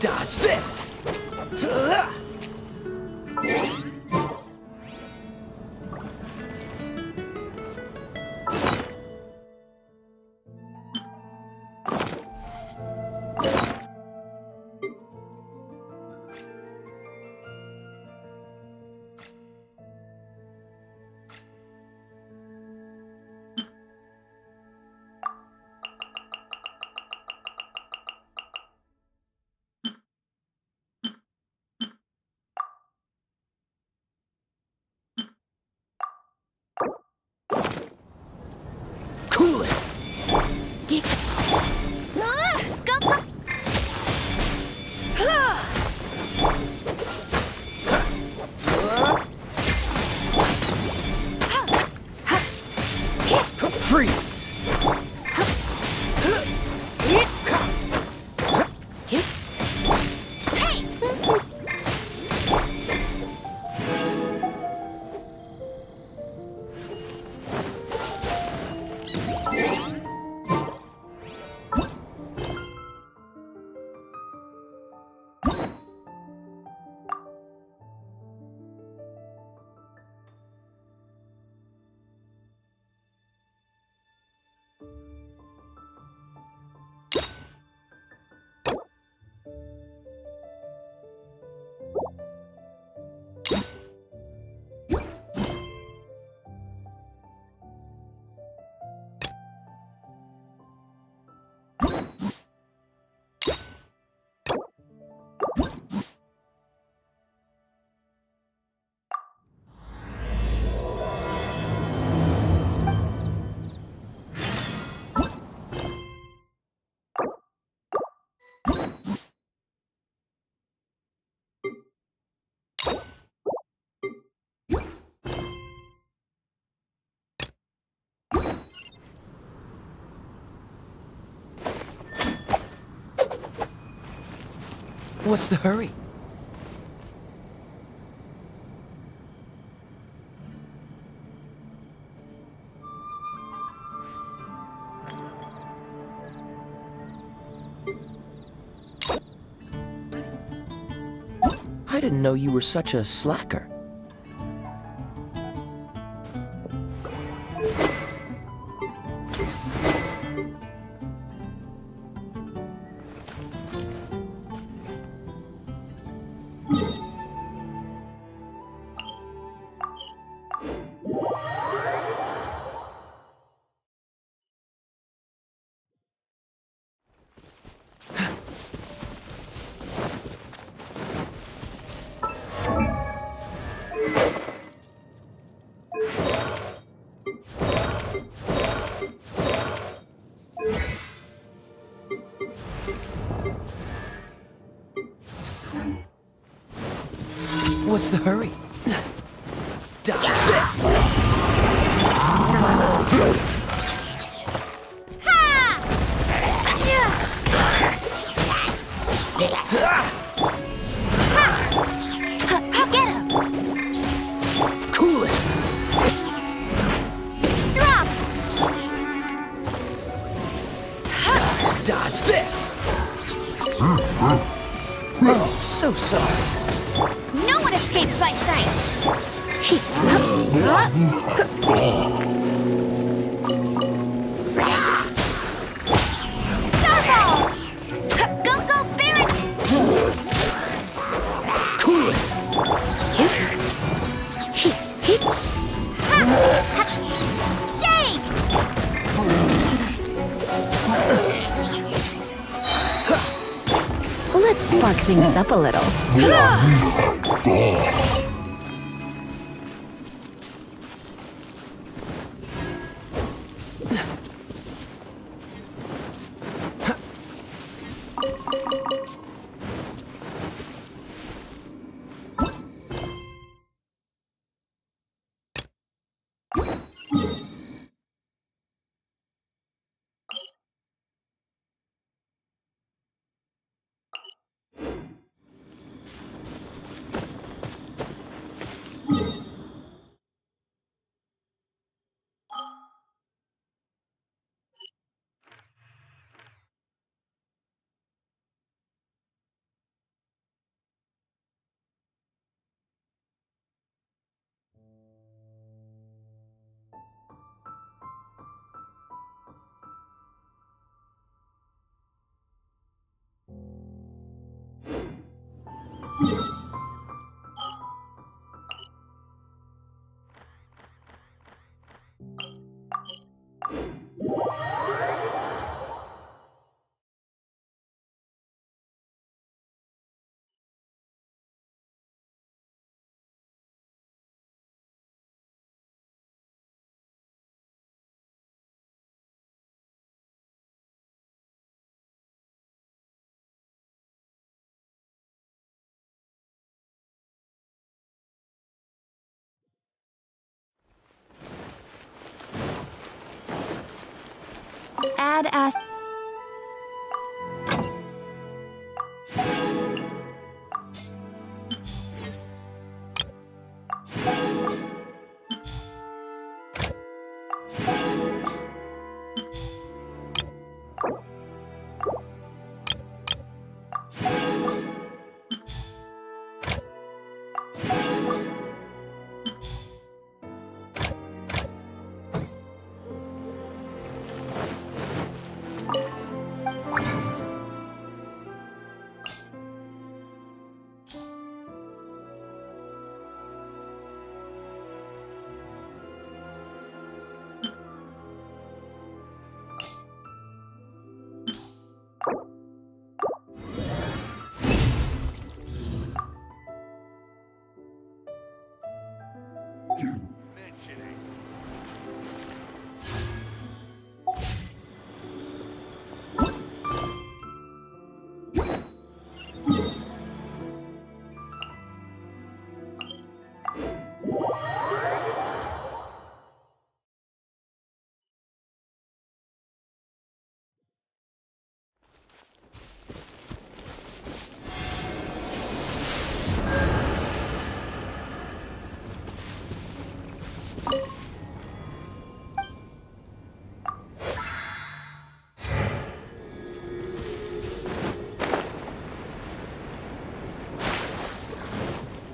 Dodge this! Cool it! Freeze! What's the hurry? I didn't know you were such a slacker. What's the hurry? Dodge this! Get him! Cool it! Drop! Dodge this! Oh, so sorry. No one escapes my sight! Starfall! Go, go, Barret! Cool it! Shake! Let's spark things up a little. Add Ash.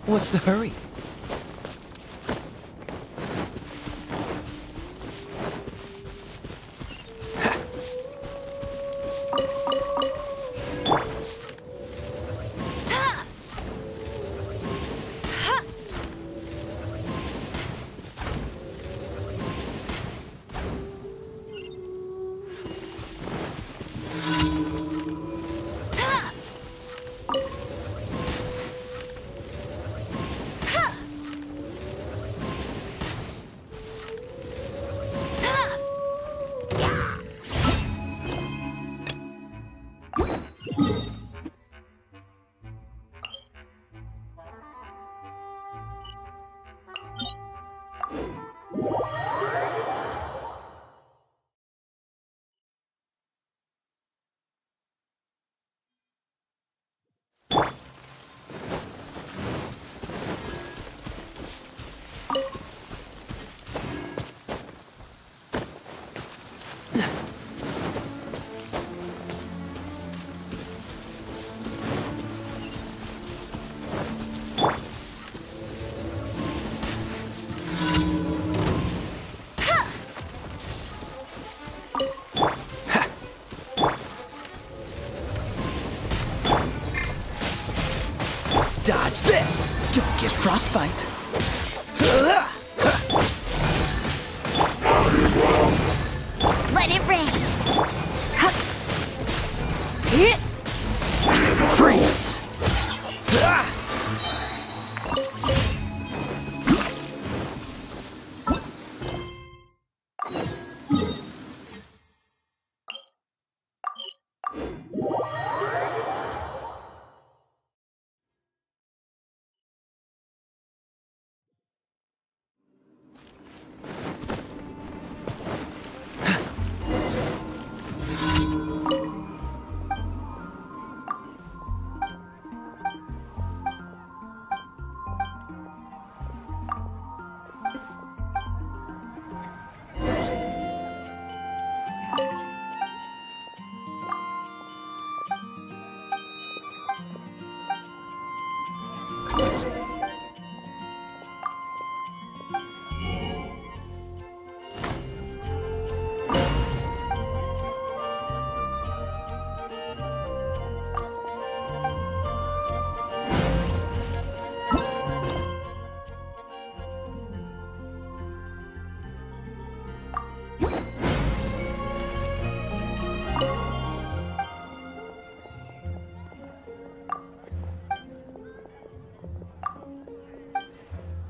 What's the hurry? Dodge this! Don't get frostbite! Let it rain. Freeze!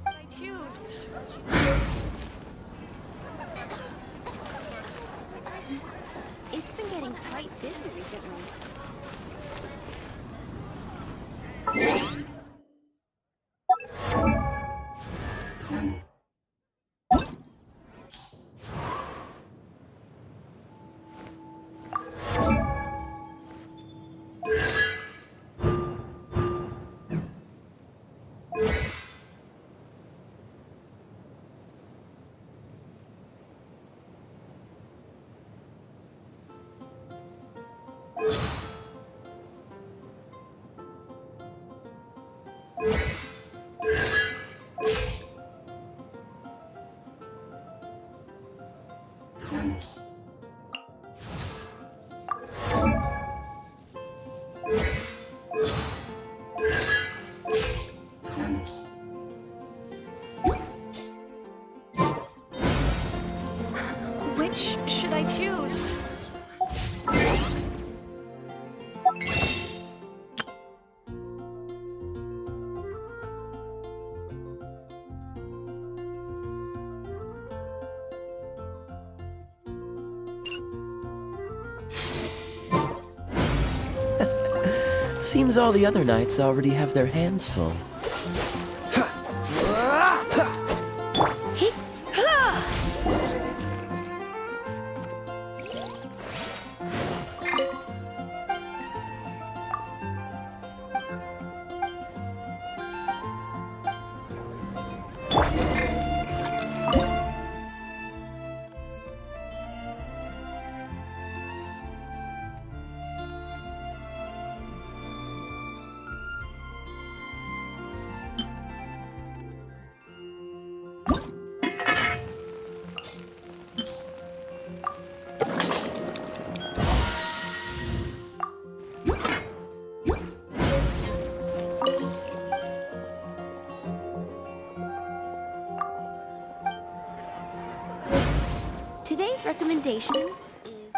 I choose. It's been getting quite busy recently. Which should I choose? Seems all the other knights already have their hands full. Today's recommendation is...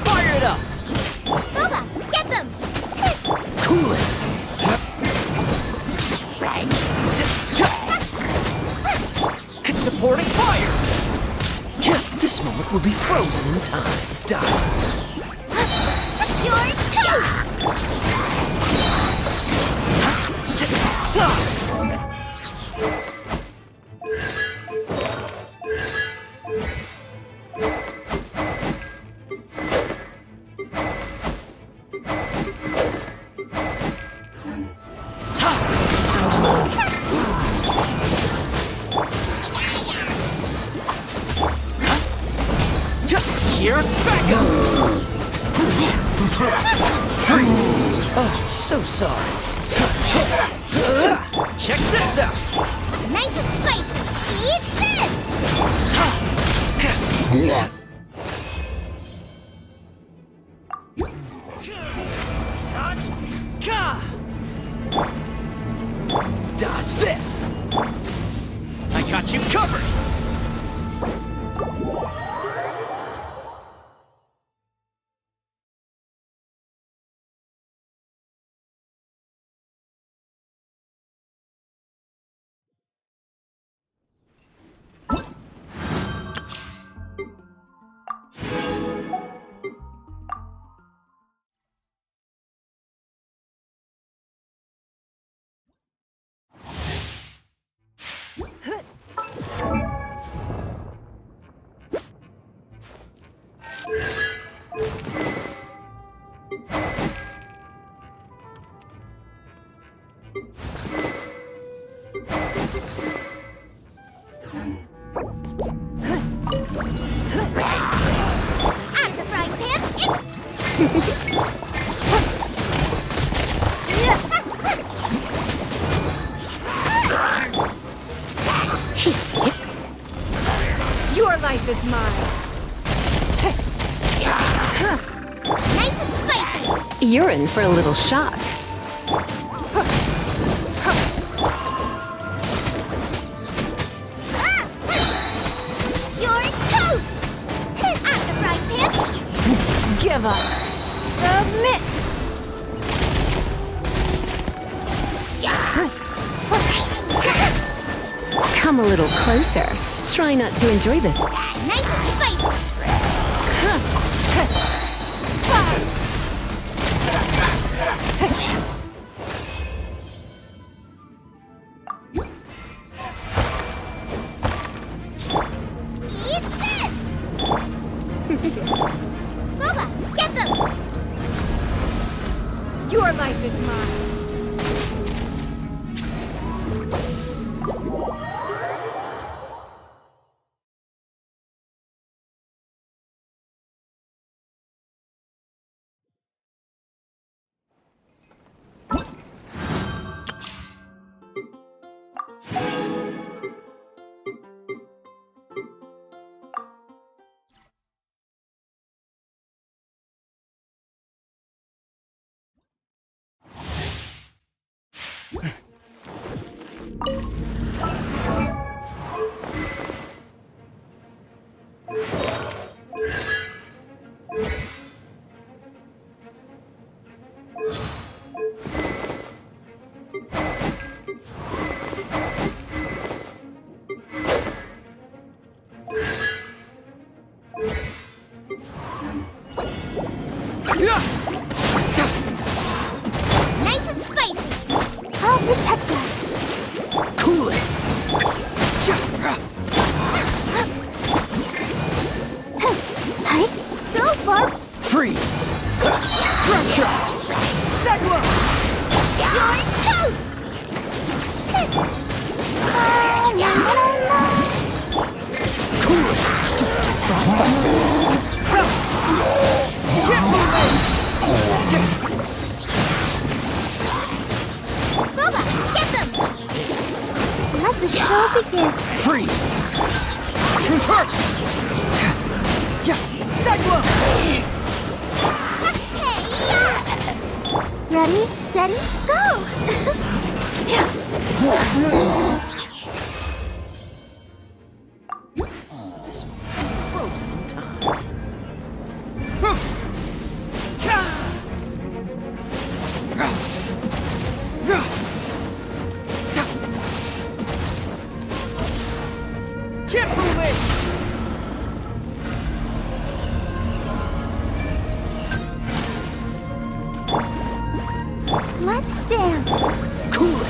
Fire it up! Boba, get them! Cool it! Supporting fire! This moment will be frozen in time. Dodge. You're toast! Here's backup! Freeze! Oh, so sorry. Check this out! Nice and spicy! Eat this! Dodge this! I got you covered! Out of the frying pan, Your life is mine. nice and spicy! You're in for a little shock. You're toast! Out of the frying Come a little closer. Try not to enjoy this. Nice and spicy. Eat this! Boba, get them! Your life is mine. Nice and spicy. I'll protect us. Cool it! Hey, go for Freeze! Front shot! Segwa! your toast. La, la, la. Cool it! Frostbite! Get moving! Boba, get them. Let the show begin. Freeze! Reverse! Yeah! Segwa! Ready, steady, go! Frozen in time. Get moving! Let's dance. Cool it!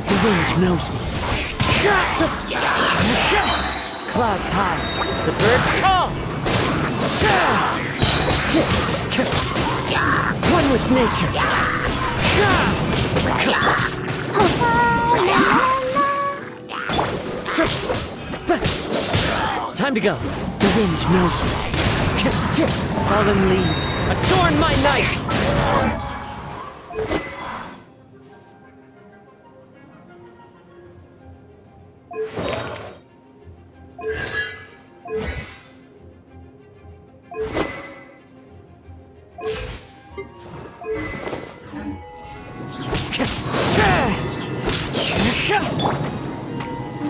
The wind knows me. Clouds high, the birds call. One with nature. Time to go. The wind knows me. Fallen leaves adorn my night.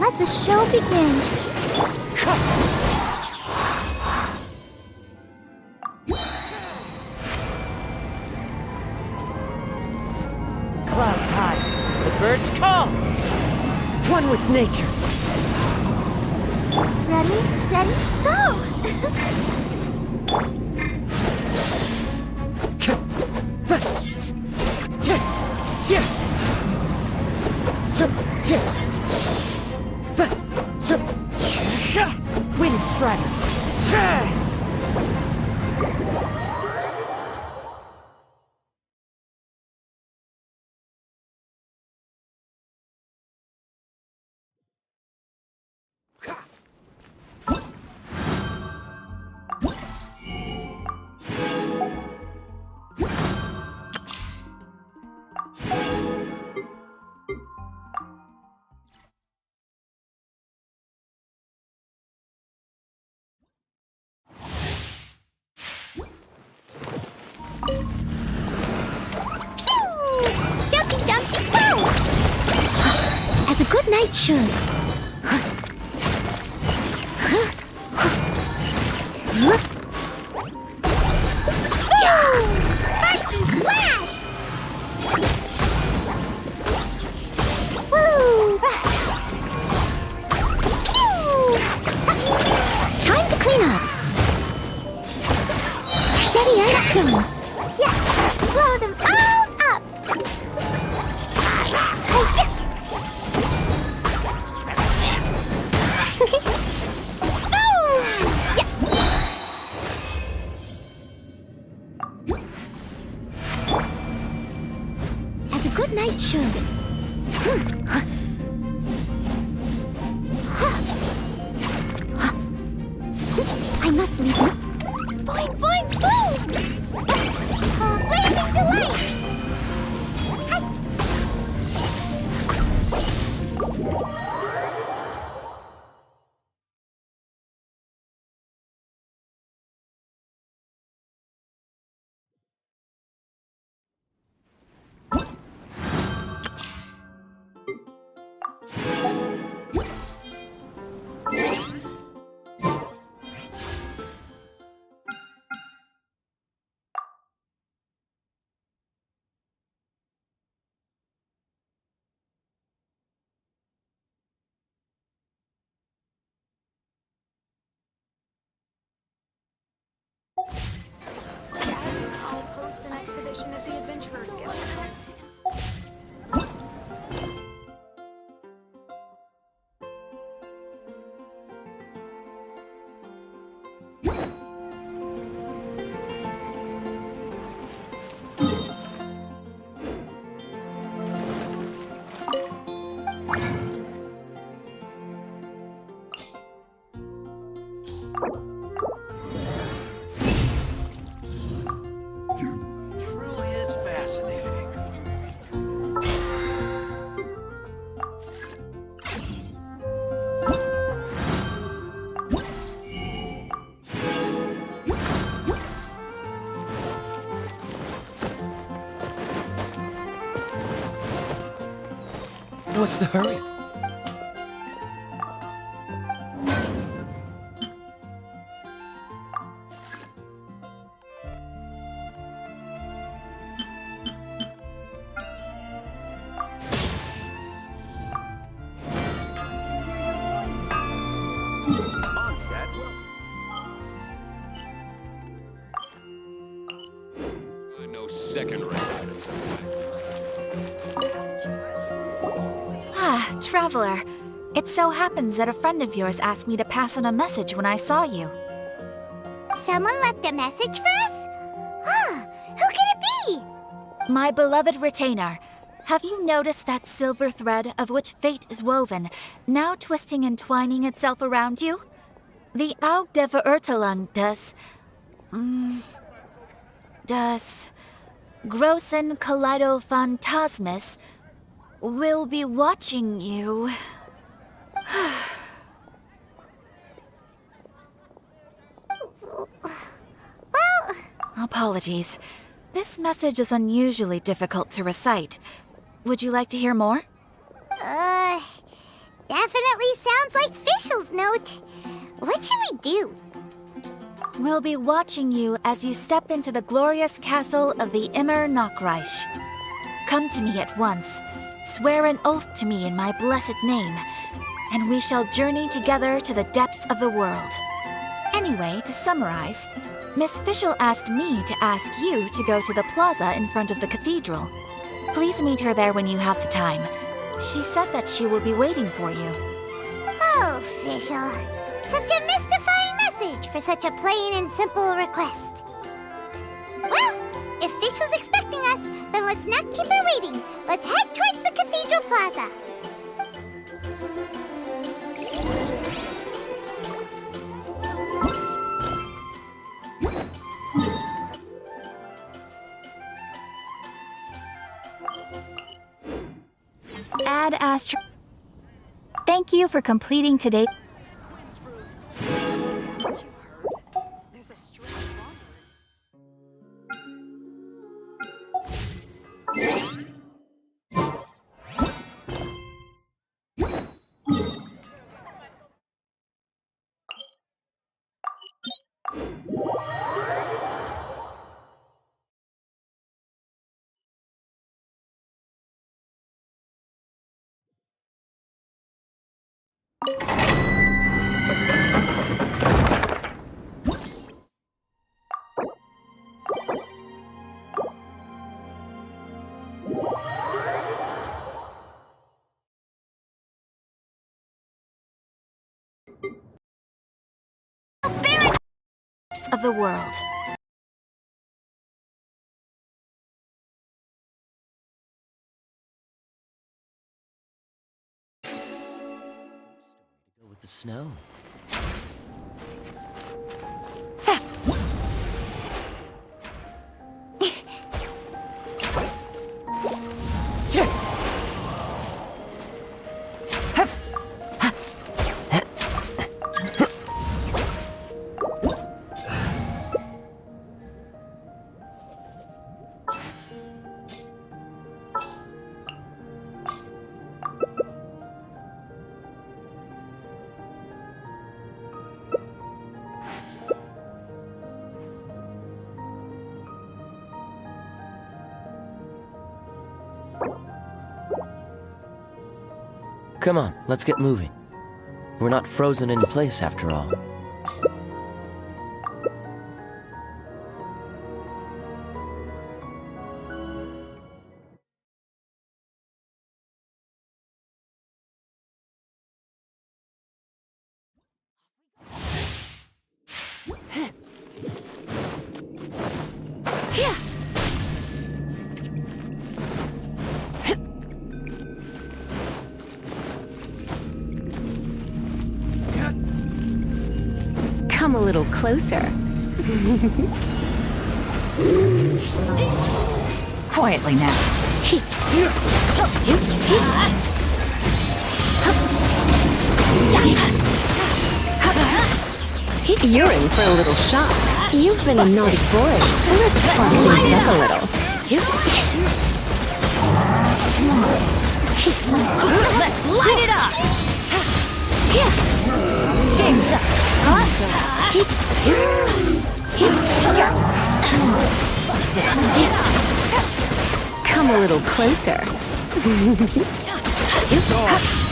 Let the show begin. Clouds high, the birds call. One with nature. Ready, steady, go! Wind strider. night should. Sparks and flash! Woo! Pew! Time to clean up. Steady as stone. Yeah, blow them all up. As a good night should. I must leave. Boing, boing, boom! Blazing delight! I'll post an expedition at the Adventurers Guild. Truly is fascinating. What's the hurry? No second-rate items. Ah, Traveler. It so happens that a friend of yours asked me to pass on a message when I saw you. Someone left a message for us? Ah, who can it be? My beloved retainer, have you noticed that silver thread of which fate is woven, now twisting and twining itself around you? The Aug der Verurteilung does Großen Kaleido Phantasmus will be watching you. Apologies. This message is unusually difficult to recite. Would you like to hear more? Definitely sounds like Fischl's note. What should we do? We'll be watching you as you step into the glorious castle of the Immer Nachreich. Come to me at once. Swear an oath to me in my blessed name, and we shall journey together to the depths of the world. Anyway, to summarize, Miss Fischl asked me to ask you to go to the plaza in front of the cathedral. Please meet her there when you have the time. She said that she will be waiting for you. Oh, Fischl. Such a mystifying message for such a plain and simple request. Well, if Fischl's expecting us, then let's not keep her waiting. Let's head towards the cathedral plaza. Ad Astra. Thank you for completing today. There's a strange wandering. Of the world. Go with the snow. Come on, let's get moving. We're not frozen in place after all. Come a little closer. Quietly now. You're in for a little shock. You've been a naughty boy. Let's fun things up a little. Let's light it up! Game's up. Come a little closer.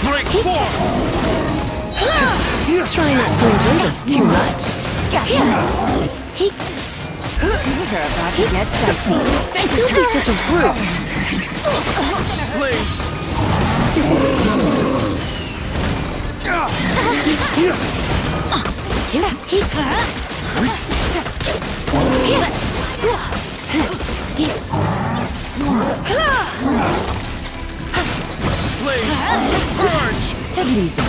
Break forth! Try not to enjoy this too much. Gotcha. You're about to get dicey. Don't be such a brute. Flames! Flames! Purge! Take it easy.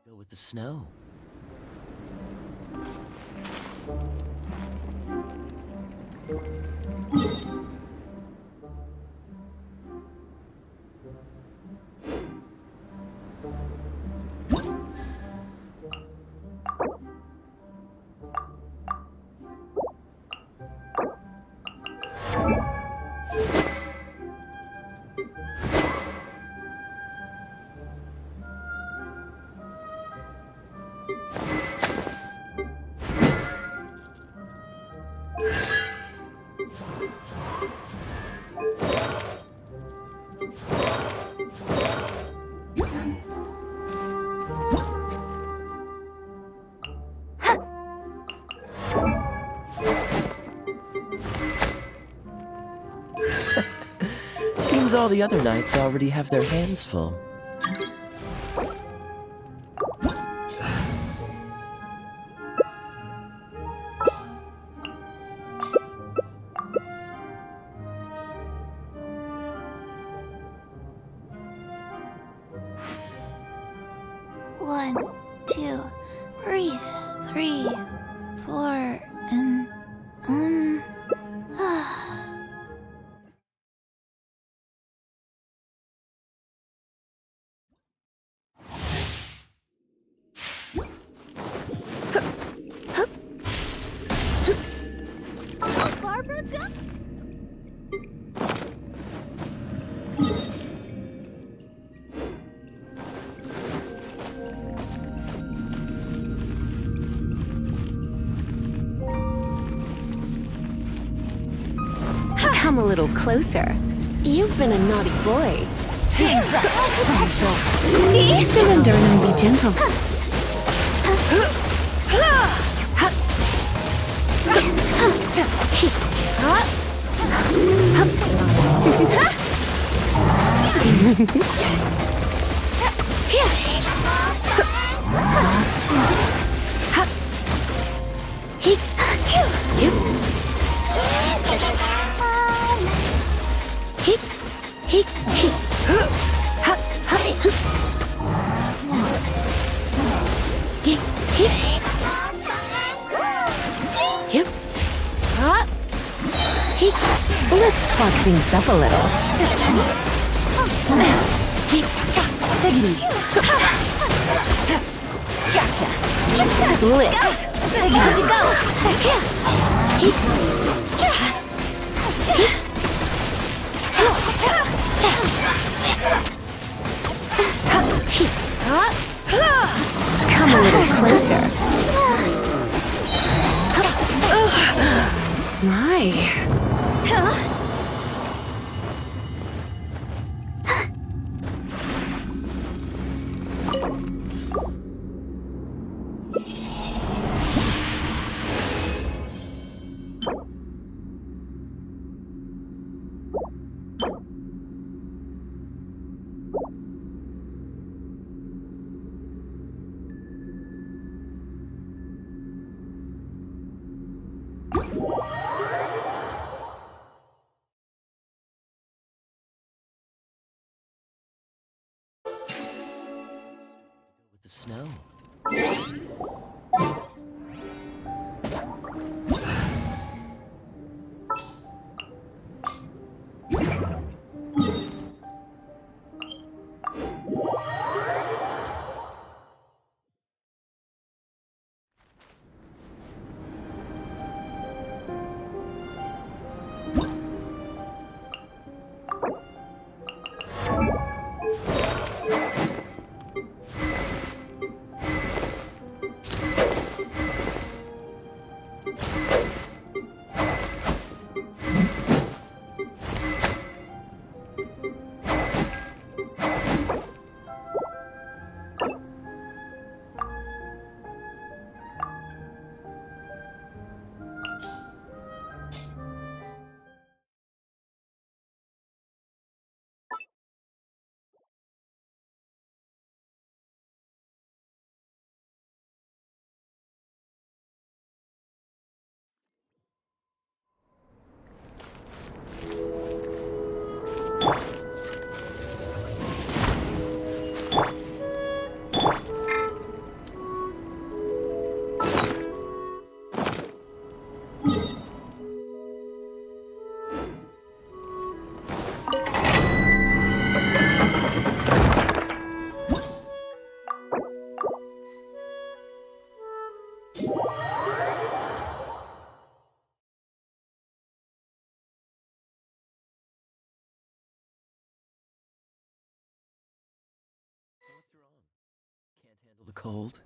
Go with the snow. Seems all the other knights already have their hands full. One, two, breathe. 3, 4, and Come a little closer. You've been a naughty boy. Surrender and be gentle. Let's spark things up a little. Take it easy. Gotcha. Split. How'd you go? Come a little closer. My. The snow. Can't handle the cold.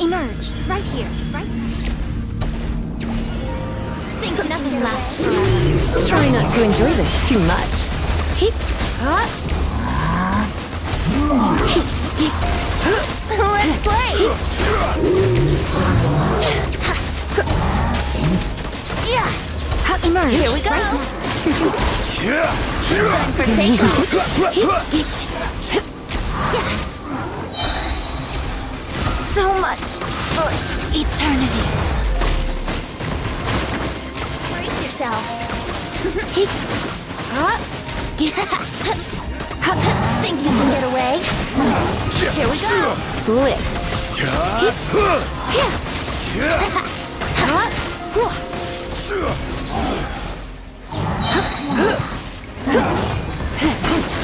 Emerge, right here, right? Think nothing lasts forever. Try not to enjoy this too much. Let's play! Yeah! Emerge! Here we go! Time for takeoff! So much Brace yourself. Think you can get away? Here we go. Blitz.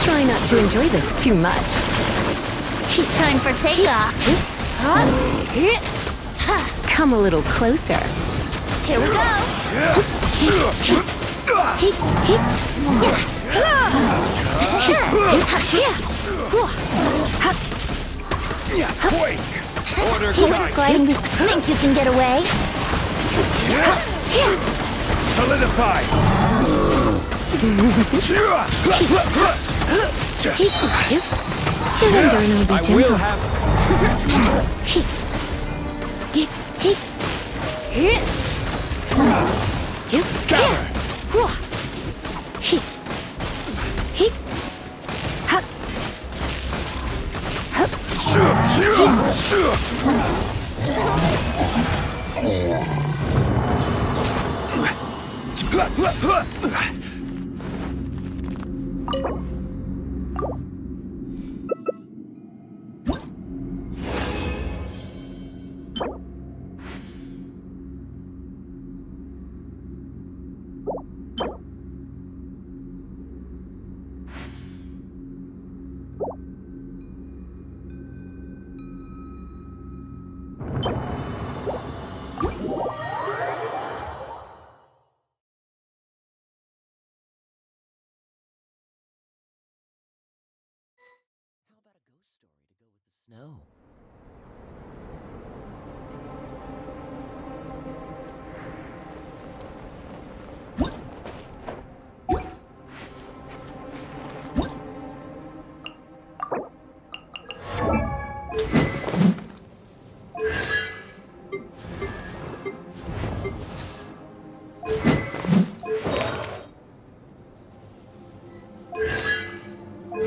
Try not to enjoy this too much. Time for takeoff. Come a little closer. Here we go. Quake! Order You look strike! like you think you can get away? Solidify! Surrender and I'll be I gentle. will have... Counter! Snow.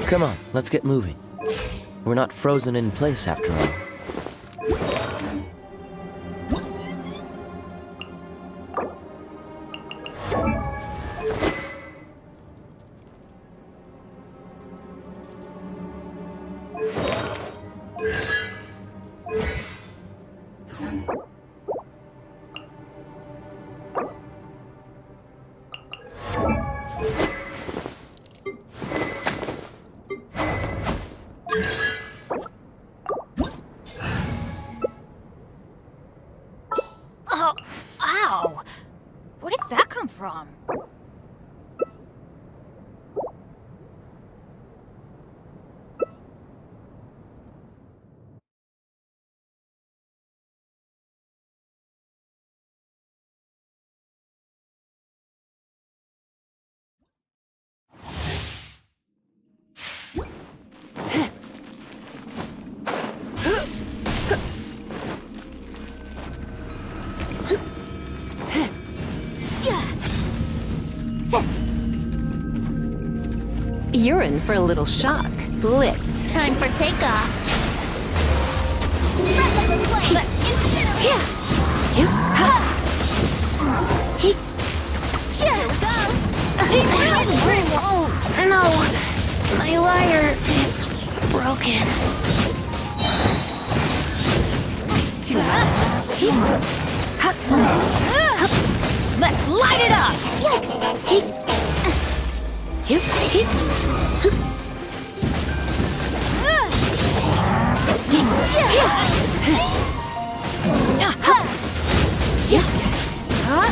Come on, let's get moving. We're not frozen in place after all. Oh, ow! Where did that come from? You're in for a little shock. Blitz. Time for takeoff. Oh, no. My wire is broken. Too much. Let's light it up! Yikes!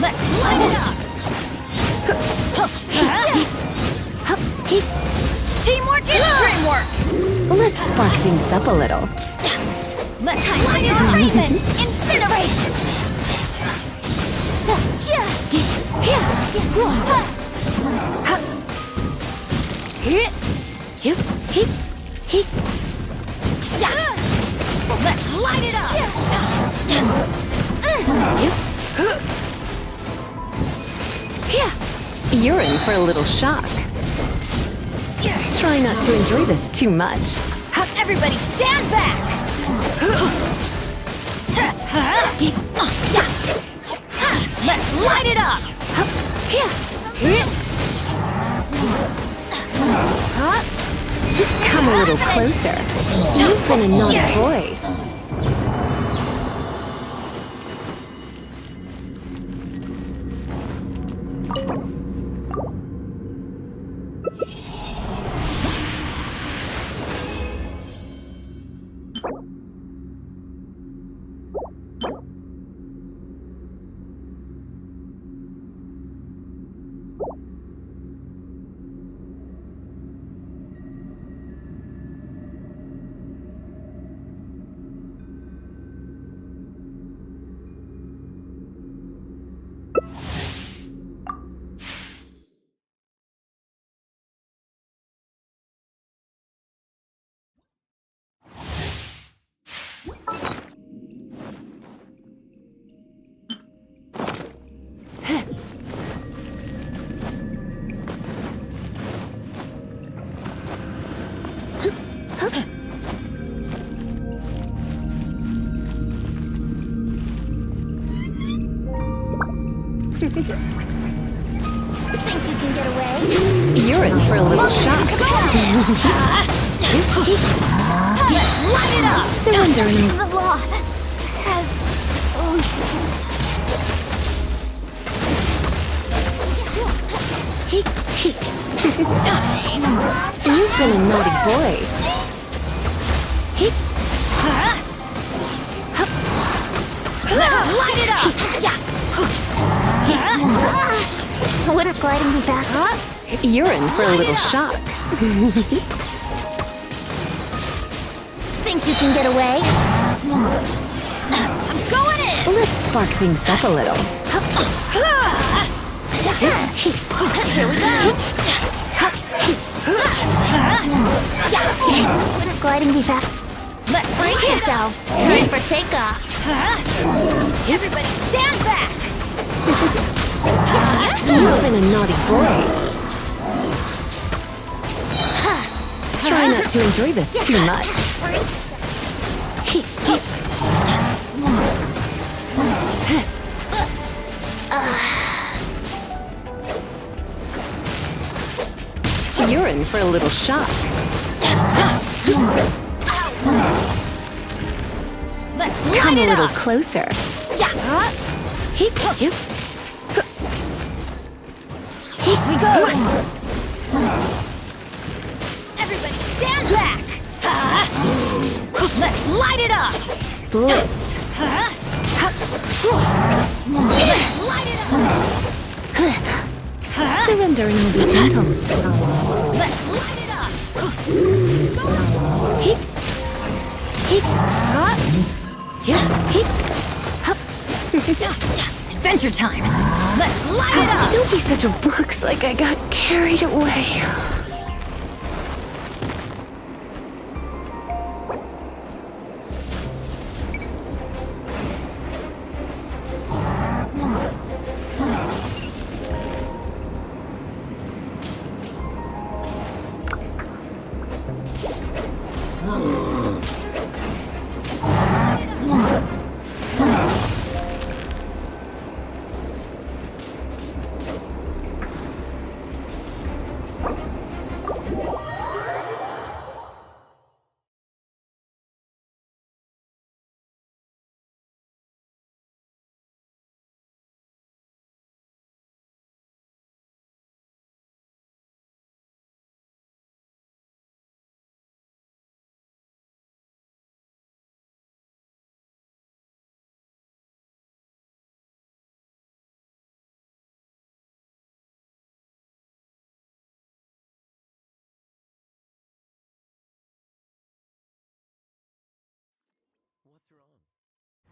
Let's light it up! Teamwork is dreamwork! Let's spark things up a little. Let's light it up! Raymond, incinerate! Let's light it up! You're in for a little shock. Try not to enjoy this too much. Everybody stand back! Let's light it up! Come a little closer. You've been a naughty boy. Think you can get away? You're in for a little shock. Let's light it up! Surrendering. The law has limits. You've been a naughty boy. Let's light it up! Wouldn't gliding be fast? You're in for a little shock. Think you can get away? I'm going in! Let's spark things up a little. Here we go! Wouldn't gliding be fast? Let's brace yourselves! Time for takeoff! Everybody stand back! You've been a naughty boy. Try not to enjoy this too much. You're in for a little shock. Let's Come light a it little up! closer. Here we go! Everybody stand back! Let's light it up! Blitz. Let's light it up! Surrendering will be gentle. Let's light it up! Adventure time! Let's light it up! Don't be such a brooks like I got carried away.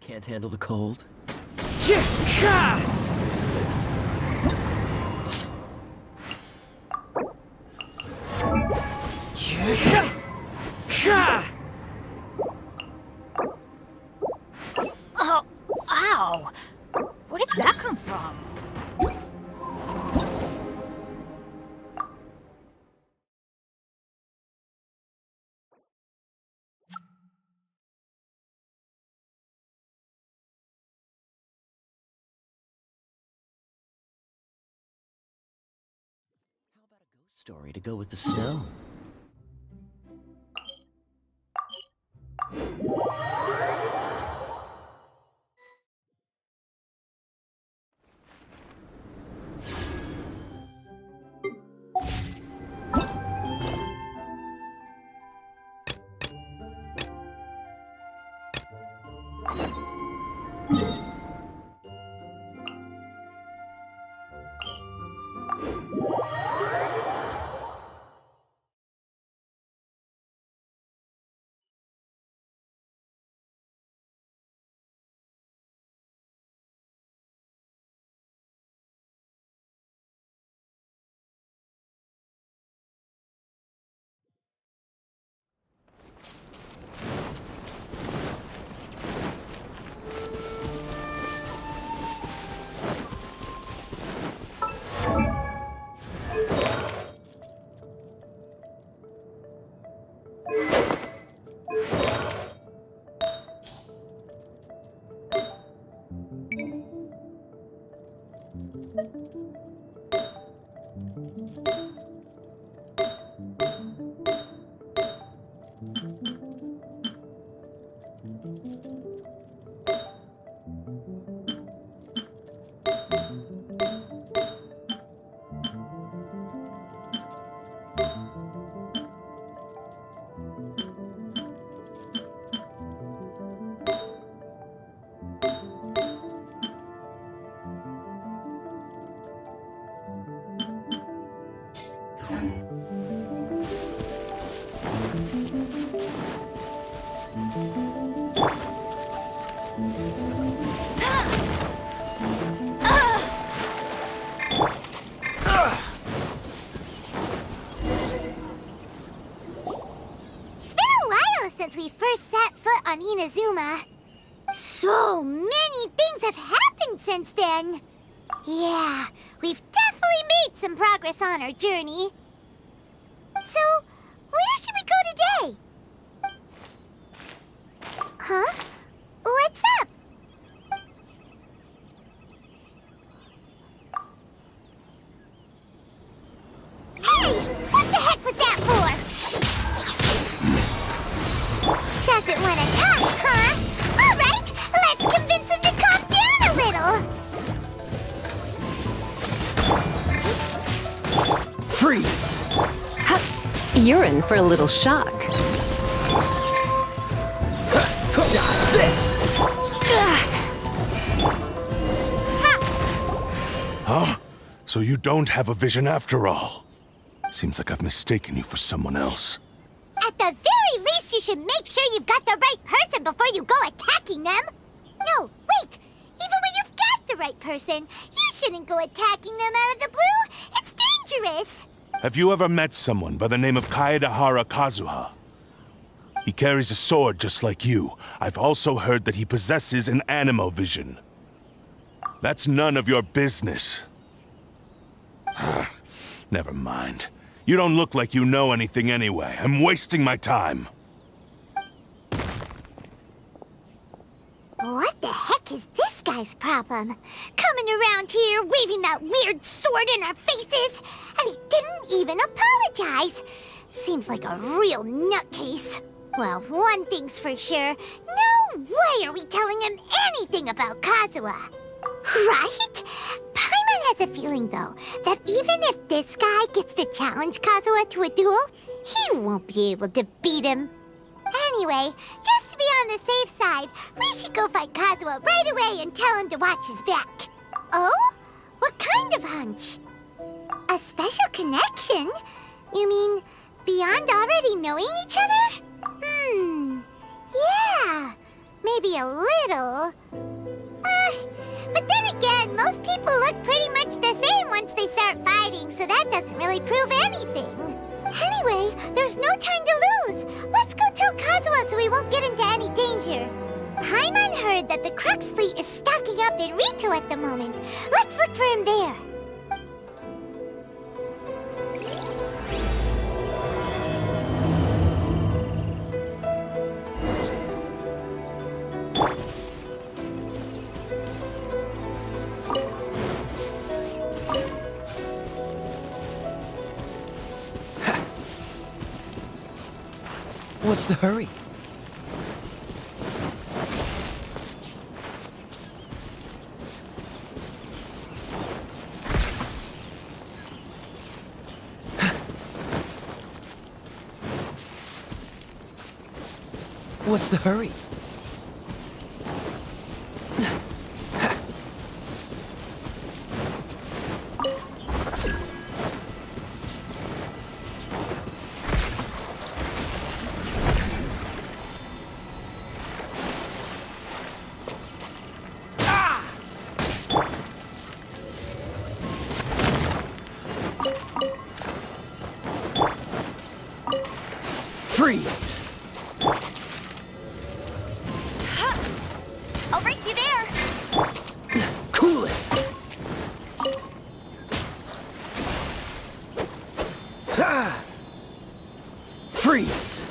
Can't handle the cold? Oh, ow! Where did that come from? story to go with the snow. Since we first set foot on Inazuma. So many things have happened since then. Yeah, we've definitely made some progress on our journey. So, where should we go today? Huh? What's up? Hey! What the heck was that for? Doesn't want to talk, huh? All right, let's convince him to calm down a little. Freeze! You're in for a little shock. Dodge this! Huh? So you don't have a vision after all? Seems like I've mistaken you for someone else. At the very least, you should make sure you've got the right person before you go attacking them. No, wait. Even when you've got the right person, you shouldn't go attacking them out of the blue. It's dangerous. Have you ever met someone by the name of Kaedahara Kazuha? He carries a sword just like you. I've also heard that he possesses an animo vision. That's none of your business. Never mind. You don't look like you know anything anyway. I'm wasting my time. What the heck is this guy's problem? Coming around here, waving that weird sword in our faces, and he didn't even apologize. Seems like a real nutcase. Well, one thing's for sure. No way are we telling him anything about Kazuha. Right? Paimon has a feeling, though, that even if this guy gets to challenge Kazuha to a duel, he won't be able to beat him. Anyway, just to be on the safe side, we should go find Kazuha right away and tell him to watch his back. Oh? What kind of hunch? A special connection? You mean beyond already knowing each other? Yeah, maybe a little. But then again, most people look pretty much the same once they start fighting, so that doesn't really prove anything. Anyway, there's no time to lose. Let's go tell Kazuha so we won't get into any danger. Paimon heard that the Crux fleet is stocking up in Rito at the moment. Let's look for him there. What's the hurry? What's the hurry? Freeze! I'll race you there! Cool it! Ah! Freeze!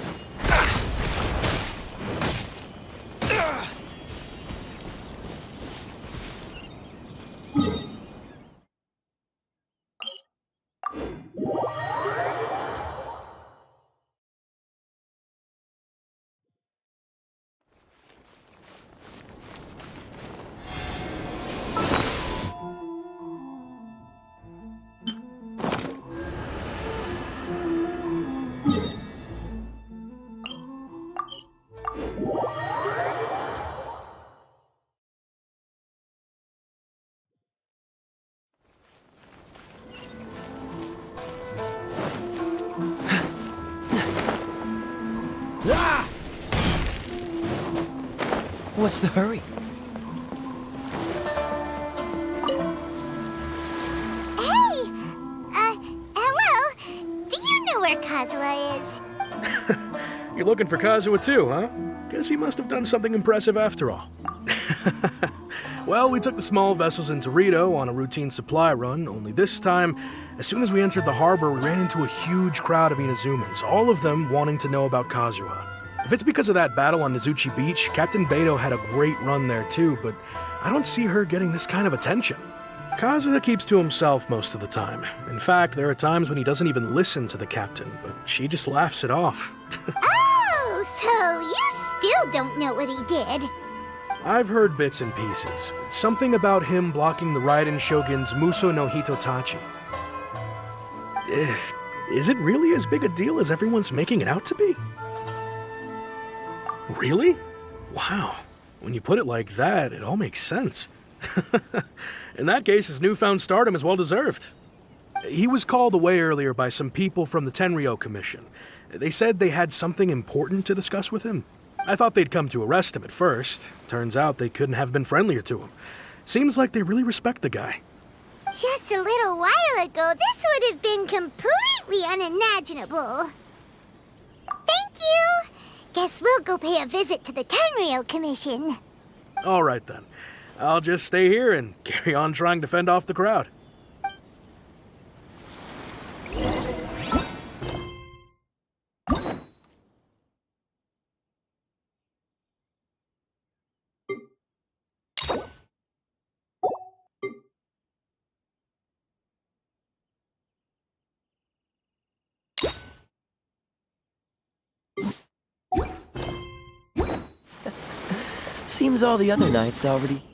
Ah! What's the hurry? Hey! Hello? Do you know where Kazuha is? You're looking for Kazuha too, huh? Guess he must have done something impressive after all. Well, we took the small vessels into Rito on a routine supply run, only this time, as soon as we entered the harbor, we ran into a huge crowd of Inazumans, all of them wanting to know about Kazuha. If it's because of that battle on Nizuchi Beach, Captain Beto had a great run there too, but I don't see her getting this kind of attention. Kazuha keeps to himself most of the time. In fact, there are times when he doesn't even listen to the captain, but she just laughs it off. Oh, so you still don't know what he did? I've heard bits and pieces. Something about him blocking the Raiden Shogun's Muso no Hitotachi. Is it really as big a deal as everyone's making it out to be? Really? Wow. When you put it like that, it all makes sense. In that case, his newfound stardom is well deserved. He was called away earlier by some people from the Tenryou Commission. They said they had something important to discuss with him. I thought they'd come to arrest him at first. Turns out they couldn't have been friendlier to him. Seems like they really respect the guy. Just a little while ago, this would have been completely unimaginable. Thank you! Guess we'll go pay a visit to the Tenryou Commission. All right then. I'll just stay here and carry on trying to fend off the crowd. Seems all the other knights already...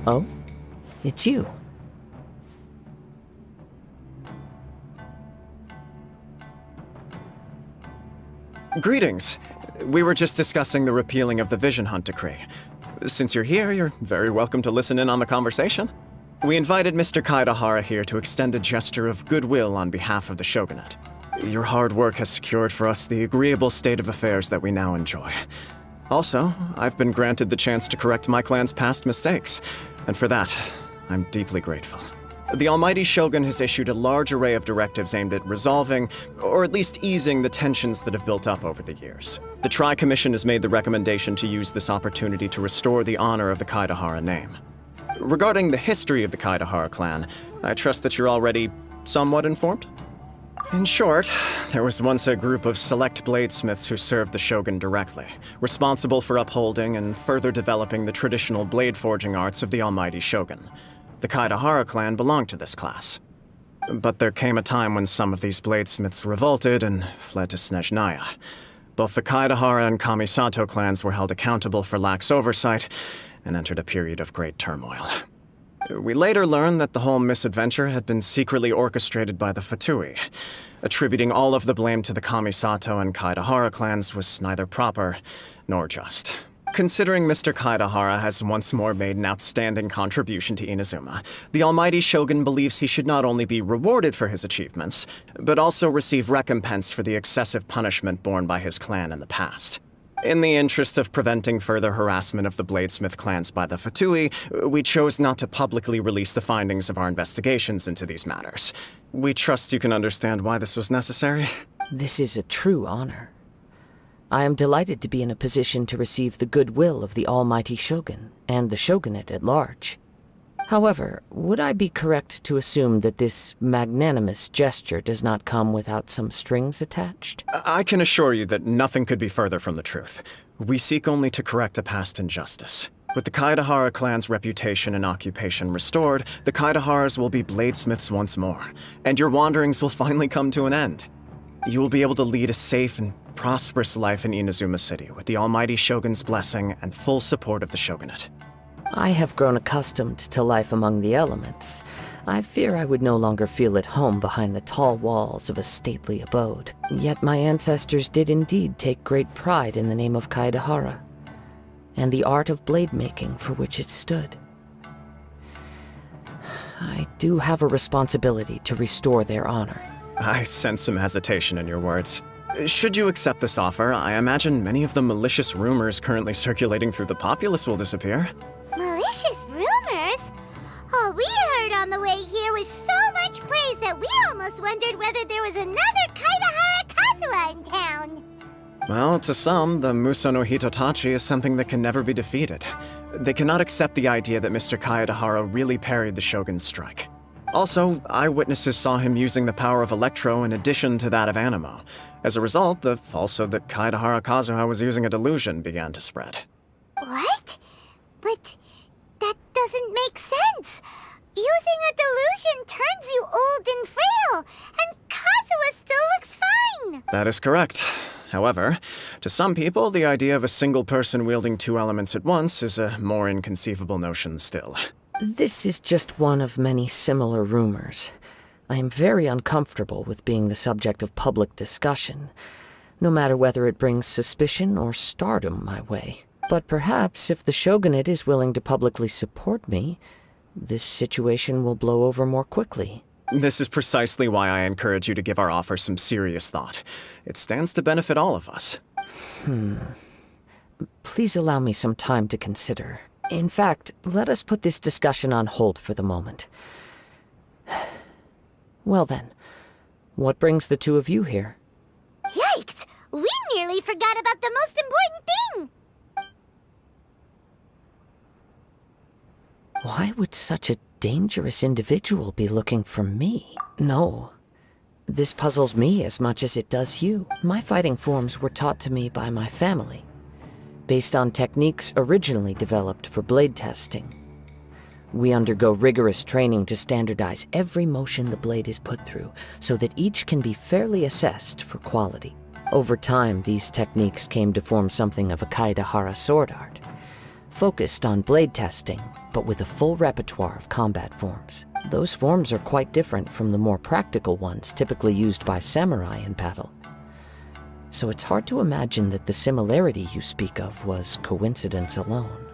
Oh? It's you. Greetings. We were just discussing the repealing of the Vision Hunt decree. Since you're here, you're very welcome to listen in on the conversation. We invited Mr. Kaedahara here to extend a gesture of goodwill on behalf of the Shogunate. Your hard work has secured for us the agreeable state of affairs that we now enjoy. Also, I've been granted the chance to correct my clan's past mistakes, and for that, I'm deeply grateful. The Almighty Shogun has issued a large array of directives aimed at resolving, or at least easing, the tensions that have built up over the years. The Tri-Commission has made the recommendation to use this opportunity to restore the honor of the Kaedahara name. Regarding the history of the Kaedahara clan, I trust that you're already somewhat informed? In short, there was once a group of select bladesmiths who served the Shogun directly, responsible for upholding and further developing the traditional blade forging arts of the Almighty Shogun. The Kaedahara clan belonged to this class. But there came a time when some of these bladesmiths revolted and fled to Snezhnaya. Both the Kaedahara and Kamisato clans were held accountable for lax oversight and entered a period of great turmoil. We later learned that the whole misadventure had been secretly orchestrated by the Fatui. Attributing all of the blame to the Kamisato and Kaedahara clans was neither proper nor just. Considering Mr. Kaedahara has once more made an outstanding contribution to Inazuma, the Almighty Shogun believes he should not only be rewarded for his achievements, but also receive recompense for the excessive punishment borne by his clan in the past. In the interest of preventing further harassment of the Bladesmith clans by the Fatui, we chose not to publicly release the findings of our investigations into these matters. We trust you can understand why this was necessary. This is a true honor. I am delighted to be in a position to receive the goodwill of the Almighty Shogun and the Shogunate at large. However, would I be correct to assume that this magnanimous gesture does not come without some strings attached? I can assure you that nothing could be further from the truth. We seek only to correct a past injustice. With the Kaedahara clan's reputation and occupation restored, the Kaedaharas will be bladesmiths once more, and your wanderings will finally come to an end. You will be able to lead a safe and prosperous life in Inazuma City with the Almighty Shogun's blessing and full support of the Shogunate. I have grown accustomed to life among the elements. I fear I would no longer feel at home behind the tall walls of a stately abode. Yet my ancestors did indeed take great pride in the name of Kaedahara, and the art of blade making for which it stood. I do have a responsibility to restore their honor. I sense some hesitation in your words. Should you accept this offer, I imagine many of the malicious rumors currently circulating through the populace will disappear. Malicious rumors? All we heard on the way here was so much praise that we almost wondered whether there was another Kaedahara kazuha in town. Well, to some, the Muso no Hitotachi is something that can never be defeated. They cannot accept the idea that Mr. Kaedahara really parried the Shogun's strike. Also, eyewitnesses saw him using the power of Electro in addition to that of Animo. As a result, the falsehood that Kaedahara Kazuha was using a delusion began to spread. What? But that doesn't make sense. Using a delusion turns you old and frail, and Kazuha still looks fine. That is correct. However, to some people, the idea of a single person wielding two elements at once is a more inconceivable notion still. This is just one of many similar rumors. I am very uncomfortable with being the subject of public discussion, no matter whether it brings suspicion or stardom my way. But perhaps if the Shogunate is willing to publicly support me, this situation will blow over more quickly. This is precisely why I encourage you to give our offer some serious thought. It stands to benefit all of us. Please allow me some time to consider. In fact, let us put this discussion on hold for the moment. Well then, what brings the two of you here? Yikes! We nearly forgot about the most important thing! Why would such a dangerous individual be looking for me? No. This puzzles me as much as it does you. My fighting forms were taught to me by my family, based on techniques originally developed for blade testing. We undergo rigorous training to standardize every motion the blade is put through, so that each can be fairly assessed for quality. Over time, these techniques came to form something of a Kaedahara sword art, focused on blade testing, but with a full repertoire of combat forms. Those forms are quite different from the more practical ones typically used by samurai in battle. So it's hard to imagine that the similarity you speak of was coincidence alone.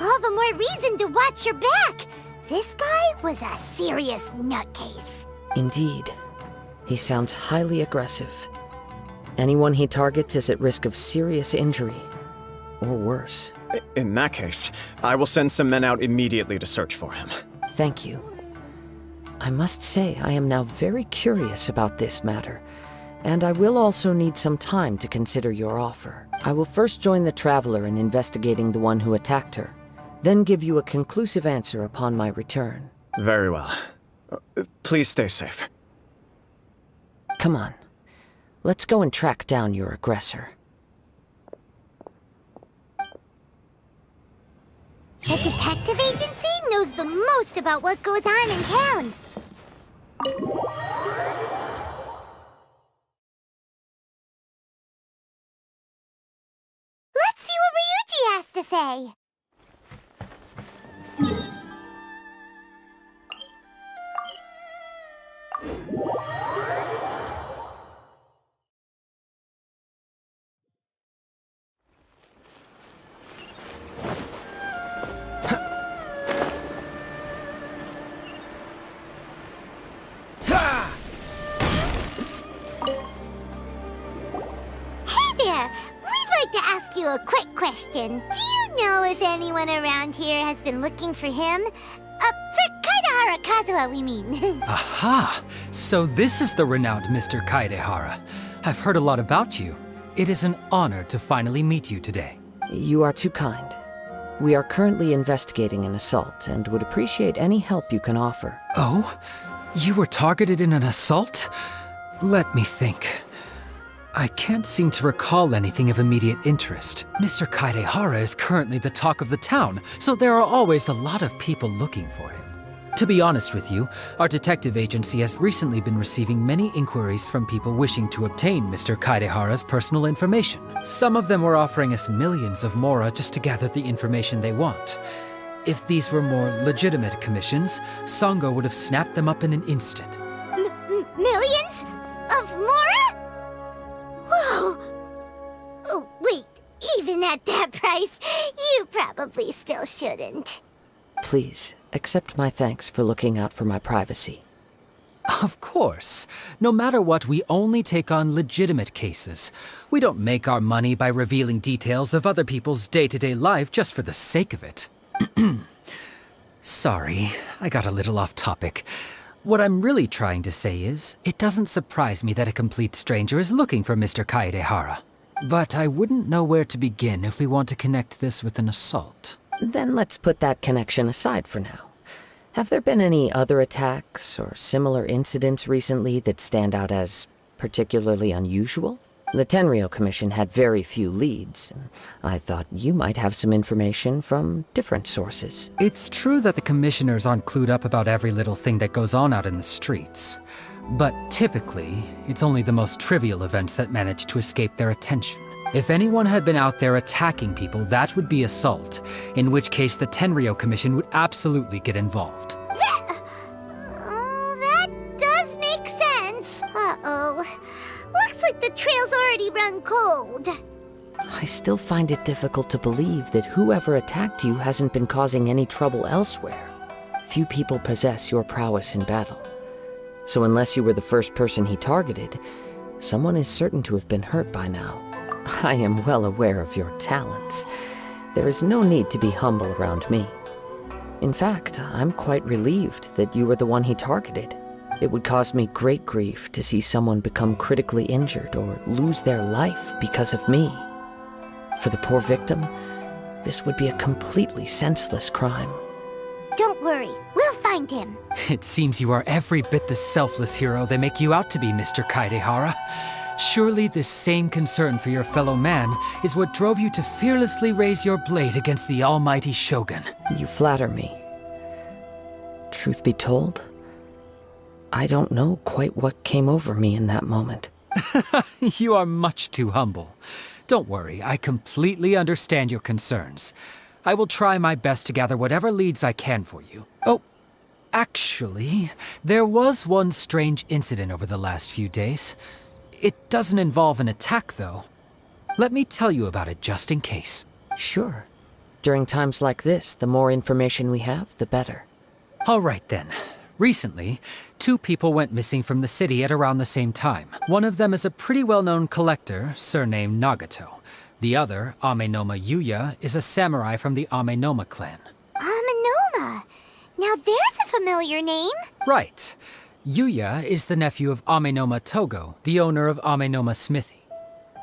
All the more reason to watch your back! This guy was a serious nutcase. Indeed. He sounds highly aggressive. Anyone he targets is at risk of serious injury. or worse. In that case, I will send some men out immediately to search for him. Thank you. I must say I am now very curious about this matter, and I will also need some time to consider your offer. I will first join the Traveler in investigating the one who attacked her, then give you a conclusive answer upon my return. Very well. Please stay safe. Come on. Let's go and track down your aggressor. The detective agency knows the most about what goes on in town. Let's see what Ryuji has to say. We'd like to ask you a quick question. Do you know if anyone around here has been looking for him? For Kaidahara Kazuha, we mean. Aha! So this is the renowned Mr. Kaidehara. I've heard a lot about you. It is an honor to finally meet you today. You are too kind. We are currently investigating an assault and would appreciate any help you can offer. Oh? You were targeted in an assault? Let me think. I can't seem to recall anything of immediate interest. Mr. Kaidehara is currently the talk of the town, so there are always a lot of people looking for him. To be honest with you, our detective agency has recently been receiving many inquiries from people wishing to obtain Mr. Kaidehara's personal information. Some of them were offering us millions of mora just to gather the information they want. If these were more legitimate commissions, Sango would have snapped them up in an instant. Millions? Of mora? Whoa! Oh, wait. Even at that price, you probably still shouldn't. Please, accept my thanks for looking out for my privacy. Of course. No matter what, we only take on legitimate cases. We don't make our money by revealing details of other people's day-to-day life just for the sake of it. Sorry, I got a little off topic. What I'm really trying to say is, it doesn't surprise me that a complete stranger is looking for Mr. Kaidehara. But I wouldn't know where to begin if we want to connect this with an assault. Then let's put that connection aside for now. Have there been any other attacks or similar incidents recently that stand out as particularly unusual? The Tenryou Commission had very few leads, and I thought you might have some information from different sources. It's true that the commissioners aren't clued up about every little thing that goes on out in the streets. But typically, it's only the most trivial events that manage to escape their attention. If anyone had been out there attacking people, that would be assault, in which case the Tenryou Commission would absolutely get involved. That does make sense. Uh-oh. Looks like the trail's already run cold. I still find it difficult to believe that whoever attacked you hasn't been causing any trouble elsewhere. Few people possess your prowess in battle. So unless you were the first person he targeted, someone is certain to have been hurt by now. I am well aware of your talents. There is no need to be humble around me. In fact, I'm quite relieved that you were the one he targeted. It would cause me great grief to see someone become critically injured or lose their life because of me. For the poor victim, this would be a completely senseless crime. Don't worry, we'll find him. It seems you are every bit the selfless hero they make you out to be, Mr. Kaidehara. Surely this same concern for your fellow man is what drove you to fearlessly raise your blade against the almighty Shogun. You flatter me. Truth be told, I don't know quite what came over me in that moment. You are much too humble. Don't worry, I completely understand your concerns. I will try my best to gather whatever leads I can for you. Oh, actually, there was one strange incident over the last few days. It doesn't involve an attack, though. Let me tell you about it just in case. Sure. During times like this, the more information we have, the better. All right, then. Recently, 2 people went missing from the city at around the same time. One of them is a pretty well-known collector, surnamed Nagato. The other, Amenoma Yuya, is a samurai from the Amenoma clan. Amenoma. Now there's a familiar name. Right. Yuya is the nephew of Amenoma Togo, the owner of Amenoma Smithy.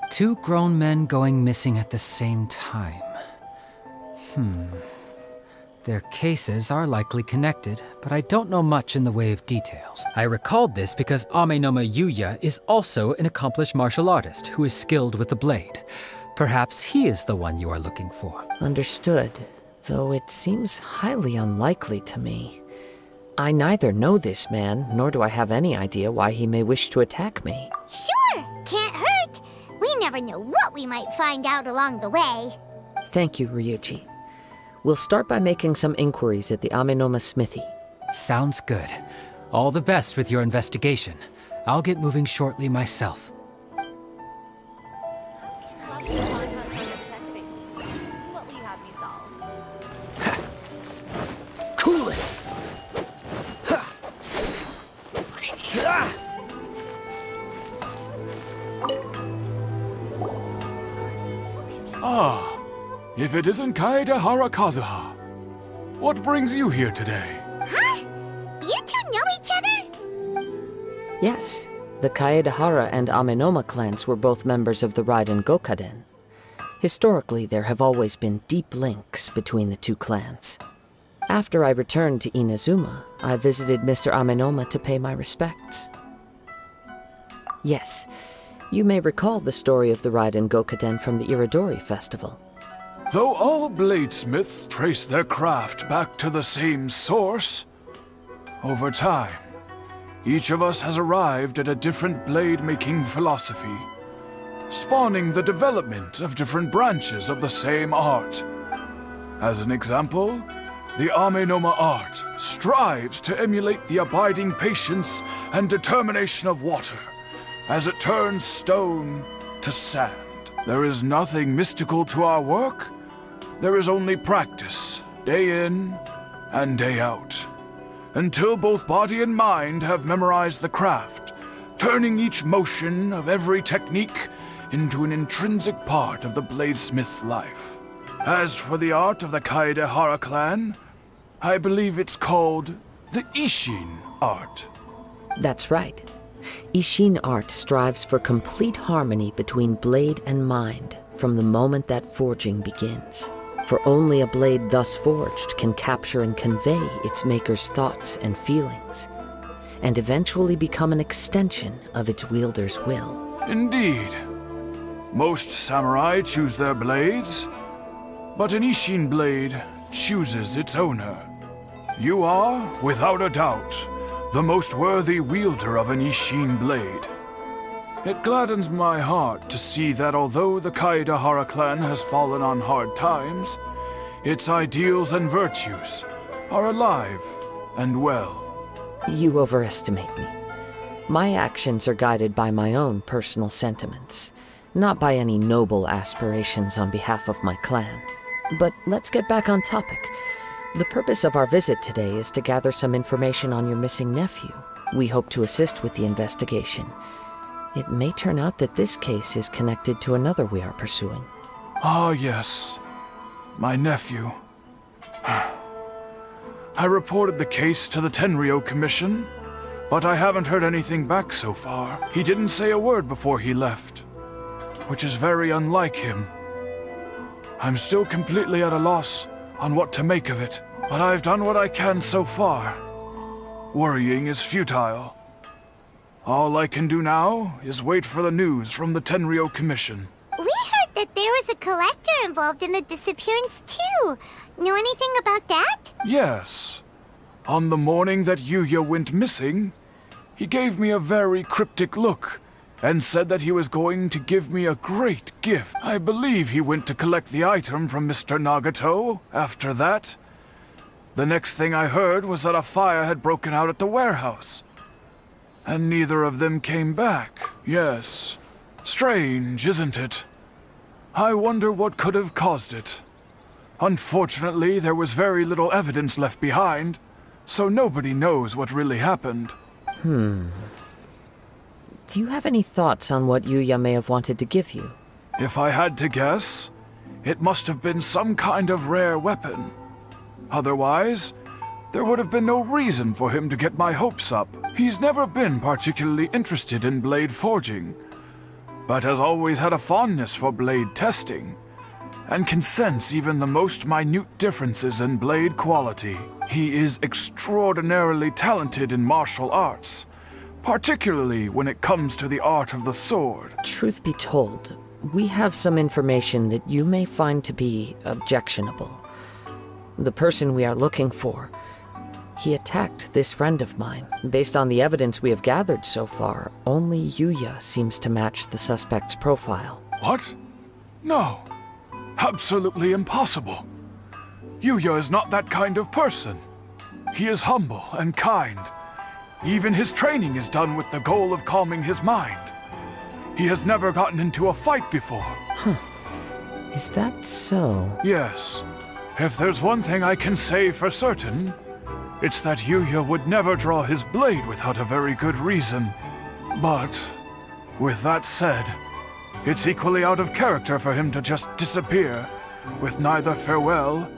Two grown men going missing at the same time. Their cases are likely connected, but I don't know much in the way of details. I recalled this because Amenoma Yuya is also an accomplished martial artist who is skilled with the blade. Perhaps he is the one you are looking for. Understood, though it seems highly unlikely to me. I neither know this man, nor do I have any idea why he may wish to attack me. Sure, can't hurt. We never know what we might find out along the way. Thank you, Ryuji. We'll start by making some inquiries at the Amenoma Smithy. Sounds good. All the best with your investigation. I'll get moving shortly myself. What will you have me solve? Cool it! Ah, if it isn't Kaedehara Kazuha. What brings you here today? Huh? You two know each other? Yes, the Kaedehara and Amenoma clans were both members of the Raiden Gokaden. Historically, there have always been deep links between the two clans. After I returned to Inazuma, I visited Mr. Amenoma to pay my respects. Yes, you may recall the story of the Raiden Gokaden from the Iridori Festival. Though all bladesmiths trace their craft back to the same source, over time, each of us has arrived at a different blade-making philosophy, spawning the development of different branches of the same art. As an example, the Amenoma art strives to emulate the abiding patience and determination of water as it turns stone to sand. There is nothing mystical to our work. There is only practice, day in and day out, until both body and mind have memorized the craft, turning each motion of every technique into an intrinsic part of the bladesmith's life. As for the art of the Kaedehara clan, I believe it's called the Ishin art. That's right. Ishin art strives for complete harmony between blade and mind from the moment that forging begins. For only a blade thus forged can capture and convey its maker's thoughts and feelings, and eventually become an extension of its wielder's will. Indeed. Most samurai choose their blades, but an Ishin blade chooses its owner. You are, without a doubt, the most worthy wielder of an Ishin blade. It gladdens my heart to see that although the Kaedehara clan has fallen on hard times, its ideals and virtues are alive and well. You overestimate me. My actions are guided by my own personal sentiments, not by any noble aspirations on behalf of my clan. But let's get back on topic. The purpose of our visit today is to gather some information on your missing nephew. We hope to assist with the investigation. It may turn out that this case is connected to another we are pursuing. Ah, yes. My nephew. I reported the case to the Tenryo Commission, but I haven't heard anything back so far. He didn't say a word before he left, which is very unlike him. I'm still completely at a loss on what to make of it, but I've done what I can so far. Worrying is futile. All I can do now is wait for the news from the Tenryo Commission. We heard that there was a collector involved in the disappearance too. Know anything about that? Yes. On the morning that Yuya went missing, he gave me a very cryptic look and said that he was going to give me a great gift. I believe he went to collect the item from Mr. Nagato after that. The next thing I heard was that a fire had broken out at the warehouse. And neither of them came back. Yes. Strange, isn't it? I wonder what could have caused it. Unfortunately, there was very little evidence left behind, so nobody knows what really happened. Do you have any thoughts on what Yuya may have wanted to give you? If I had to guess, it must have been some kind of rare weapon. Otherwise, there would have been no reason for him to get my hopes up. He's never been particularly interested in blade forging, but has always had a fondness for blade testing, and can sense even the most minute differences in blade quality. He is extraordinarily talented in martial arts, particularly when it comes to the art of the sword. Truth be told, we have some information that you may find to be objectionable. The person we are looking for, he attacked this friend of mine. Based on the evidence we have gathered so far, only Yuya seems to match the suspect's profile. What? No. Absolutely impossible. Yuya is not that kind of person. He is humble and kind. Even his training is done with the goal of calming his mind. He has never gotten into a fight before. Is that so? Yes. If there's one thing I can say for certain, it's that Yuya would never draw his blade without a very good reason. But, with that said, it's equally out of character for him to just disappear, with neither farewell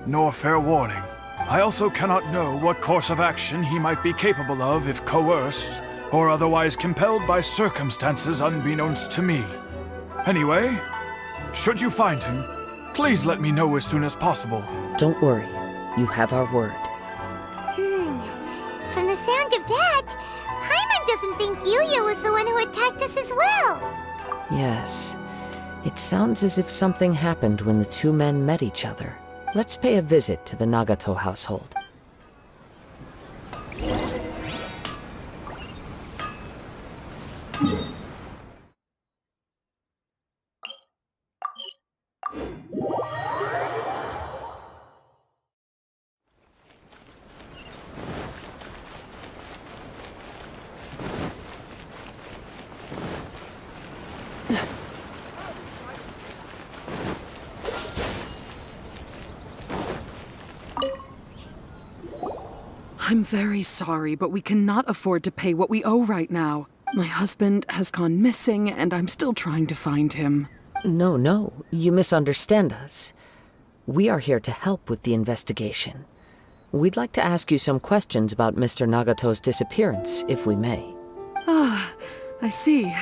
nor fair warning. I also cannot know what course of action he might be capable of if coerced, or otherwise compelled by circumstances unbeknownst to me. Anyway, should you find him, please let me know as soon as possible. Don't worry, you have our word. From the sound of that, Paimon doesn't think Yuya was the one who attacked us as well. Yes, it sounds as if something happened when the two men met each other. Let's pay a visit to the Nagato household. I'm very sorry, but we cannot afford to pay what we owe right now. My husband has gone missing, and I'm still trying to find him. No, you misunderstand us. We are here to help with the investigation. We'd like to ask you some questions about Mr. Nagato's disappearance, if we may. Ah, I see.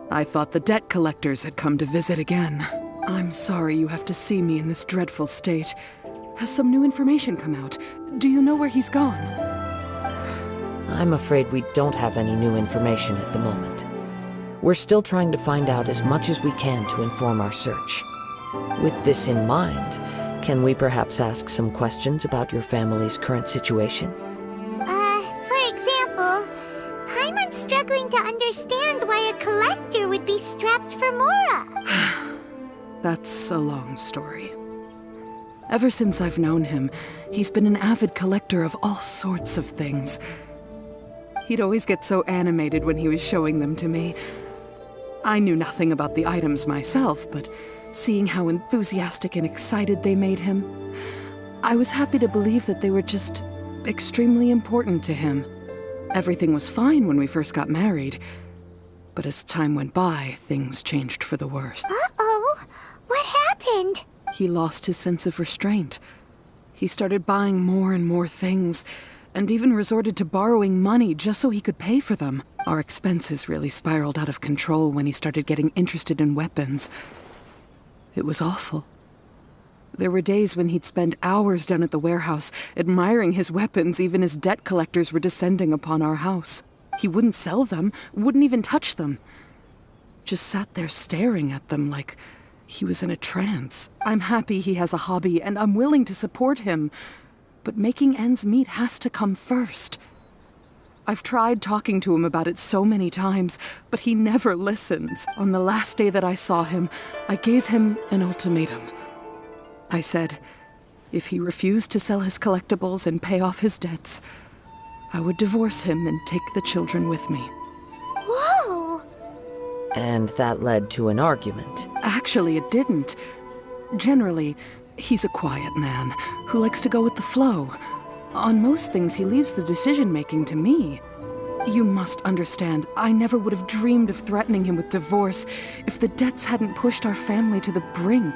I thought the debt collectors had come to visit again. I'm sorry you have to see me in this dreadful state. Has some new information come out? Do you know where he's gone? I'm afraid we don't have any new information at the moment. We're still trying to find out as much as we can to inform our search. With this in mind, can we perhaps ask some questions about your family's current situation? For example, Paimon's struggling to understand why a collector would be strapped for Mora. That's a long story. Ever since I've known him, he's been an avid collector of all sorts of things. He'd always get so animated when he was showing them to me. I knew nothing about the items myself, but seeing how enthusiastic and excited they made him, I was happy to believe that they were just extremely important to him. Everything was fine when we first got married, but as time went by, things changed for the worse. Uh-oh! What happened? He lost his sense of restraint. He started buying more and more things, and even resorted to borrowing money just so he could pay for them. Our expenses really spiraled out of control when he started getting interested in weapons. It was awful. There were days when he'd spend hours down at the warehouse, admiring his weapons even as debt collectors were descending upon our house. He wouldn't sell them, wouldn't even touch them. Just sat there staring at them like he was in a trance. I'm happy he has a hobby, and I'm willing to support him. But making ends meet has to come first. I've tried talking to him about it so many times, but he never listens. On the last day that I saw him, I gave him an ultimatum. I said, if he refused to sell his collectibles and pay off his debts, I would divorce him and take the children with me. Whoa! And that led to an argument. Actually, it didn't. Generally, he's a quiet man who likes to go with the flow. On most things, he leaves the decision-making to me. You must understand, I never would have dreamed of threatening him with divorce if the debts hadn't pushed our family to the brink.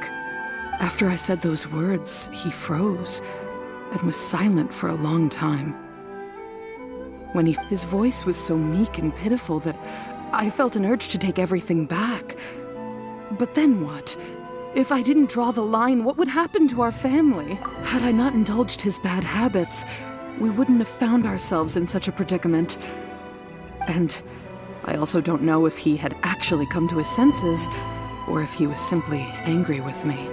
After I said those words, he froze and was silent for a long time. His voice was so meek and pitiful that I felt an urge to take everything back. But then what? If I didn't draw the line, what would happen to our family? Had I not indulged his bad habits, we wouldn't have found ourselves in such a predicament. And I also don't know if he had actually come to his senses, or if he was simply angry with me.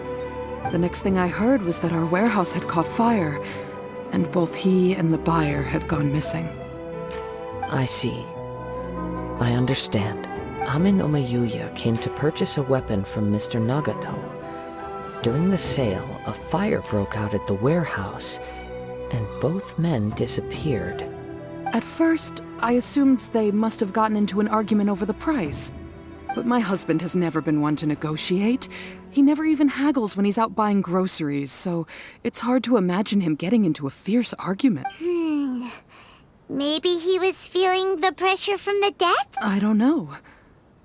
The next thing I heard was that our warehouse had caught fire, and both he and the buyer had gone missing. I see. I understand. Amenoma Yuya came to purchase a weapon from Mr. Nagato. During the sale, a fire broke out at the warehouse, and both men disappeared. At first, I assumed they must have gotten into an argument over the price. But my husband has never been one to negotiate. He never even haggles when he's out buying groceries, so it's hard to imagine him getting into a fierce argument. Maybe he was feeling the pressure from the debt? I don't know.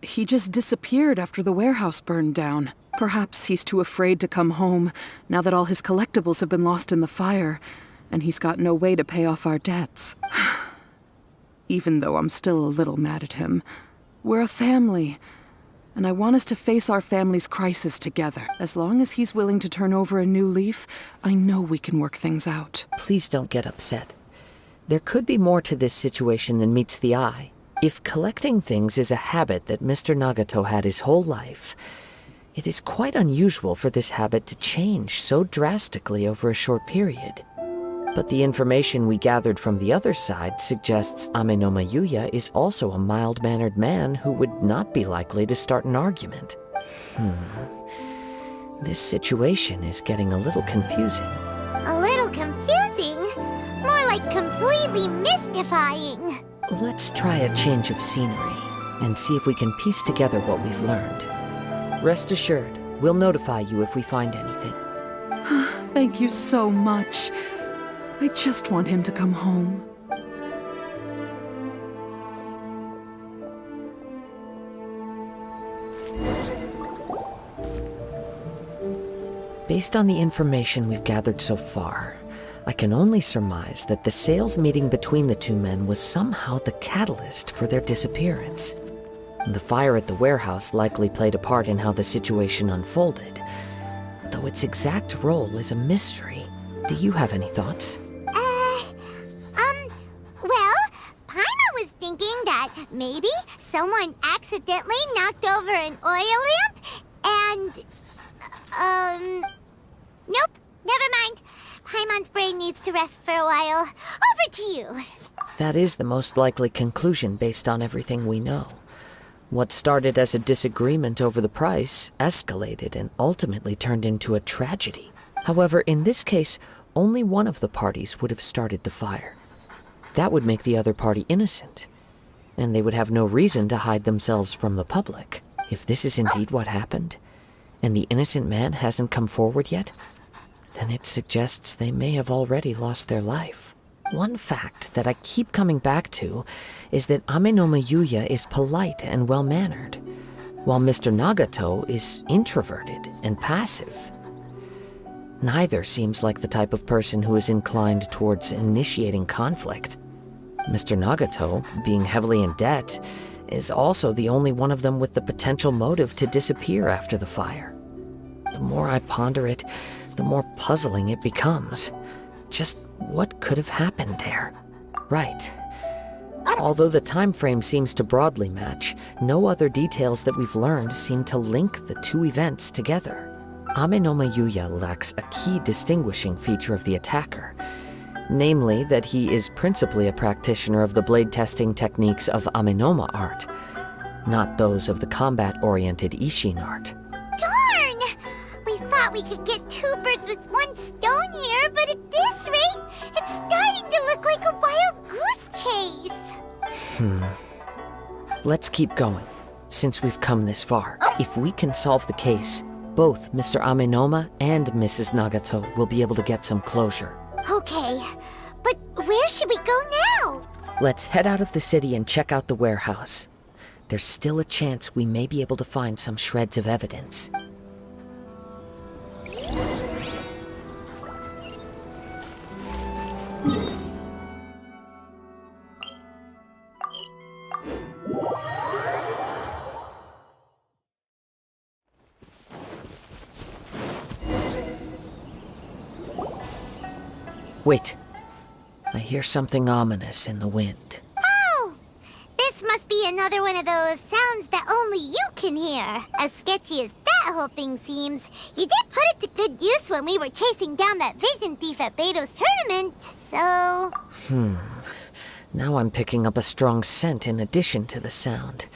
He just disappeared after the warehouse burned down. Perhaps he's too afraid to come home now that all his collectibles have been lost in the fire, and he's got no way to pay off our debts. Even though I'm still a little mad at him. We're a family, and I want us to face our family's crisis together. As long as he's willing to turn over a new leaf, I know we can work things out. Please don't get upset. There could be more to this situation than meets the eye. If collecting things is a habit that Mr. Nagato had his whole life, it is quite unusual for this habit to change so drastically over a short period. But the information we gathered from the other side suggests Amenoma Yuya is also a mild-mannered man who would not be likely to start an argument. This situation is getting a little confusing. A little confusing? More like completely mystifying. Let's try a change of scenery and see if we can piece together what we've learned. Rest assured, we'll notify you if we find anything. Thank you so much. I just want him to come home. Based on the information we've gathered so far, I can only surmise that the sales meeting between the two men was somehow the catalyst for their disappearance. The fire at the warehouse likely played a part in how the situation unfolded, though its exact role is a mystery. Do you have any thoughts? Well, Paimon was thinking that maybe someone accidentally knocked over an oil lamp and, nope, never mind. Paimon's brain needs to rest for a while. Over to you. That is the most likely conclusion based on everything we know. What started as a disagreement over the price escalated and ultimately turned into a tragedy. However, in this case, only one of the parties would have started the fire. That would make the other party innocent, and they would have no reason to hide themselves from the public. If this is indeed what happened, and the innocent man hasn't come forward yet, then it suggests they may have already lost their life. One fact that I keep coming back to is that Amenoma Yuya is polite and well-mannered, while Mr. Nagato is introverted and passive. Neither seems like the type of person who is inclined towards initiating conflict. Mr. Nagato, being heavily in debt, is also the only one of them with the potential motive to disappear after the fire. The more I ponder it, the more puzzling it becomes. Just what could have happened there? Right. Although the time frame seems to broadly match, no other details that we've learned seem to link the two events together. Amenoma Yuya lacks a key distinguishing feature of the attacker, namely that he is principally a practitioner of the blade testing techniques of Amenoma art, not those of the combat-oriented Ishin art. Darn! We thought we could get two birds with one stone here, but at this rate, it's starting to look like a wild goose chase. Let's keep going, since we've come this far. If we can solve the case, both Mr. Amenoma and Mrs. Nagato will be able to get some closure. Okay, but where should we go now? Let's head out of the city and check out the warehouse. There's still a chance we may be able to find some shreds of evidence. Wait. I hear something ominous in the wind. Oh! This must be another one of those sounds that only you can hear. As sketchy as that whole thing seems, you did put it to good use when we were chasing down that vision thief at Beto's tournament, so... Now I'm picking up a strong scent in addition to the sound.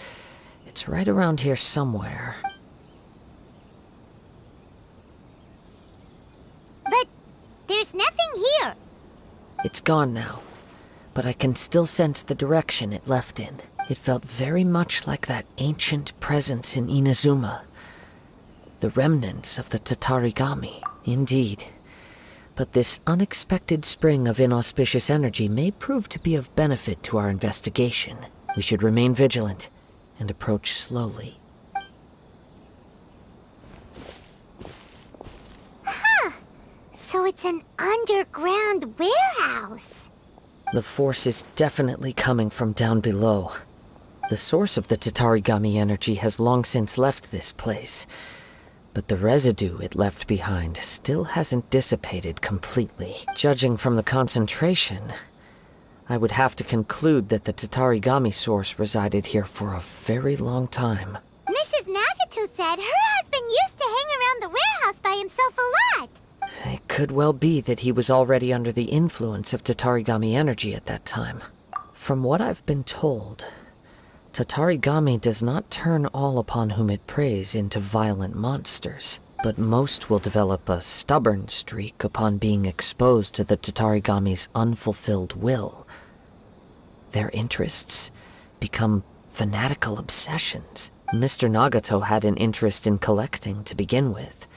It's right around here somewhere. But there's nothing here. It's gone now, but I can still sense the direction it left in. It felt very much like that ancient presence in Inazuma. The remnants of the Tatarigami, indeed. But this unexpected spring of inauspicious energy may prove to be of benefit to our investigation. We should remain vigilant and approach slowly. So it's an underground warehouse. The force is definitely coming from down below. The source of the Tatarigami energy has long since left this place, but the residue it left behind still hasn't dissipated completely. Judging from the concentration, I would have to conclude that the Tatarigami source resided here for a very long time. Mrs. Nagato said her husband used to hang around the warehouse by himself a lot. It could well be that he was already under the influence of Tatarigami energy at that time. From what I've been told, Tatarigami does not turn all upon whom it preys into violent monsters, but most will develop a stubborn streak upon being exposed to the Tatarigami's unfulfilled will. Their interests become fanatical obsessions. Mr. Nagato had an interest in collecting to begin with.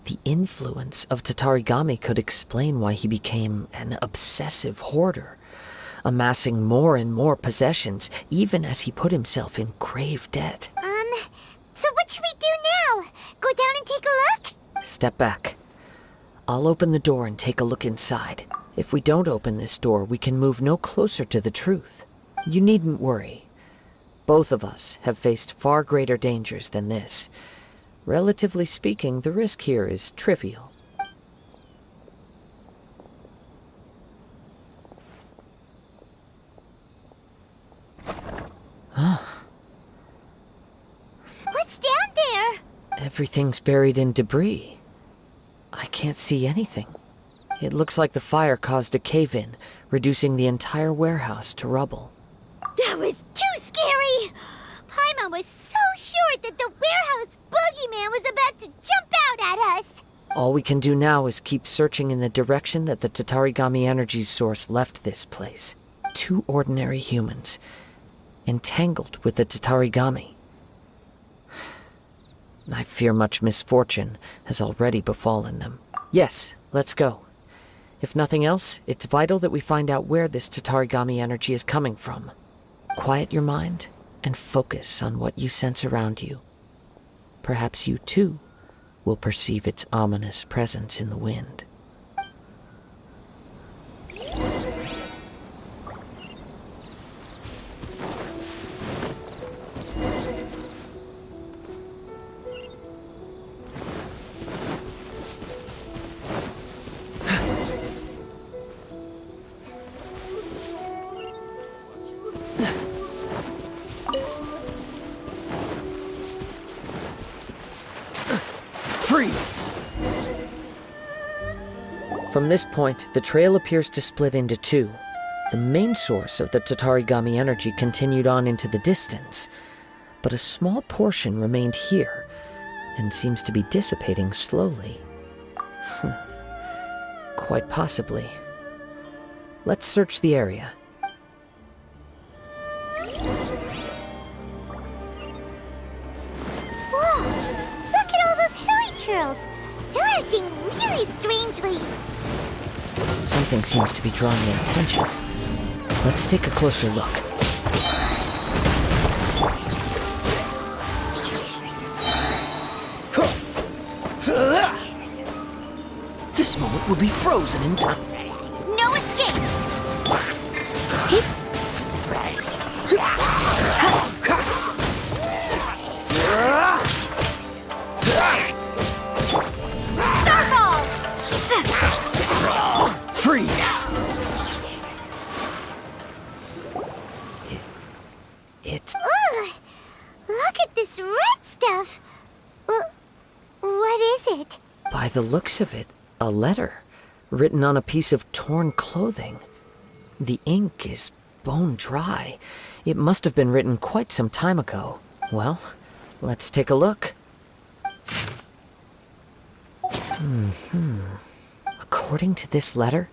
The influence of Tatarigami could explain why he became an obsessive hoarder, amassing more and more possessions, even as he put himself in grave debt. So what should we do now? Go down and take a look? Step back. I'll open the door and take a look inside. If we don't open this door, we can move no closer to the truth. You needn't worry. Both of us have faced far greater dangers than this. Relatively speaking, the risk here is trivial. What's down there? Everything's buried in debris. I can't see anything. It looks like the fire caused a cave-in, reducing the entire warehouse to rubble. That was too scary! Paimon was so sure that the warehouse boogeyman was about to jump out at us! All we can do now is keep searching in the direction that the Tatarigami energy's source left this place. 2 ordinary humans, entangled with the Tatarigami. I fear much misfortune has already befallen them. Yes, let's go. If nothing else, it's vital that we find out where this Tatarigami energy is coming from. Quiet your mind and focus on what you sense around you. Perhaps you, too, will perceive its ominous presence in the wind. Freeze! From this point, the trail appears to split into 2. The main source of the Tatarigami energy continued on into the distance, but a small portion remained here, and seems to be dissipating slowly. Quite possibly. Let's search the area. Whoa! Look at all those hilly churls! They're acting really strangely! Something seems to be drawing their attention. Let's take a closer look. This moment will be frozen in time. No escape! Starfall! Freeze! It's... Ugh! Look at this red stuff! What is it? By the looks of it, a letter written on a piece of torn clothing. The ink is bone dry. It must have been written quite some time ago. Well, let's take a look. According to this letter,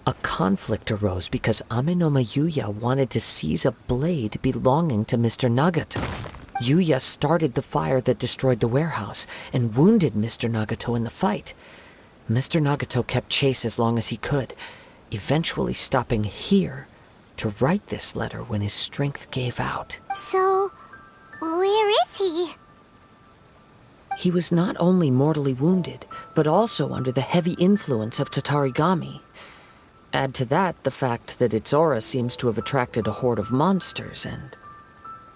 a conflict arose because Ame no Yuya wanted to seize a blade belonging to Mr. Nagato. Yuya started the fire that destroyed the warehouse and wounded Mr. Nagato in the fight. Mr. Nagato kept chase as long as he could, eventually stopping here to write this letter when his strength gave out. So, where is he? He was not only mortally wounded, but also under the heavy influence of Tatarigami. Add to that the fact that its aura seems to have attracted a horde of monsters, and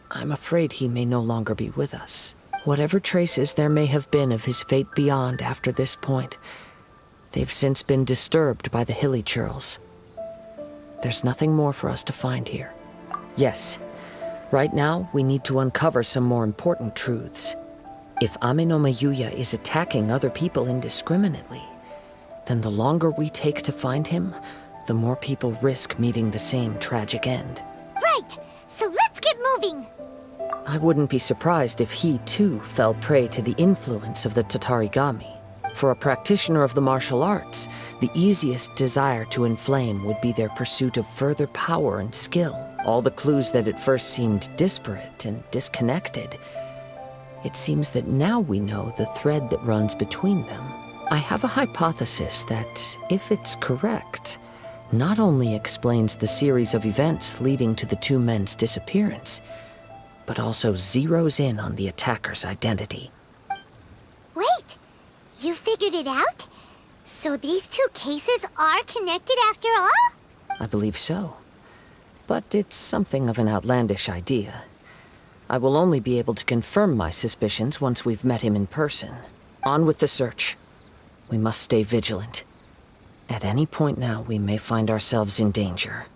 I'm afraid he may no longer be with us. Whatever traces there may have been of his fate beyond after this point, they've since been disturbed by the hilly churls. There's nothing more for us to find here. Yes, right now we need to uncover some more important truths. If Ame no Yuya is attacking other people indiscriminately, then the longer we take to find him, the more people risk meeting the same tragic end. Right! So let's get moving! I wouldn't be surprised if he, too, fell prey to the influence of the Tatarigami. For a practitioner of the martial arts, the easiest desire to inflame would be their pursuit of further power and skill. All the clues that at first seemed disparate and disconnected. It seems that now we know the thread that runs between them. I have a hypothesis that, if it's correct, not only explains the series of events leading to the two men's disappearance, but also zeroes in on the attacker's identity. Wait! You figured it out? So these two cases are connected after all? I believe so. But it's something of an outlandish idea. I will only be able to confirm my suspicions once we've met him in person. On with the search. We must stay vigilant. At any point now, we may find ourselves in danger.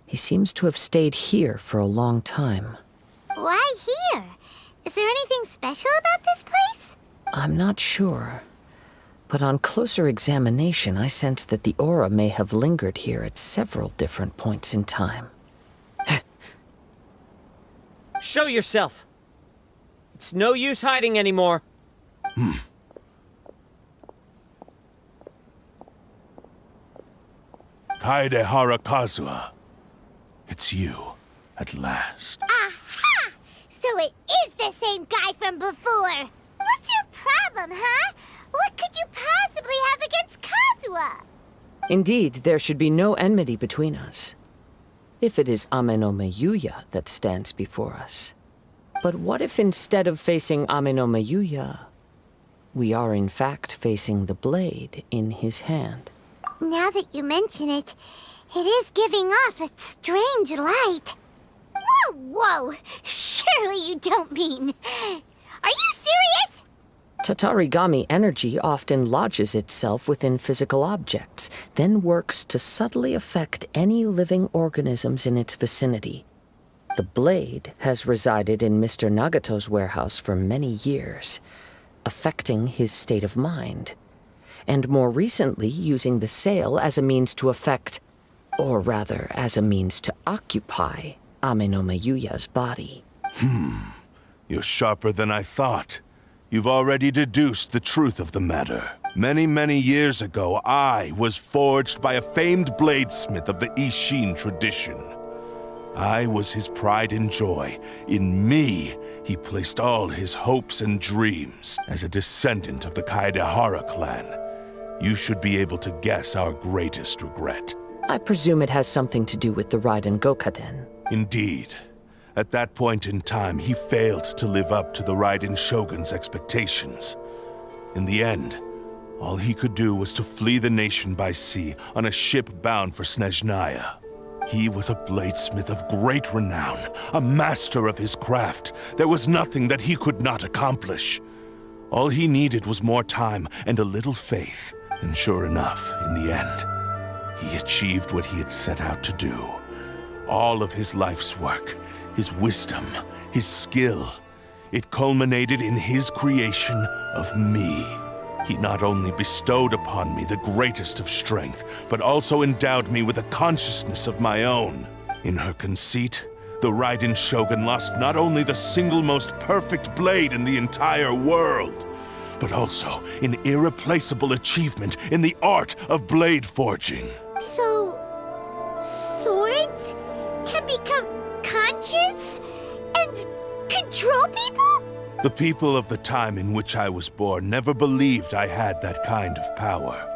He seems to have stayed here for a long time. Why here? Is there anything special about this place? I'm not sure. But on closer examination, I sense that the aura may have lingered here at several different points in time. Show yourself! It's no use hiding anymore. Kaedehara Kazuha. It's you, at last. Aha! So it is the same guy from before! What's your problem, huh? What could you possibly have against Kazuha? Indeed, there should be no enmity between us. If it is Ame no Yuya that stands before us. But what if instead of facing Ame no Yuya, we are in fact facing the blade in his hand? Now that you mention it, it is giving off a strange light. Whoa, whoa! Surely you don't mean... Are you serious? Tatarigami energy often lodges itself within physical objects, then works to subtly affect any living organisms in its vicinity. The blade has resided in Mr. Nagato's warehouse for many years. affecting his state of mind, and more recently using the sail as a means to affect, or rather as a means to occupy, Ame-no-me Yuya's body. You're sharper than I thought. You've already deduced the truth of the matter. Many, many years ago, I was forged by a famed bladesmith of the Ishin tradition. I was his pride and joy. In me, he placed all his hopes and dreams. As a descendant of the Kaedehara clan, you should be able to guess our greatest regret. I presume it has something to do with the Raiden Gokaden. Indeed. At that point in time, he failed to live up to the Raiden Shogun's expectations. In the end, all he could do was to flee the nation by sea on a ship bound for Snezhnaya. He was a bladesmith of great renown, a master of his craft. There was nothing that he could not accomplish. All he needed was more time and a little faith. And sure enough, in the end, he achieved what he had set out to do. All of his life's work, his wisdom, his skill, it culminated in his creation of me. He not only bestowed upon me the greatest of strength, but also endowed me with a consciousness of my own. In her conceit, the Raiden Shogun lost not only the single most perfect blade in the entire world, but also an irreplaceable achievement in the art of blade forging. So, swords can become conscious and control people? The people of the time in which I was born never believed I had that kind of power.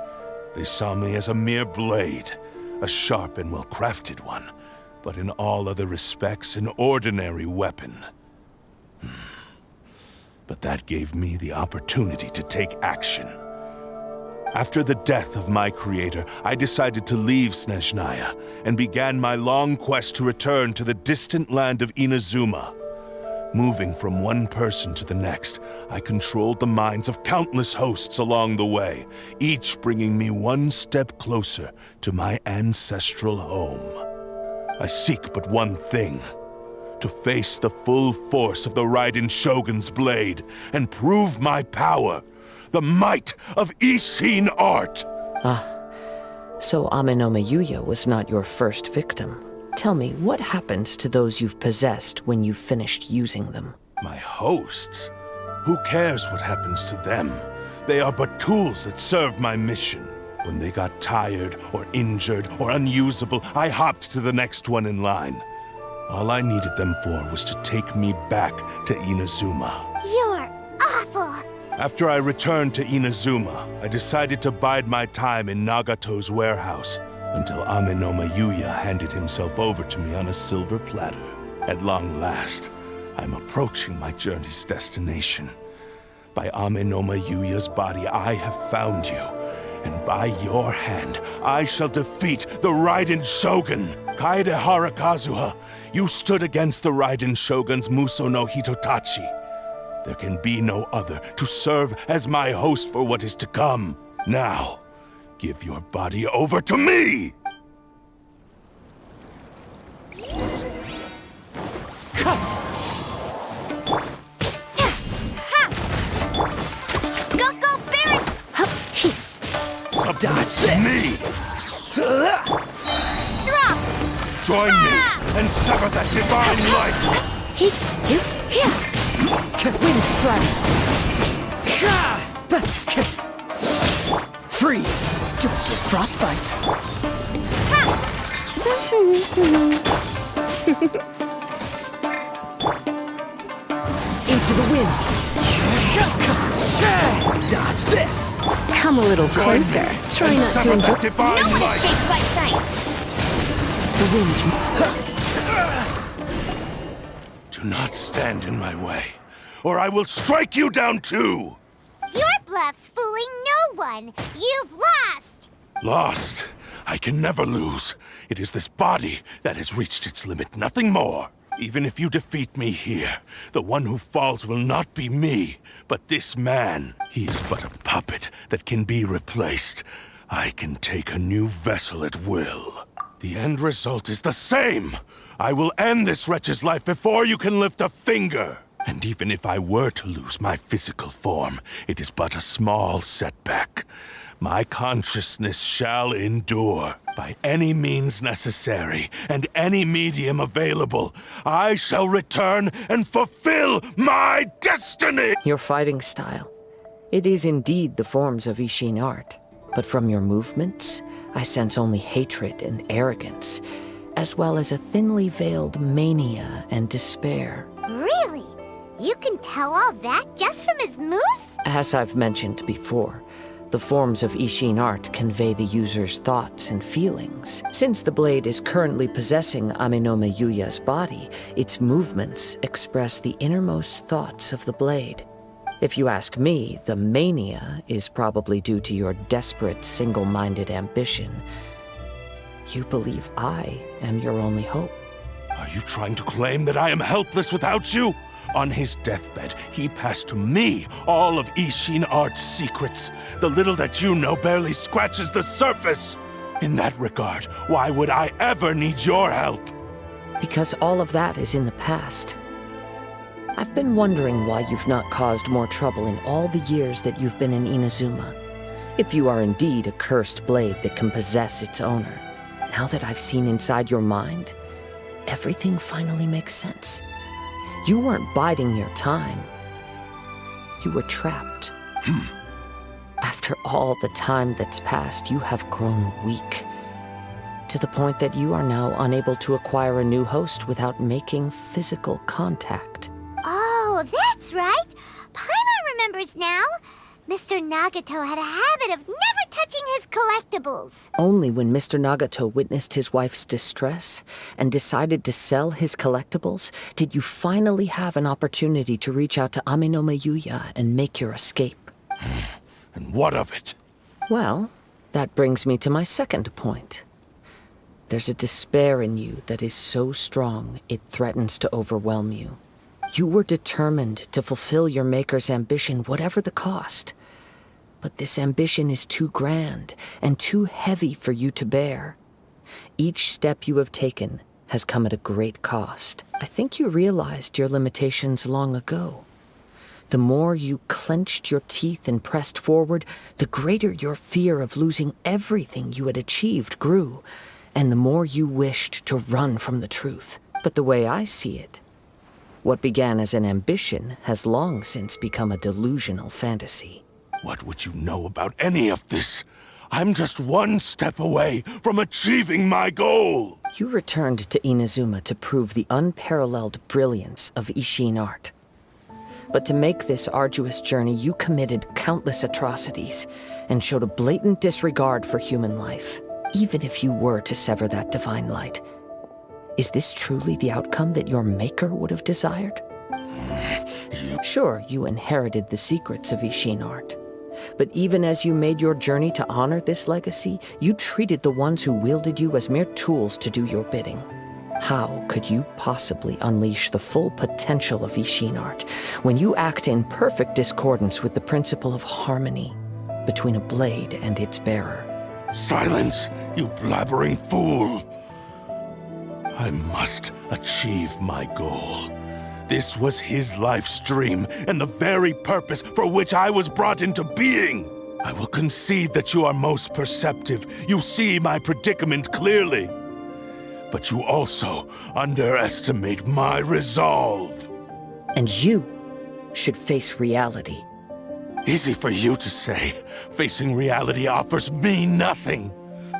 They saw me as a mere blade, a sharp and well-crafted one, but in all other respects an ordinary weapon. But that gave me the opportunity to take action. After the death of my creator, I decided to leave Snezhnaya and began my long quest to return to the distant land of Inazuma. Moving from one person to the next, I controlled the minds of countless hosts along the way, each bringing me one step closer to my ancestral home. I seek but one thing: to face the full force of the Raiden Shogun's blade and prove my power, the might of Ishin art! So Ame-no-me Yuya was not your first victim. Tell me, what happens to those you've possessed when you've finished using them? My hosts? Who cares what happens to them? They are but tools that serve my mission. When they got tired, or injured, or unusable, I hopped to the next one in line. All I needed them for was to take me back to Inazuma. You're awful! After I returned to Inazuma, I decided to bide my time in Nagato's warehouse until Ame-no-me Yuya handed himself over to me on a silver platter. At long last, I'm approaching my journey's destination. By Ame-no-me Yuya's body, I have found you, and by your hand, I shall defeat the Raiden Shogun. Kaedehara Kazuha, you stood against the Raiden Shogun's Muso no Hitotachi. There can be no other to serve as my host for what is to come. Now, give your body over to me! Go, Baron! Dodge me! Drop! Join me and sever that divine light! Wind strike! Freeze! Don't get frostbite! Into the wind! Dodge this! Come a little closer. Try not to enjoy. Divine No one light. escapes my sight! The wind. Do not stand in my way, or I will strike you down too! Your bluff's fooling no one! You've lost! Lost? I can never lose. It is this body that has reached its limit, nothing more. Even if you defeat me here, the one who falls will not be me, but this man. He is but a puppet that can be replaced. I can take a new vessel at will. The end result is the same. I will end this wretch's life before you can lift a finger. And even if I were to lose my physical form, it is but a small setback. My consciousness shall endure. By any means necessary, and any medium available, I shall return and fulfill my destiny! Your fighting style. It is indeed the forms of Ishin art. But from your movements, I sense only hatred and arrogance, as well as a thinly veiled mania and despair. Really? You can tell all that just from his moves? As I've mentioned before, the forms of Ishin art convey the user's thoughts and feelings. Since the blade is currently possessing Aminome Yuya's body, its movements express the innermost thoughts of the blade. If you ask me, the mania is probably due to your desperate, single-minded ambition. You believe I am your only hope. Are you trying to claim that I am helpless without you? On his deathbed, he passed to me all of Ishin art's secrets. The little that you know barely scratches the surface. In that regard, why would I ever need your help? Because all of that is in the past. I've been wondering why you've not caused more trouble in all the years that you've been in Inazuma. If you are indeed a cursed blade that can possess its owner. Now that I've seen inside your mind, everything finally makes sense. You weren't biding your time. You were trapped. After all the time that's passed, you have grown weak. To the point that you are now unable to acquire a new host without making physical contact. Oh, that's right. Paimon remembers now. Mr. Nagato had a habit of never touching his collectibles. Only when Mr. Nagato witnessed his wife's distress and decided to sell his collectibles did you finally have an opportunity to reach out to Aminome Yuya and make your escape. And what of it? Well, that brings me to my second point. There's a despair in you that is so strong it threatens to overwhelm you. You were determined to fulfill your maker's ambition, whatever the cost. But this ambition is too grand and too heavy for you to bear. Each step you have taken has come at a great cost. I think you realized your limitations long ago. The more you clenched your teeth and pressed forward, the greater your fear of losing everything you had achieved grew, and the more you wished to run from the truth. But the way I see it, what began as an ambition has long since become a delusional fantasy. What would you know about any of this? I'm just one step away from achieving my goal! You returned to Inazuma to prove the unparalleled brilliance of Ishin art. But to make this arduous journey, you committed countless atrocities and showed a blatant disregard for human life, even if you were to sever that divine light. Is this truly the outcome that your maker would have desired? Sure, you inherited the secrets of Ishin art. But even as you made your journey to honor this legacy, you treated the ones who wielded you as mere tools to do your bidding. How could you possibly unleash the full potential of Ishin art when you act in perfect discordance with the principle of harmony between a blade and its bearer? Silence, you blabbering fool! I must achieve my goal. This was his life's dream, and the very purpose for which I was brought into being. I will concede that you are most perceptive. You see my predicament clearly. But you also underestimate my resolve. And you should face reality. Easy for you to say. Facing reality offers me nothing.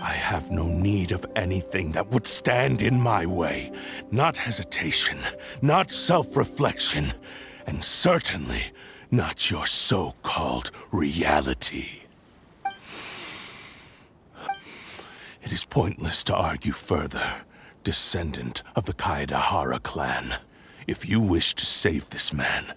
I have no need of anything that would stand in my way. Not hesitation, not self-reflection, and certainly not your so-called reality. It is pointless to argue further, descendant of the Kaedahara clan. If you wish to save this man,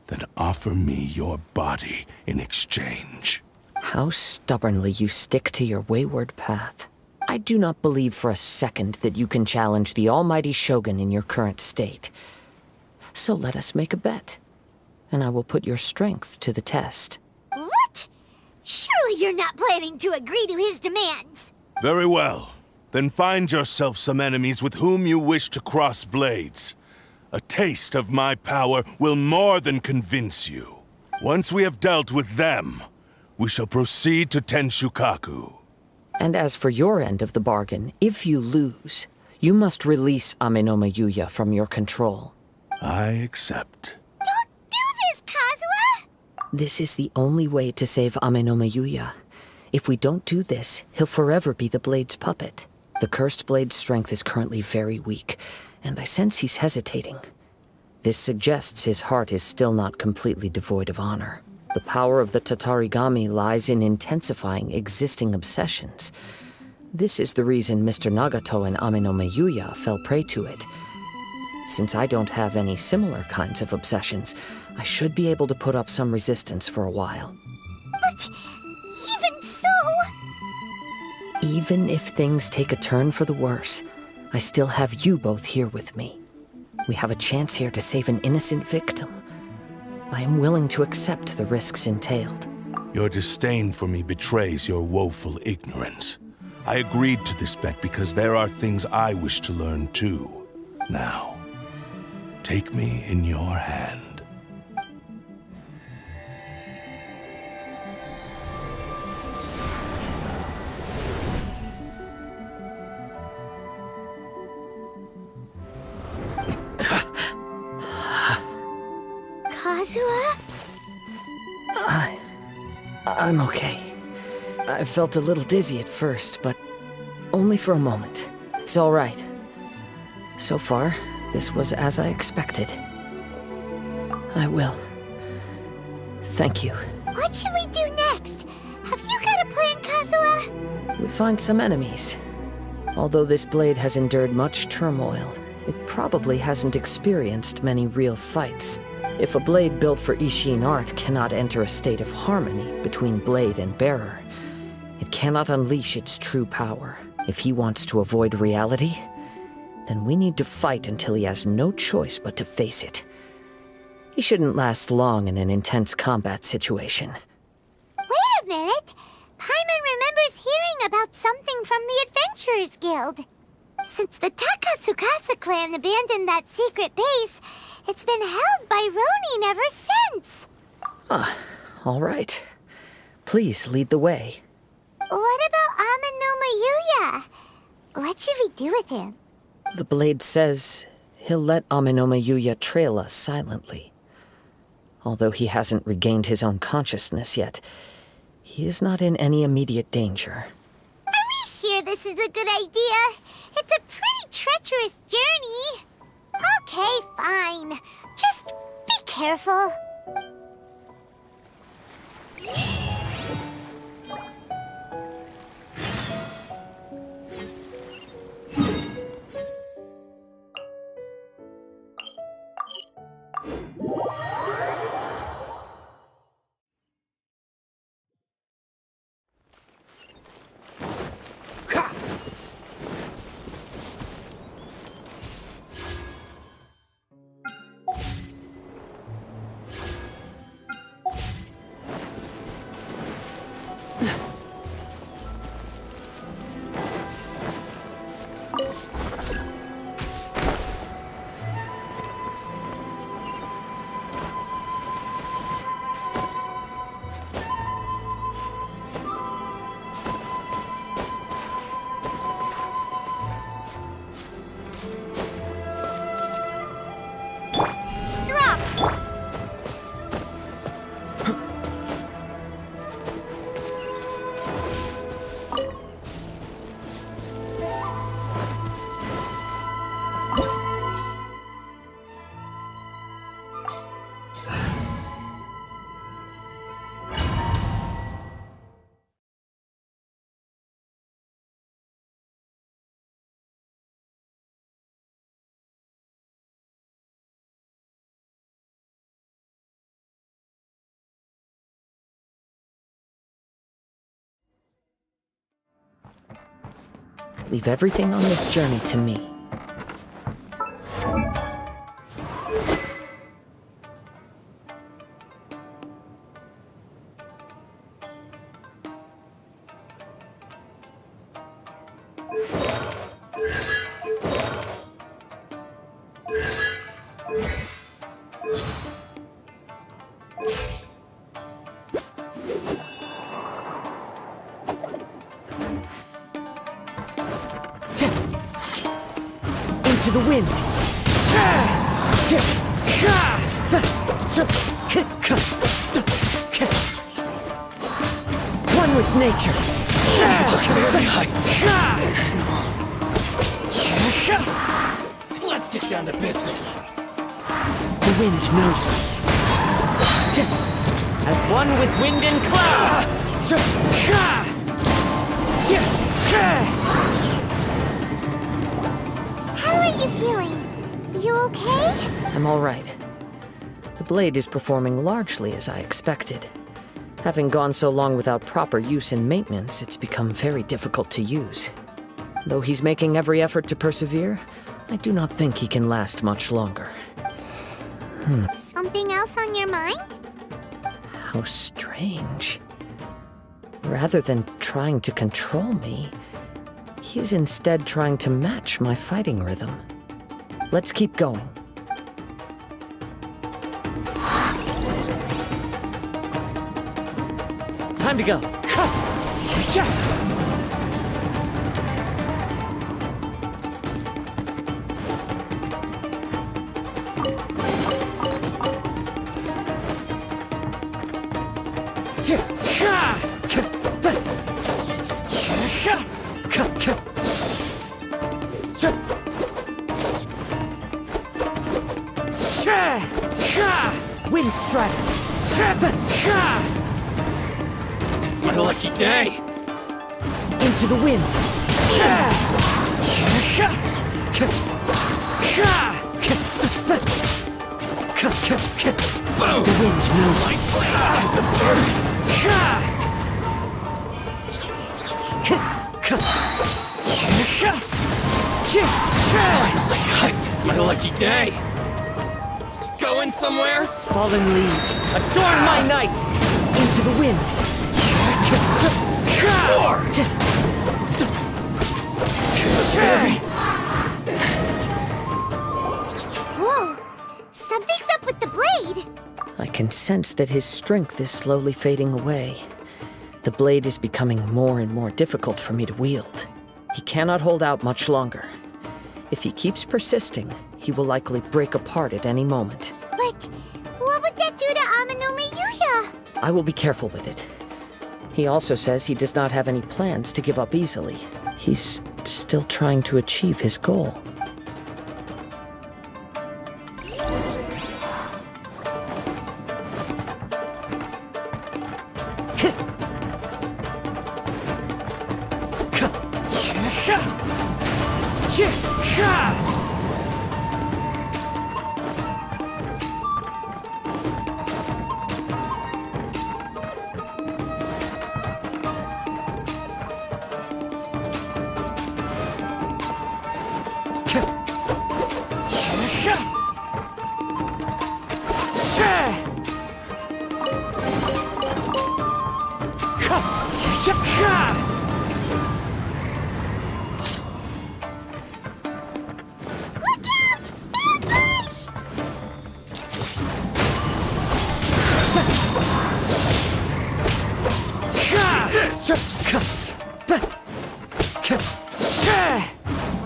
then offer me your body in exchange. How stubbornly you stick to your wayward path. I do not believe for a second that you can challenge the almighty Shogun in your current state. So let us make a bet, and I will put your strength to the test. What? Surely you're not planning to agree to his demands. Very well. Then find yourself some enemies with whom you wish to cross blades. A taste of my power will more than convince you. Once we have dealt with them, we shall proceed to Tenshukaku. And as for your end of the bargain, if you lose, you must release Amenoma Yuya from your control. I accept. Don't do this, Kazuha! This is the only way to save Amenoma Yuya. If we don't do this, he'll forever be the Blade's puppet. The Cursed Blade's strength is currently very weak, and I sense he's hesitating. This suggests his heart is still not completely devoid of honor. The power of the Tatarigami lies in intensifying existing obsessions. This is the reason Mr. Nagato and Amenoma Yuya fell prey to it. Since I don't have any similar kinds of obsessions, I should be able to put up some resistance for a while. But even so... Even if things take a turn for the worse, I still have you both here with me. We have a chance here to save an innocent victim. I am willing to accept the risks entailed. Your disdain for me betrays your woeful ignorance. I agreed to this bet because there are things I wish to learn too. Now, take me in your hand. Kazuha? I'm okay. I felt a little dizzy at first, but only for a moment. It's all right. So far, this was as I expected. I will. Thank you. What should we do next? Have you got a plan, Kazuha? We find some enemies. Although this blade has endured much turmoil, it probably hasn't experienced many real fights. If a blade built for Ishin art cannot enter a state of harmony between blade and bearer, it cannot unleash its true power. If he wants to avoid reality, then we need to fight until he has no choice but to face it. He shouldn't last long in an intense combat situation. Wait a minute! Paimon remembers hearing about something from the Adventurers Guild. Since the Takasukasa clan abandoned that secret base, it's been held by Ronin ever since. All right. Please lead the way. What about Amenoma Yuya? What should we do with him? The blade says he'll let Amenoma Yuya trail us silently. Although he hasn't regained his own consciousness yet, he is not in any immediate danger. Are we sure this is a good idea? It's a pretty treacherous journey. Okay, fine. Just be careful. Leave everything on this journey to me. Into the wind! One with nature! Let's get down to business. The wind knows me. As one with wind and cloud! How are you feeling? You okay? I'm all right. The blade is performing largely as I expected. Having gone so long without proper use and maintenance, it's become very difficult to use. Though he's making every effort to persevere, I do not think he can last much longer. Something else on your mind? How strange. Rather than trying to control me, he is instead trying to match my fighting rhythm. Let's keep going. Time to go. Wind strike! It's my lucky day. Into the wind! The wind knows me. It's my lucky day. Going somewhere? Fallen leaves, adorn my night! Into the wind! Whoa! Something's up with the blade! I can sense that his strength is slowly fading away. The blade is becoming more and more difficult for me to wield. He cannot hold out much longer. If he keeps persisting, he will likely break apart at any moment. But what would that do to Amano Miyuya? I will be careful with it. He also says he does not have any plans to give up easily. He's still trying to achieve his goal.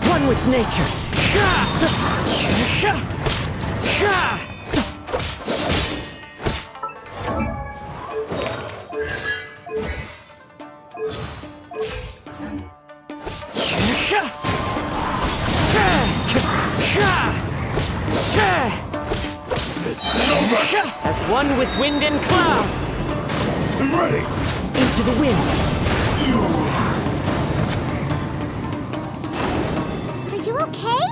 One with nature. As one with wind and cloud. I'm ready. Into the wind. Are you okay?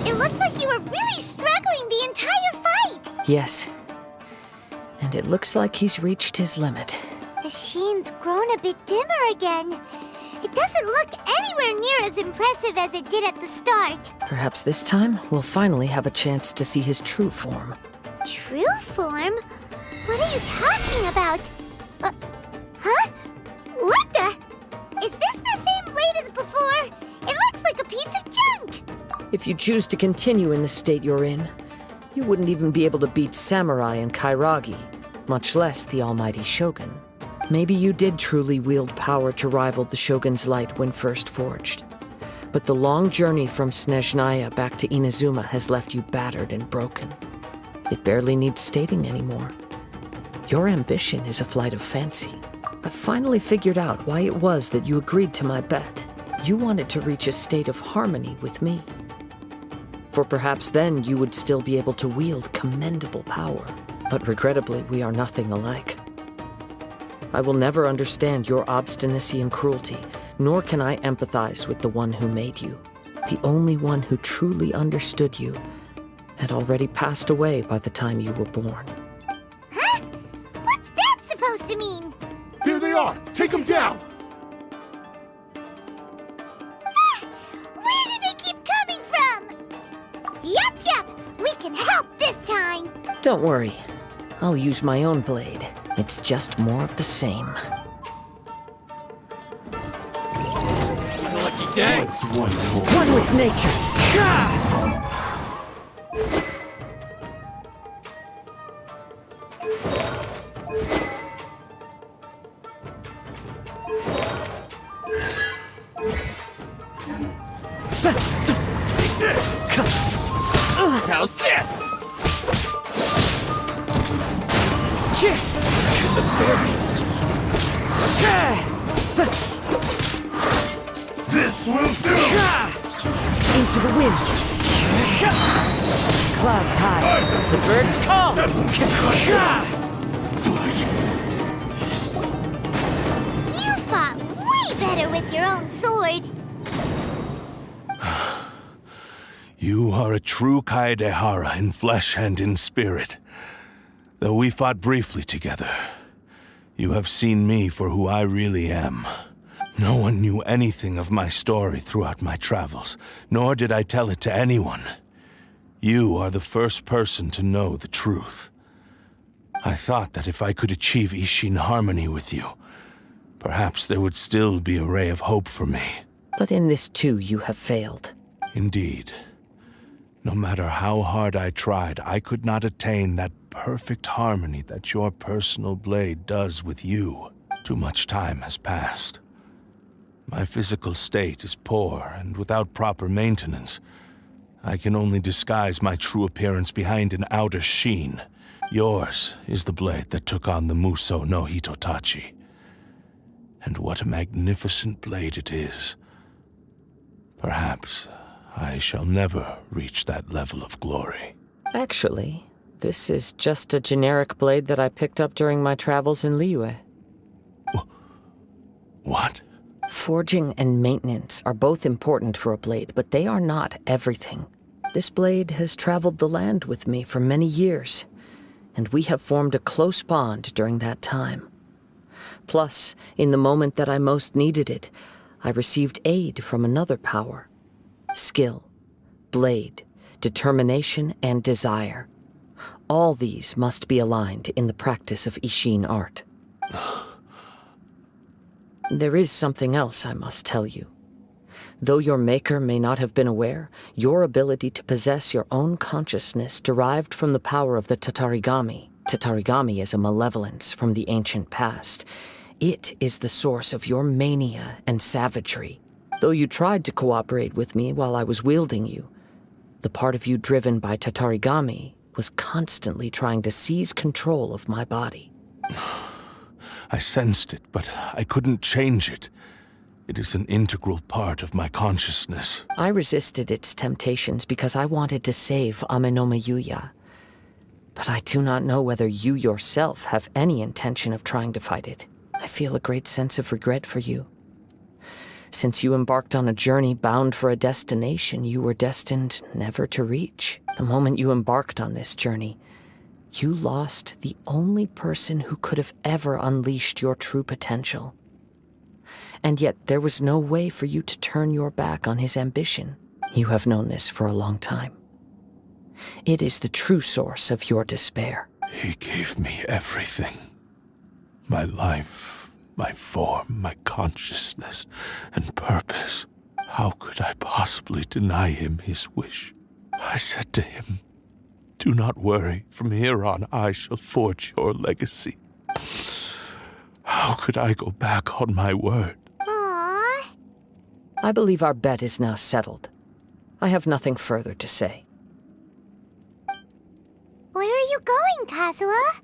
It looked like you were really struggling the entire fight! Yes. And it looks like he's reached his limit. The sheen's grown a bit dimmer again. It doesn't look anywhere near as impressive as it did at the start. Perhaps this time, we'll finally have a chance to see his true form. True form? What are you talking about? Huh? What the? Is this the same blade as before? It looks like a piece of junk! If you choose to continue in the state you're in, you wouldn't even be able to beat Samurai and Kairagi, much less the almighty Shogun. Maybe you did truly wield power to rival the Shogun's light when first forged. But the long journey from Snezhnaya back to Inazuma has left you battered and broken. It barely needs stating anymore. Your ambition is a flight of fancy. I've finally figured out why it was that you agreed to my bet. You wanted to reach a state of harmony with me. For perhaps then you would still be able to wield commendable power. But regrettably, we are nothing alike. I will never understand your obstinacy and cruelty, nor can I empathize with the one who made you. The only one who truly understood you had already passed away by the time you were born. Huh? What's that supposed to mean? Here they are! Take them down! Where do they keep coming from? Yup, we can help this time. Don't worry. I'll use my own blade. It's just more of the same. Lucky day. It's wonderful. One with nature. How's this? This will do! Into the wind. Clouds high. The birds call. You fought way better with your own sword. You are a true Kaedehara in flesh and in spirit. Though we fought briefly together, you have seen me for who I really am. No one knew anything of my story throughout my travels, nor did I tell it to anyone. You are the first person to know the truth. I thought that if I could achieve Ishin harmony with you, perhaps there would still be a ray of hope for me. But in this too, you have failed. Indeed. No matter how hard I tried, I could not attain that perfect harmony that your personal blade does with you. Too much time has passed. My physical state is poor, and without proper maintenance, I can only disguise my true appearance behind an outer sheen. Yours is the blade that took on the Muso no Hitotachi. And what a magnificent blade it is. Perhaps I shall never reach that level of glory. Actually, this is just a generic blade that I picked up during my travels in Liyue. What? Forging and maintenance are both important for a blade, but they are not everything. This blade has traveled the land with me for many years, and we have formed a close bond during that time. Plus, in the moment that I most needed it, I received aid from another power. Skill, blade, determination, and desire. All these must be aligned in the practice of Ishin art. There is something else I must tell you. Though your maker may not have been aware, your ability to possess your own consciousness derived from the power of the Tatarigami. Tatarigami is a malevolence from the ancient past. It is the source of your mania and savagery. Though you tried to cooperate with me while I was wielding you, the part of you driven by Tatarigami was constantly trying to seize control of my body. I sensed it, but I couldn't change it. It is an integral part of my consciousness. I resisted its temptations because I wanted to save Amenoma Yuya. But I do not know whether you yourself have any intention of trying to fight it. I feel a great sense of regret for you. Since you embarked on a journey bound for a destination you were destined never to reach. The moment you embarked on this journey, you lost the only person who could have ever unleashed your true potential. And yet there was no way for you to turn your back on his ambition. You have known this for a long time. It is the true source of your despair. He gave me everything. My life, my form, my consciousness, and purpose. How could I possibly deny him his wish? I said to him, "Do not worry, from here on I shall forge your legacy." How could I go back on my word? Aww. I believe our bet is now settled. I have nothing further to say. Where are you going, Kazuha?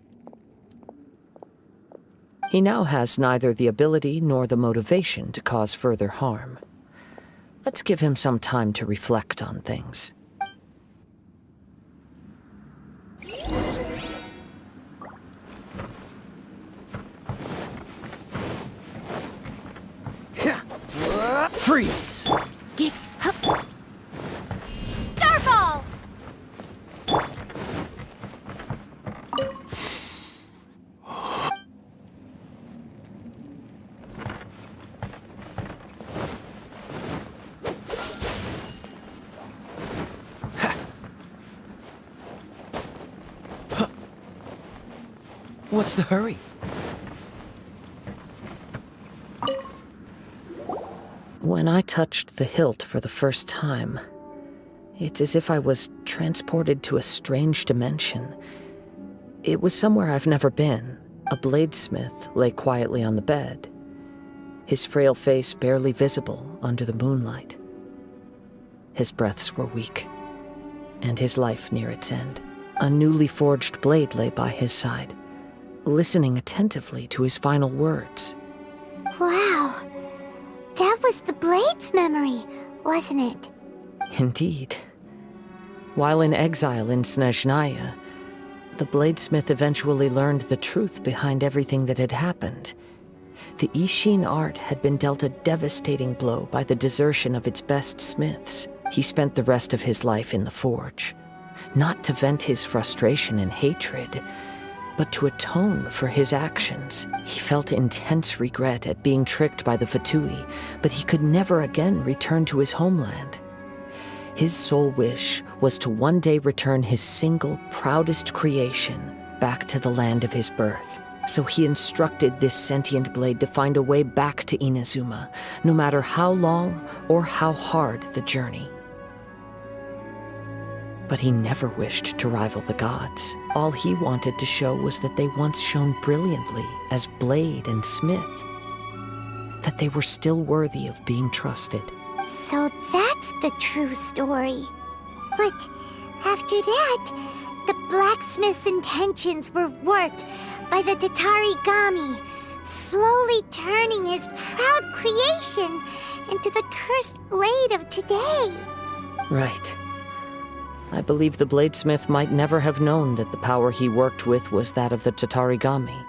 He now has neither the ability nor the motivation to cause further harm. Let's give him some time to reflect on things. Freeze! Starball! What's the hurry? When I touched the hilt for the first time, it's as if I was transported to a strange dimension. It was somewhere I've never been. A bladesmith lay quietly on the bed, his frail face barely visible under the moonlight. His breaths were weak, and his life near its end. A newly forged blade lay by his side, listening attentively to his final words. Wow. That was the Blade's memory, wasn't it? Indeed. While in exile in Snezhnaya, the bladesmith eventually learned the truth behind everything that had happened. The Ishin art had been dealt a devastating blow by the desertion of its best smiths. He spent the rest of his life in the forge, not to vent his frustration and hatred, but to atone for his actions. He felt intense regret at being tricked by the Fatui, but he could never again return to his homeland. His sole wish was to one day return his single, proudest creation back to the land of his birth. So he instructed this sentient blade to find a way back to Inazuma, no matter how long or how hard the journey. But he never wished to rival the gods. All he wanted to show was that they once shone brilliantly as blade and smith, that they were still worthy of being trusted. So that's the true story. But after that, the blacksmith's intentions were worked by the Tatarigami, slowly turning his proud creation into the cursed blade of today. Right. I believe the bladesmith might never have known that the power he worked with was that of the Tatarigami.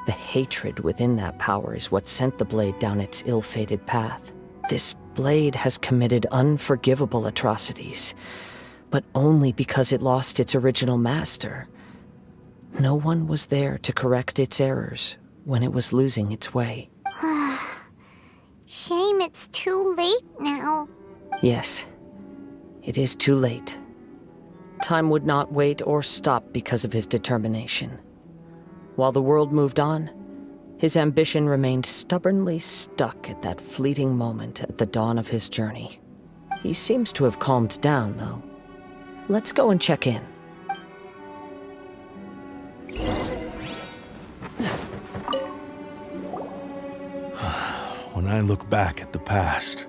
The hatred within that power is what sent the blade down its ill-fated path. This blade has committed unforgivable atrocities, but only because it lost its original master. No one was there to correct its errors when it was losing its way. Shame it's too late now. Yes. It is too late. Time would not wait or stop because of his determination. While the world moved on, his ambition remained stubbornly stuck at that fleeting moment at the dawn of his journey. He seems to have calmed down, though. Let's go and check in. When I look back at the past,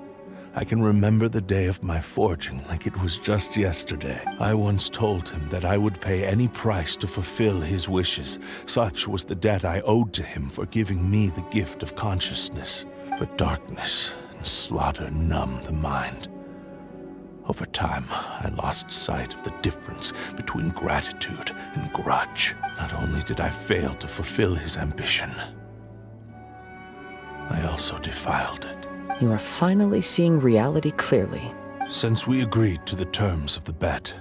I can remember the day of my forging like it was just yesterday. I once told him that I would pay any price to fulfill his wishes. Such was the debt I owed to him for giving me the gift of consciousness. But darkness and slaughter numb the mind. Over time, I lost sight of the difference between gratitude and grudge. Not only did I fail to fulfill his ambition, I also defiled it. You are finally seeing reality clearly. Since we agreed to the terms of the bet,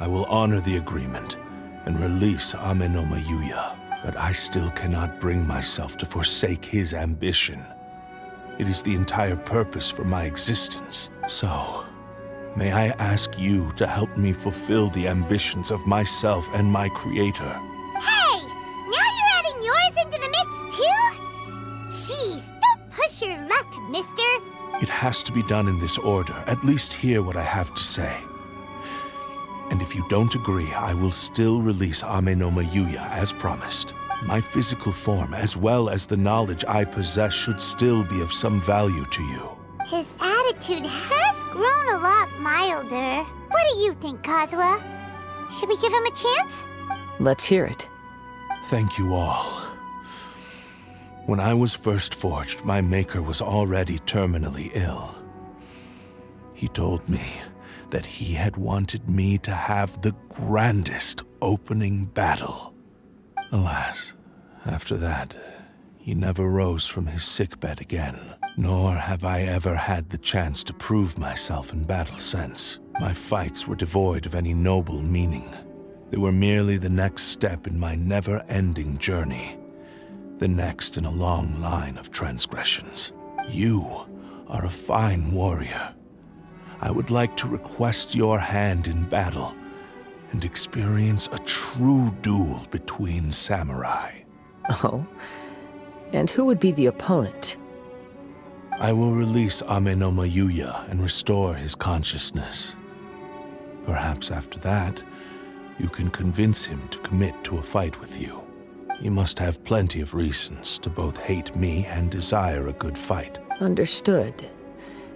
I will honor the agreement and release Amenoma Yuya. But I still cannot bring myself to forsake his ambition. It is the entire purpose for my existence. So, may I ask you to help me fulfill the ambitions of myself and my creator? Hey! Now you're adding yours into the mix, too? Jeez, don't push your luck, mister. It has to be done in this order. At least hear what I have to say. And if you don't agree, I will still release Amenoma Yuya as promised. My physical form, as well as the knowledge I possess, should still be of some value to you. His attitude has grown a lot milder. What do you think, Kazuha? Should we give him a chance? Let's hear it. Thank you all. When I was first forged, my maker was already terminally ill. He told me that he had wanted me to have the grandest opening battle. Alas, after that, he never rose from his sickbed again, nor have I ever had the chance to prove myself in battle since. My fights were devoid of any noble meaning. They were merely the next step in my never-ending journey, the next in a long line of transgressions. You are a fine warrior. I would like to request your hand in battle and experience a true duel between samurai. Oh? And who would be the opponent? I will release Amenoma Yuya and restore his consciousness. Perhaps after that, you can convince him to commit to a fight with you. He must have plenty of reasons to both hate me and desire a good fight. Understood.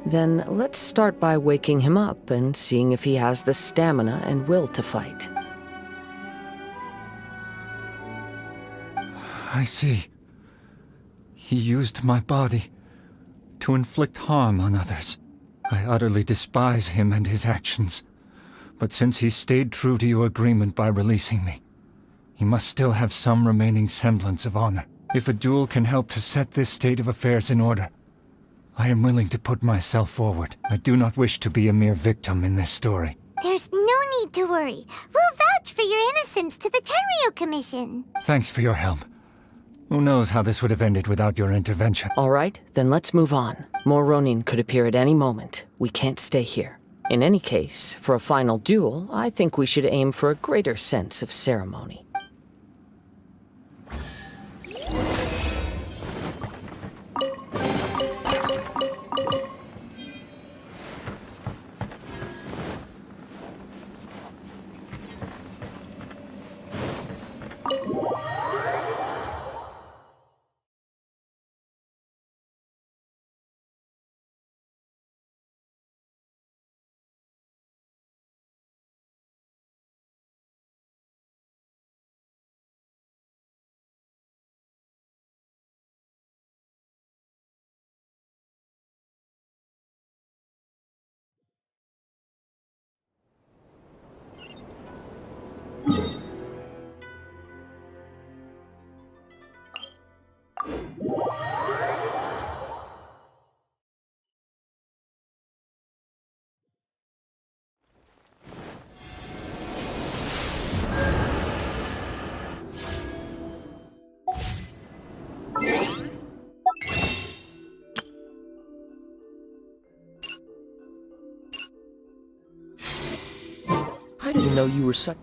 Then let's start by waking him up and seeing if he has the stamina and will to fight. I see. He used my body to inflict harm on others. I utterly despise him and his actions. But since he stayed true to your agreement by releasing me, he must still have some remaining semblance of honor. If a duel can help to set this state of affairs in order, I am willing to put myself forward. I do not wish to be a mere victim in this story. There's no need to worry. We'll vouch for your innocence to the Tenryo Commission. Thanks for your help. Who knows how this would have ended without your intervention? All right, then let's move on. More Ronin could appear at any moment. We can't stay here. In any case, for a final duel, I think we should aim for a greater sense of ceremony. I didn't know you were such...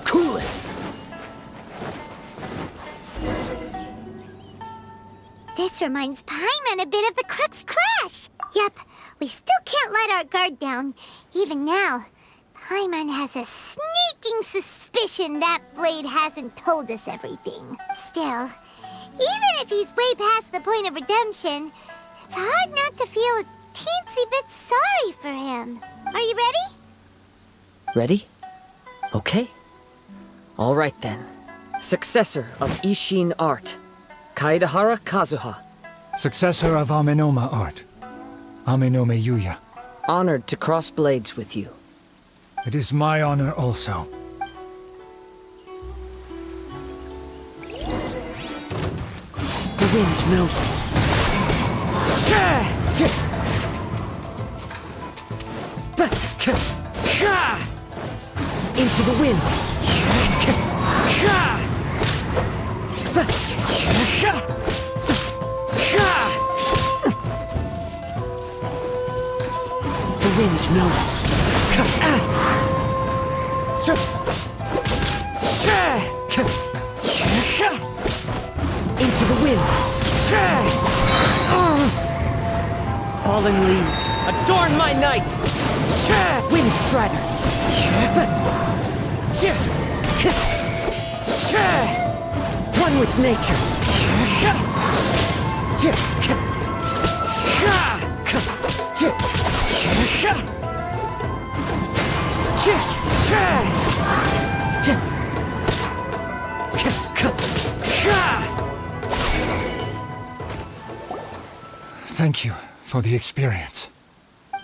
Cool it! This reminds Paimon a bit of the Crux Clash. Yep, we still can't let our guard down. Even now, Paimon has a sneaking suspicion that Blade hasn't told us everything. Still, even if he's way past the point of redemption, it's hard not to feel a teensy bit sorry for him. Are you ready? Ready? Okay. All right then. Successor of Ishin Art, Kaedahara Kazuha. Successor of Amenoma Art, Amenome Yuya. Honored to cross blades with you. It is my honor also. The wind knows me. Into the wind. The wind knows me. Into the wind. Fallen leaves, adorn my night! Wind strider! One with nature! Thank you for the experience.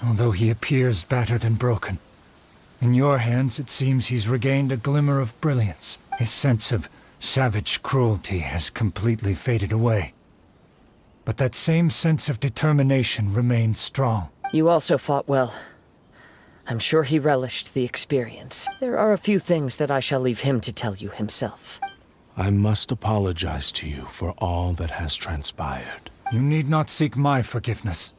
Although he appears battered and broken, in your hands it seems he's regained a glimmer of brilliance. His sense of savage cruelty has completely faded away. But that same sense of determination remains strong. You also fought well. I'm sure he relished the experience. There are a few things that I shall leave him to tell you himself. I must apologize to you for all that has transpired. You need not seek my forgiveness.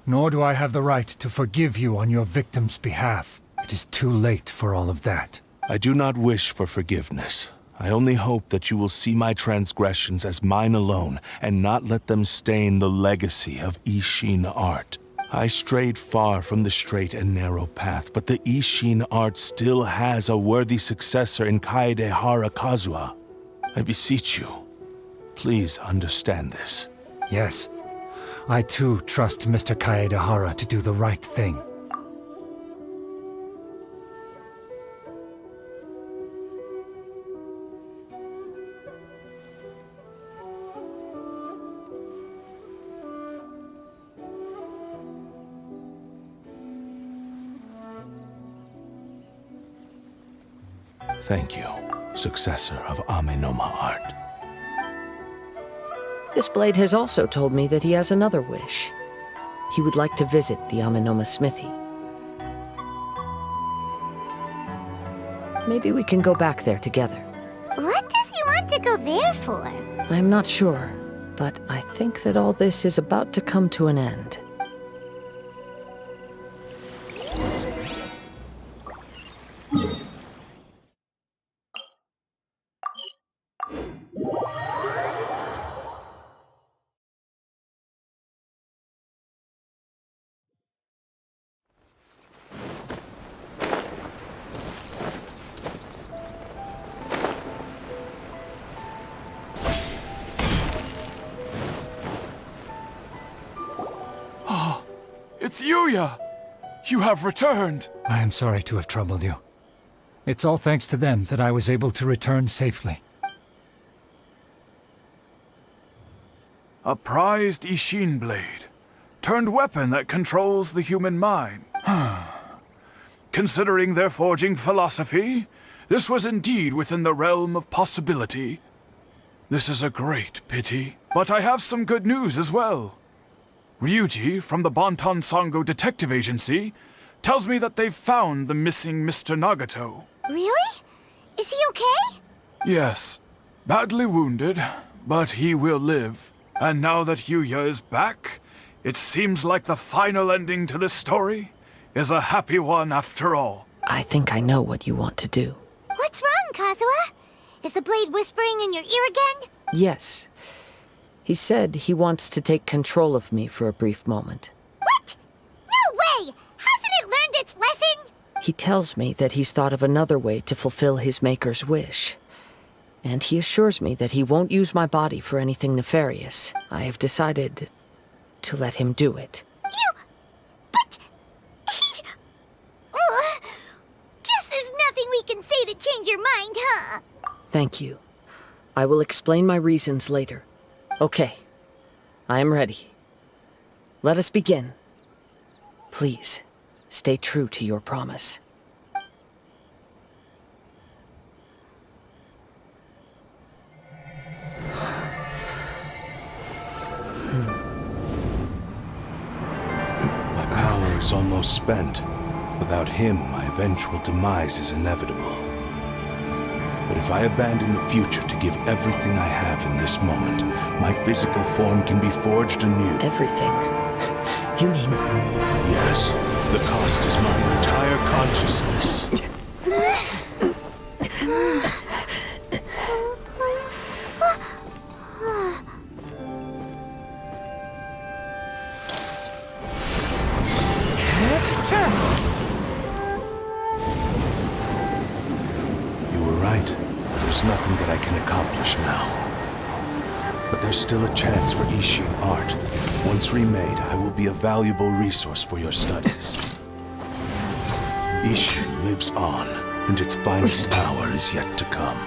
Nor do I have the right to forgive you on your victim's behalf. It is too late for all of that. I do not wish for forgiveness. I only hope that you will see my transgressions as mine alone, and not let them stain the legacy of Ishin art. I strayed far from the straight and narrow path, but the Ishin art still has a worthy successor in Kaedehara Kazuha. I beseech you, please understand this. Yes, I too trust Mr. Kaedehara to do the right thing. Thank you, successor of Amenoma art. This blade has also told me that he has another wish. He would like to visit the Amenoma smithy. Maybe we can go back there together. What does he want to go there for? I'm not sure, but I think that all this is about to come to an end. It's Yuya! You have returned! I am sorry to have troubled you. It's all thanks to them that I was able to return safely. A prized Ishin blade, turned weapon that controls the human mind. Considering their forging philosophy, this was indeed within the realm of possibility. This is a great pity, but I have some good news as well. Ryuji, from the Bonton Sango Detective Agency, tells me that they've found the missing Mr. Nagato. Really? Is he okay? Yes. Badly wounded, but he will live. And now that Yuya is back, it seems like the final ending to this story is a happy one after all. I think I know what you want to do. What's wrong, Kazuha? Is the blade whispering in your ear again? Yes. He said he wants to take control of me for a brief moment. What? No way! Hasn't it learned its lesson? He tells me that he's thought of another way to fulfill his maker's wish. And he assures me that he won't use my body for anything nefarious. I have decided to let him do it. But he... Guess there's nothing we can say to change your mind, huh? Thank you. I will explain my reasons later. Okay. I am ready. Let us begin. Please, stay true to your promise. My power is almost spent. Without him, my eventual demise is inevitable. But if I abandon the future to give everything I have in this moment, my physical form can be forged anew. Everything? You mean... Yes. The cost is my entire consciousness. right. There's nothing that I can accomplish now. But there's still a chance for Ishin art. Once remade, I will be a valuable resource for your studies. Ishin lives on, and its finest hour is yet to come.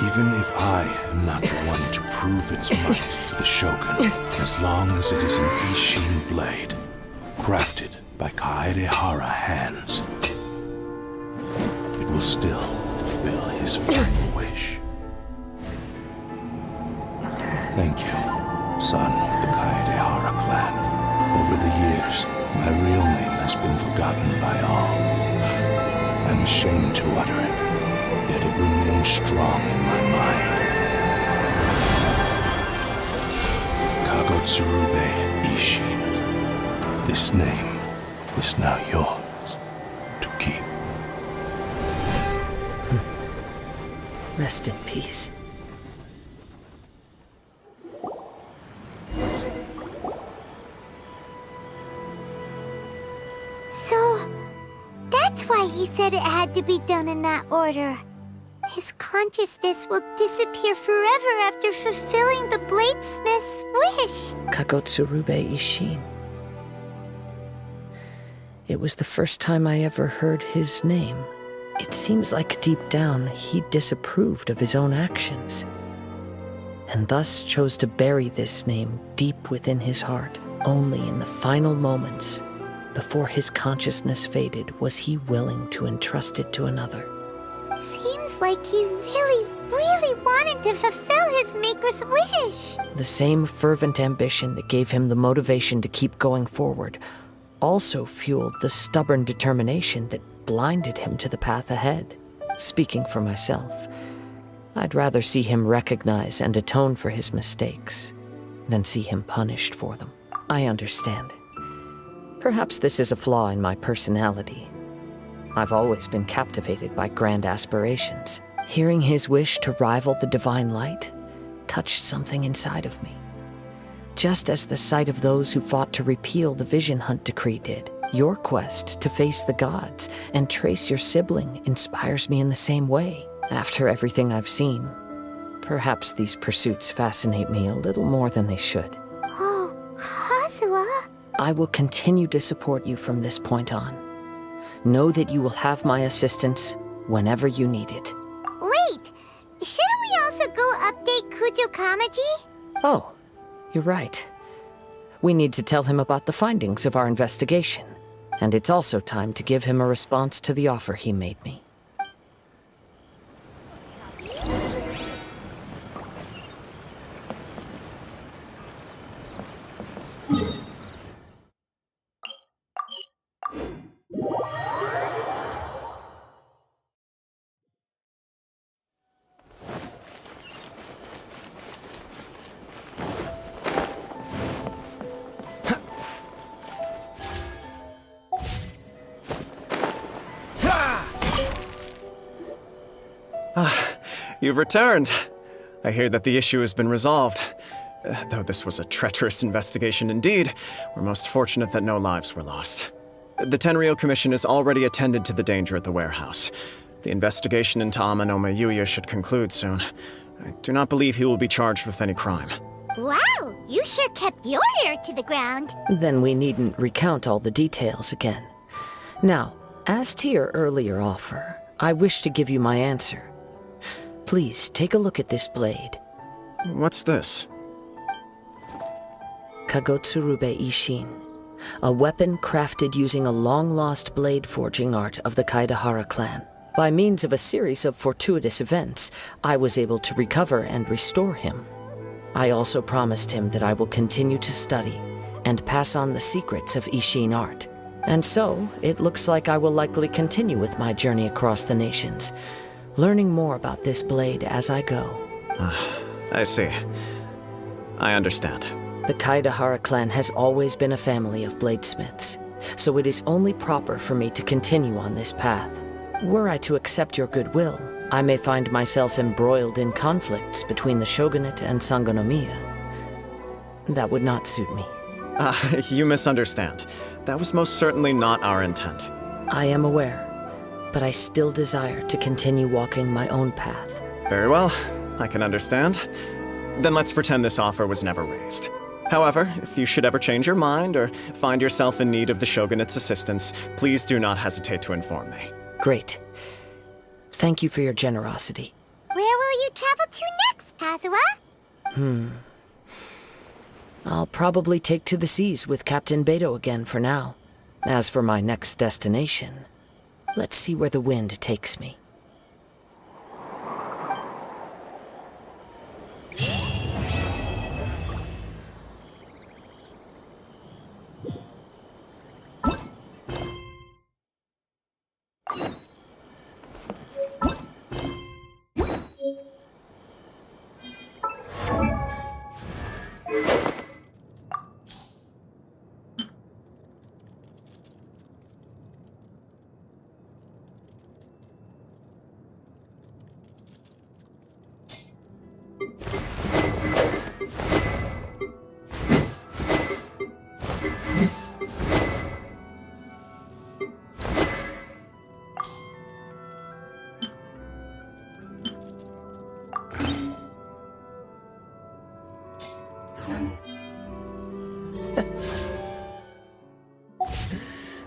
Even if I am not the one to prove its might to the Shogun, as long as it is an Ishin blade, crafted by Kaedehara hands, it will still fulfill his final wish. Thank you, son of the Kaedehara clan. Over the years, my real name has been forgotten by all. I'm ashamed to utter it, yet it remains strong in my mind. Kagotsurube Ishin. This name is now yours to keep. Rest in peace. So, that's why he said it had to be done in that order. His consciousness will disappear forever after fulfilling the bladesmith's wish. Kagotsurube Ishin. It was the first time I ever heard his name. It seems like deep down he disapproved of his own actions, and thus chose to bury this name deep within his heart. Only in the final moments, before his consciousness faded, was he willing to entrust it to another. Seems like he really, really wanted to fulfill his maker's wish. The same fervent ambition that gave him the motivation to keep going forward also fueled the stubborn determination that blinded him to the path ahead. Speaking for myself, I'd rather see him recognize and atone for his mistakes than see him punished for them. I understand. Perhaps this is a flaw in my personality. I've always been captivated by grand aspirations. Hearing his wish to rival the divine light touched something inside of me. Just as the sight of those who fought to repeal the Vision Hunt decree did. Your quest to face the gods and trace your sibling inspires me in the same way. After everything I've seen, perhaps these pursuits fascinate me a little more than they should. Oh, Kazuha? I will continue to support you from this point on. Know that you will have my assistance whenever you need it. Wait! Shouldn't we also go update Kujo Kamaji? Oh, you're right. We need to tell him about the findings of our investigation. And it's also time to give him a response to the offer he made me. You've returned. I hear that the issue has been resolved. Though this was a treacherous investigation indeed, we're most fortunate that no lives were lost. The Tenryou Commission has already attended to the danger at the warehouse. The investigation into Amanome Yuya should conclude soon. I do not believe he will be charged with any crime. Wow, you sure kept your ear to the ground. Then we needn't recount all the details again. Now, as to your earlier offer, I wish to give you my answer. Please, take a look at this blade. What's this? Kagotsurube Ishin. A weapon crafted using a long-lost blade forging art of the Kaedehara clan. By means of a series of fortuitous events, I was able to recover and restore him. I also promised him that I will continue to study and pass on the secrets of Ishin art. And so, it looks like I will likely continue with my journey across the nations, learning more about this blade as I go. I see. I understand. The Kaedehara clan has always been a family of bladesmiths, so it is only proper for me to continue on this path. Were I to accept your goodwill, I may find myself embroiled in conflicts between the shogunate and Sangonomiya. That would not suit me. You misunderstand. That was most certainly not our intent. I am aware. but I still desire to continue walking my own path. Very well, I can understand. Then let's pretend this offer was never raised. However, if you should ever change your mind or find yourself in need of the Shogunate's assistance, please do not hesitate to inform me. Great. Thank you for your generosity. Where will you travel to next, Kazuha? I'll probably take to the seas with Captain Beto again for now. As for my next destination, let's see where the wind takes me.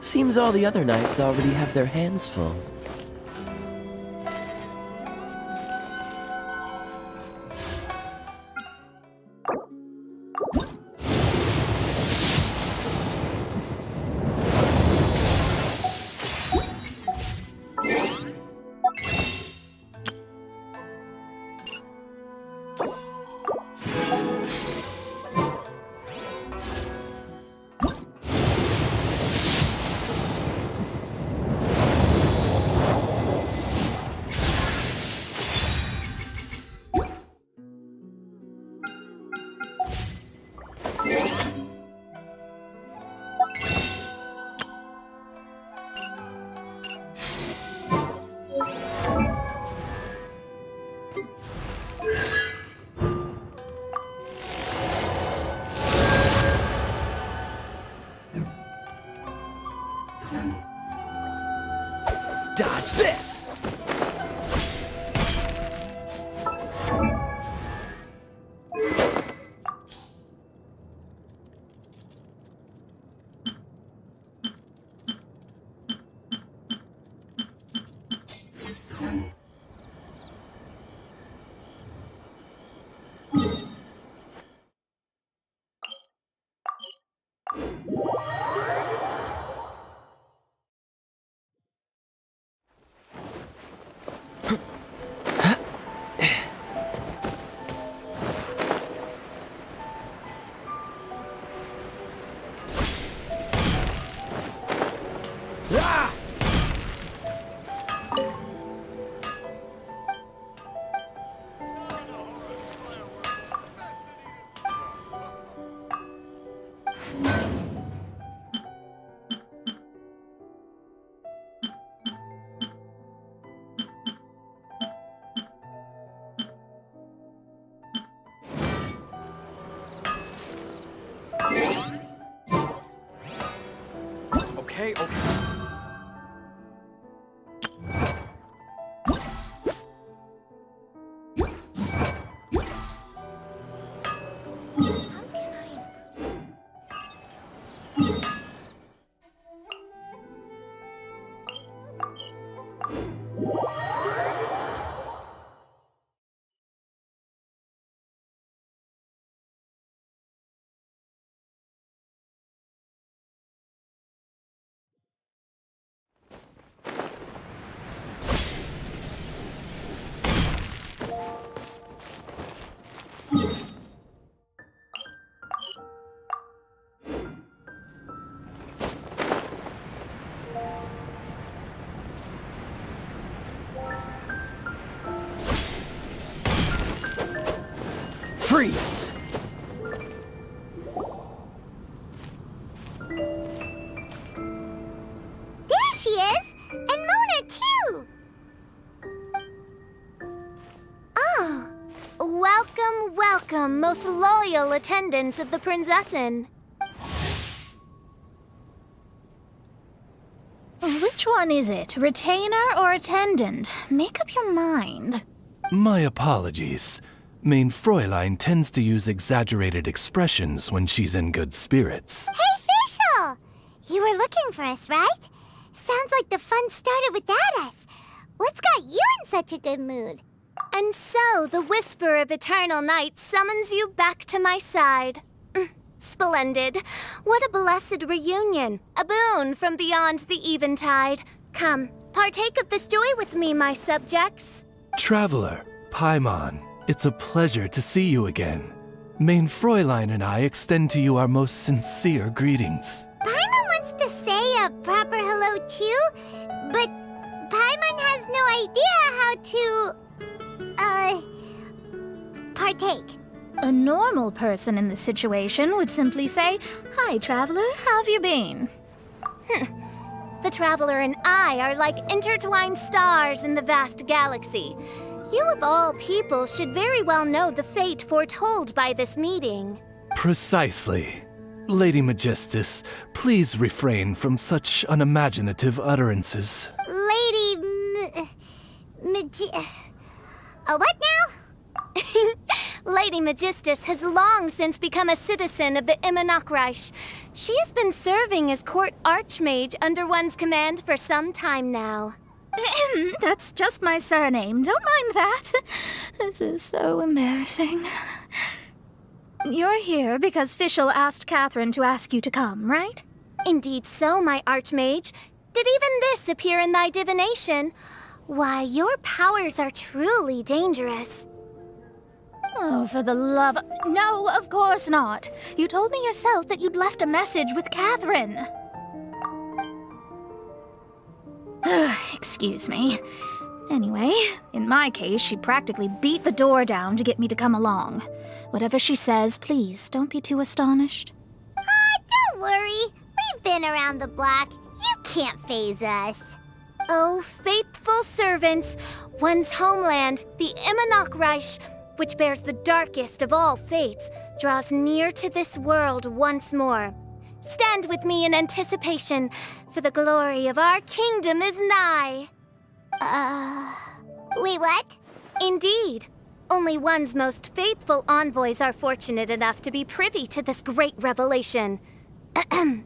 Seems all the other knights already have their hands full. Dodge this! Okay. Freeze! There she is! And Mona, too! Ah, welcome, welcome, most loyal attendants of the Prinzessin. Which one is it? Retainer or attendant? Make up your mind. My apologies. Main Fräulein tends to use exaggerated expressions when she's in good spirits. Hey, Fischl! You were looking for us, right? Sounds like the fun started without us. What's got you in such a good mood? And so the whisper of eternal night summons you back to my side. Splendid. What a blessed reunion. A boon from beyond the eventide. Come, partake of this joy with me, my subjects. Traveler, Paimon, it's a pleasure to see you again. Main Fräulein and I extend to you our most sincere greetings. Paimon wants to say a proper hello too, but Paimon has no idea how to, partake. A normal person in this situation would simply say, "Hi, traveler, how have you been?" The traveler and I are like intertwined stars in the vast galaxy. You of all people should very well know the fate foretold by this meeting. Precisely. Lady Magistus, please refrain from such unimaginative utterances. What now? Lady Magistus has long since become a citizen of the Immernachtreich. She has been serving as court archmage under one's command for some time now. That's just my surname. Don't mind that. This is so embarrassing. You're here because Fischl asked Catherine to ask you to come, right? Indeed so, my archmage. Did even this appear in thy divination? Why, your powers are truly dangerous. Oh, for the love... No, of course not. You told me yourself that you'd left a message with Catherine. Excuse me. Anyway, in my case, she practically beat the door down to get me to come along. Whatever she says, please, don't be too astonished. Don't worry. We've been around the block. You can't faze us. Oh, faithful servants, one's homeland, the Immernachtreich, which bears the darkest of all fates, draws near to this world once more. Stand with me in anticipation, for the glory of our kingdom is nigh. Wait, what? Indeed. Only one's most faithful envoys are fortunate enough to be privy to this great revelation. The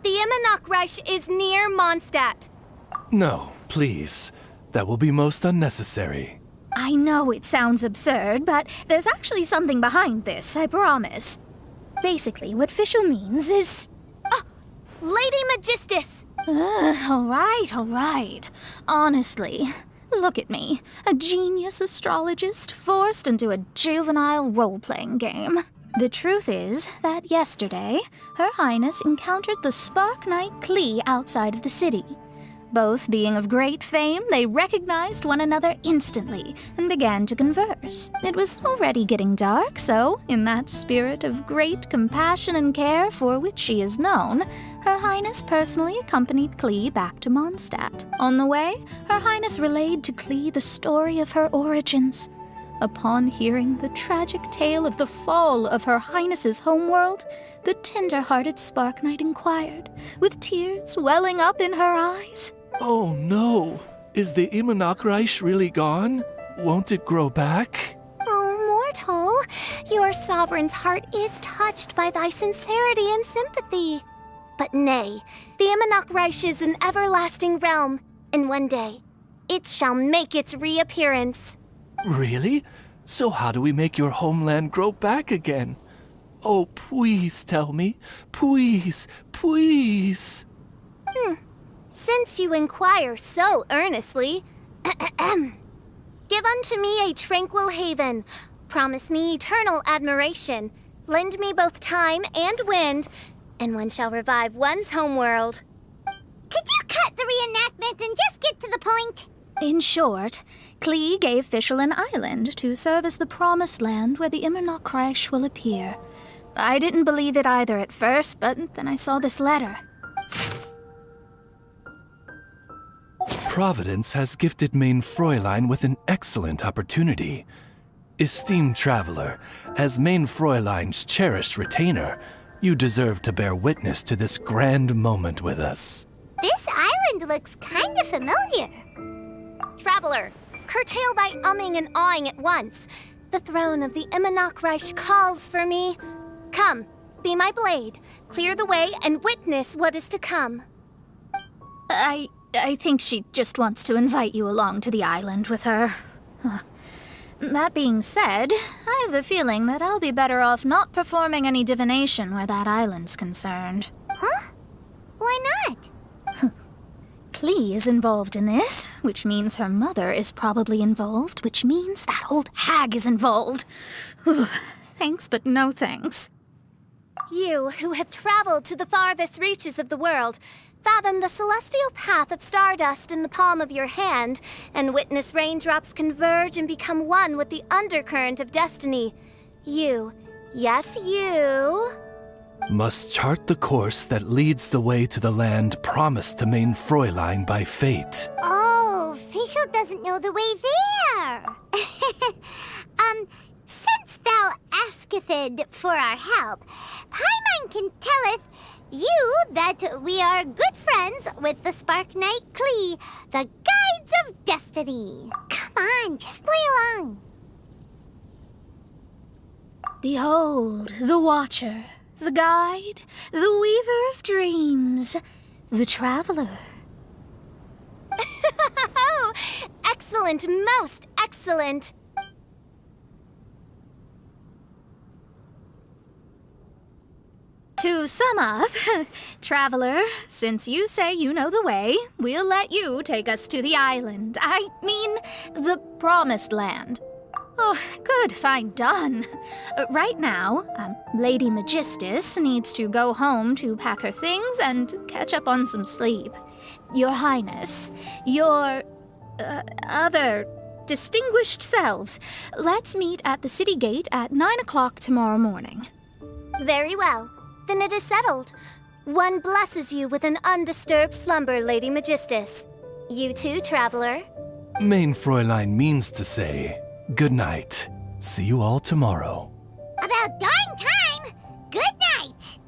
Immernachtreich is near Mondstadt. No, please. That will be most unnecessary. I know it sounds absurd, but there's actually something behind this, I promise. Basically, what Fischl means is... Lady Magistus! All right. Honestly, look at me. A genius astrologist forced into a juvenile role-playing game. The truth is that yesterday, Her Highness encountered the Spark Knight Klee outside of the city. Both being of great fame, they recognized one another instantly and began to converse. It was already getting dark, so, in that spirit of great compassion and care for which she is known, Her Highness personally accompanied Klee back to Mondstadt. On the way, Her Highness relayed to Klee the story of her origins. Upon hearing the tragic tale of the fall of Her Highness's homeworld, the tender-hearted Spark Knight inquired, with tears welling up in her eyes. Oh no! Is the Immernachtreich really gone? Won't it grow back? Oh, mortal, your sovereign's heart is touched by thy sincerity and sympathy. But nay, the Immernachtreich is an everlasting realm, and one day, it shall make its reappearance. Really? So how do we make your homeland grow back again? Oh, please tell me. Please, please. Since you inquire so earnestly, give unto me a tranquil haven. Promise me eternal admiration. Lend me both time and wind, and one shall revive one's homeworld. Could you cut the reenactment and just get to the point? In short, Klee gave Fischl an island to serve as the promised land where the Immernachtreich will appear. I didn't believe it either at first, but then I saw this letter. Providence has gifted Main Fräulein with an excellent opportunity. Esteemed traveler, as Main Fräulein's cherished retainer, you deserve to bear witness to this grand moment with us. This island island looks kinda familiar. Traveler, curtail thy umming and awing at once. The throne of the Imanok Reich calls for me. Come, be my blade, clear the way, and witness what is to come. I think she just wants to invite you along to the island with her. That being said, I have a feeling that I'll be better off not performing any divination where that island's concerned. Huh? Why not? Klee is involved in this, which means her mother is probably involved, which means that old hag is involved. Thanks, but no thanks. You, who have traveled to the farthest reaches of the world, fathom the celestial path of stardust in the palm of your hand, and witness raindrops converge and become one with the undercurrent of destiny. You, yes, you... must chart the course that leads the way to the land promised to Main Fräulein by fate. Oh, Fischl doesn't know the way there. Since thou asketh for our help, Paimon can telleth you that we are good friends with the Spark Knight Klee, the Guides of Destiny. Come on, just play along. Behold, the Watcher, the Guide, the Weaver of Dreams, the Traveler. Excellent, most excellent. To sum up, Traveler, since you say you know the way, we'll let you take us to the island. I mean, the Promised Land. Oh, good, fine, done. Right now, Lady Magistus needs to go home to pack her things and catch up on some sleep. Your Highness, your other distinguished selves, let's meet at the city gate at 9 o'clock tomorrow morning. Very well. Then it is settled. One blesses you with an undisturbed slumber, Lady Magistus. You too, Traveler. Main Fräulein means to say, good night. See you all tomorrow. About darn time! Good night!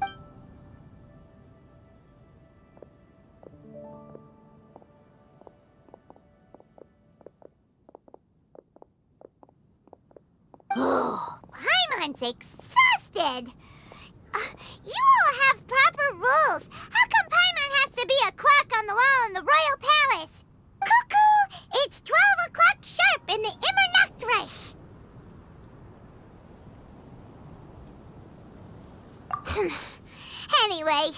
Oh, Paimon's exhausted! You all have proper rules. How come Paimon has to be a clock on the wall in the royal palace? Cuckoo! It's 12 o'clock sharp in the Immernachtreich. Anyway,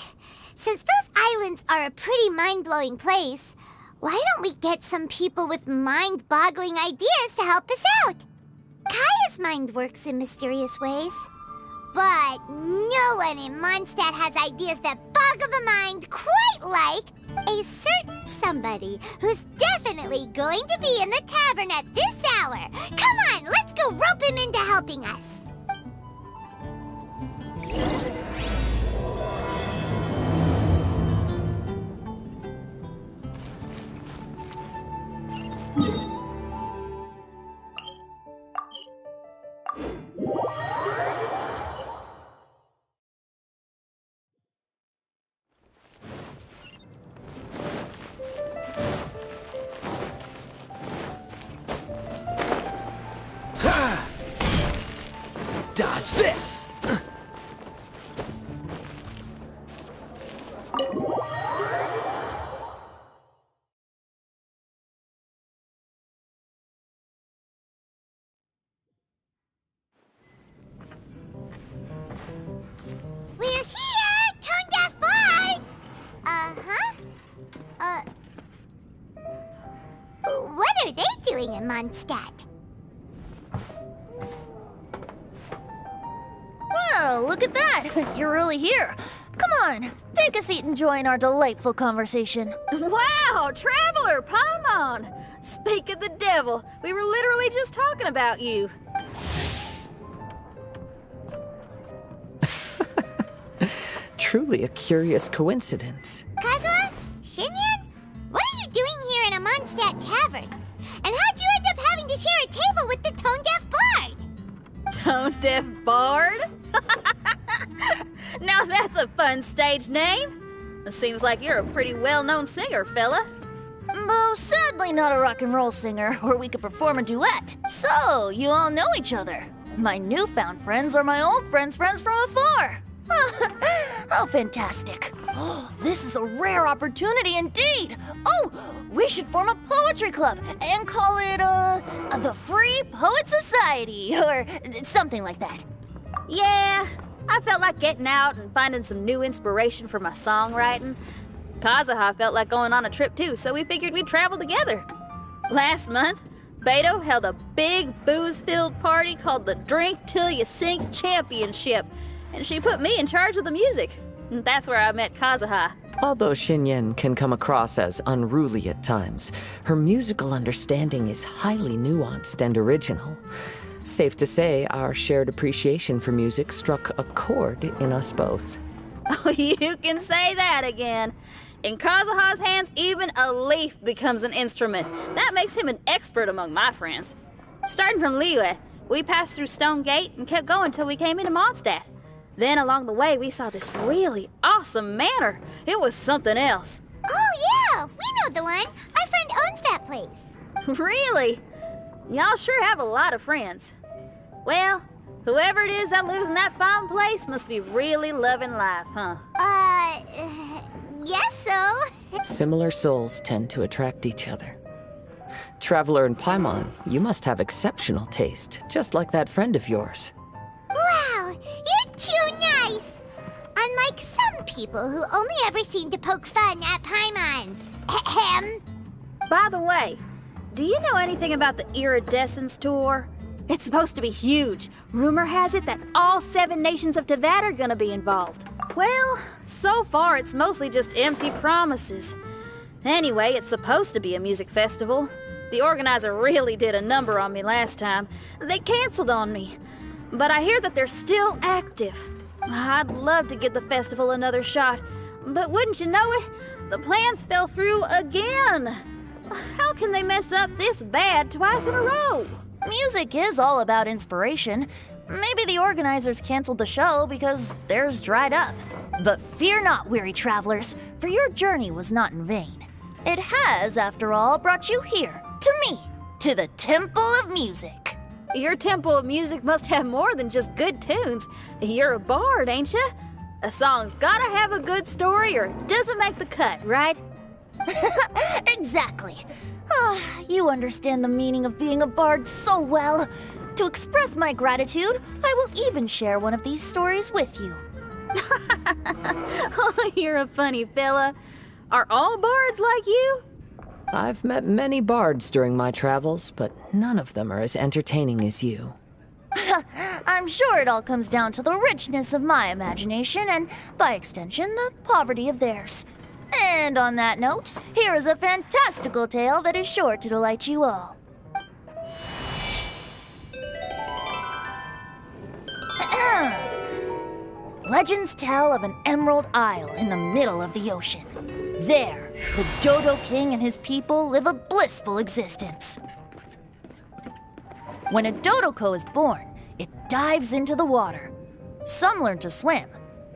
since those islands are a pretty mind-blowing place, why don't we get some people with mind-boggling ideas to help us out? Kaya's mind works in mysterious ways. But no one in Mondstadt has ideas that boggle the mind quite like a certain somebody who's definitely going to be in the tavern at this hour. Come on, let's go rope him into helping us. Dodge this! We're here, tone-deaf bard! What are they doing in Mondstadt? Well, look at that! You're really here. Come on, take a seat and join our delightful conversation. Wow, Traveler, Paimon! Speak of the devil, we were literally just talking about you. Truly a curious coincidence. Kazuha? Shinyan? What are you doing here in a Mondstadt tavern? And how'd you end up having to share a table with the tone-deaf bard? Tone-deaf bard? Now that's a fun stage name. It seems like you're a pretty well-known singer, fella. Though sadly not a rock and roll singer, or we could perform a duet. So, you all know each other. My newfound friends are my old friends' friends from afar. How fantastic. This is a rare opportunity indeed. Oh, we should form a poetry club and call it, the Free Poet Society, or something like that. Yeah, I felt like getting out and finding some new inspiration for my songwriting. Kazuha felt like going on a trip too, so we figured we'd travel together. Last month, Beto held a big booze-filled party called the Drink Till You Sink Championship, and she put me in charge of the music. And that's where I met Kazuha. Although Xinyan can come across as unruly at times, her musical understanding is highly nuanced and original. Safe to say, our shared appreciation for music struck a chord in us both. Oh, you can say that again. In Kazuha's hands, even a leaf becomes an instrument. That makes him an expert among my friends. Starting from Liyue, we passed through Stone Gate and kept going till we came into Mondstadt. Then along the way, we saw this really awesome manor. It was something else. Oh, yeah! We know the one. Our friend owns that place. Really? Y'all sure have a lot of friends. Well, whoever it is that lives in that fine place must be really loving life, huh? Guess so. Similar souls tend to attract each other. Traveler and Paimon, you must have exceptional taste, just like that friend of yours. Wow, you're too nice! Unlike some people who only ever seem to poke fun at Paimon. Ahem. By the way, do you know anything about the Iridescence Tour? It's supposed to be huge. Rumor has it that all 7 nations of Tevat are gonna be involved. Well, so far it's mostly just empty promises. Anyway, it's supposed to be a music festival. The organizer really did a number on me last time. They canceled on me. But I hear that they're still active. I'd love to give the festival another shot. But wouldn't you know it, the plans fell through again. How can they mess up this bad twice in a row? Music is all about inspiration. Maybe the organizers canceled the show because theirs dried up. But fear not, weary travelers, for your journey was not in vain. It has, after all, brought you here, to me, to the Temple of Music. Your Temple of Music must have more than just good tunes. You're a bard, ain't ya? A song's gotta have a good story or it doesn't make the cut, right? Exactly. You understand the meaning of being a bard so well. To express my gratitude, I will even share one of these stories with you. Oh, you're a funny fella. Are all bards like you? I've met many bards during my travels, but none of them are as entertaining as you. I'm sure it all comes down to the richness of my imagination and, by extension, the poverty of theirs. And on that note, here is a fantastical tale that is sure to delight you all. Legends tell of an emerald isle in the middle of the ocean. There, the Dodo King and his people live a blissful existence. When a Dodoko is born, it dives into the water. Some learn to swim.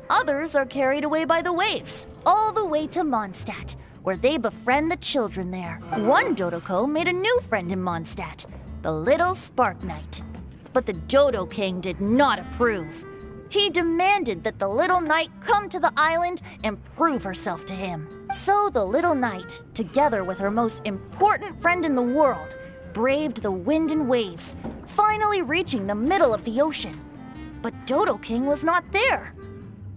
Others are carried away by the waves, all the way to Mondstadt, where they befriend the children there. One Dodoko made a new friend in Mondstadt, the little Spark Knight. But the Dodo King did not approve. He demanded that the little knight come to the island and prove herself to him. So the little knight, together with her most important friend in the world, braved the wind and waves, finally reaching the middle of the ocean. But Dodo King was not there.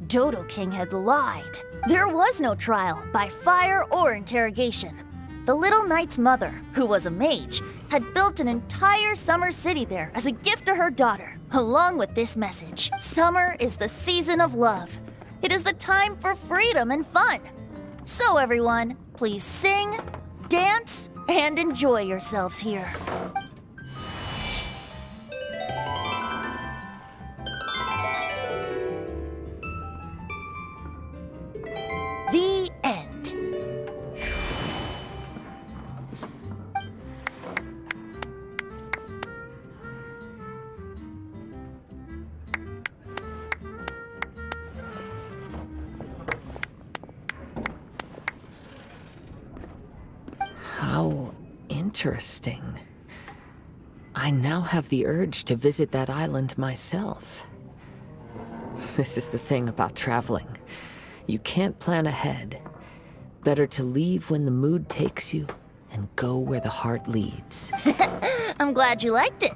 Dodo King had lied. There was no trial by fire or interrogation. The little knight's mother, who was a mage, had built an entire summer city there as a gift to her daughter, along with this message. Summer is the season of love. It is the time for freedom and fun. So everyone, please sing, dance, and enjoy yourselves here. The end. Interesting. I now have the urge to visit that island myself. This is the thing about traveling. You can't plan ahead. Better to leave when the mood takes you and go where the heart leads. I'm glad you liked it.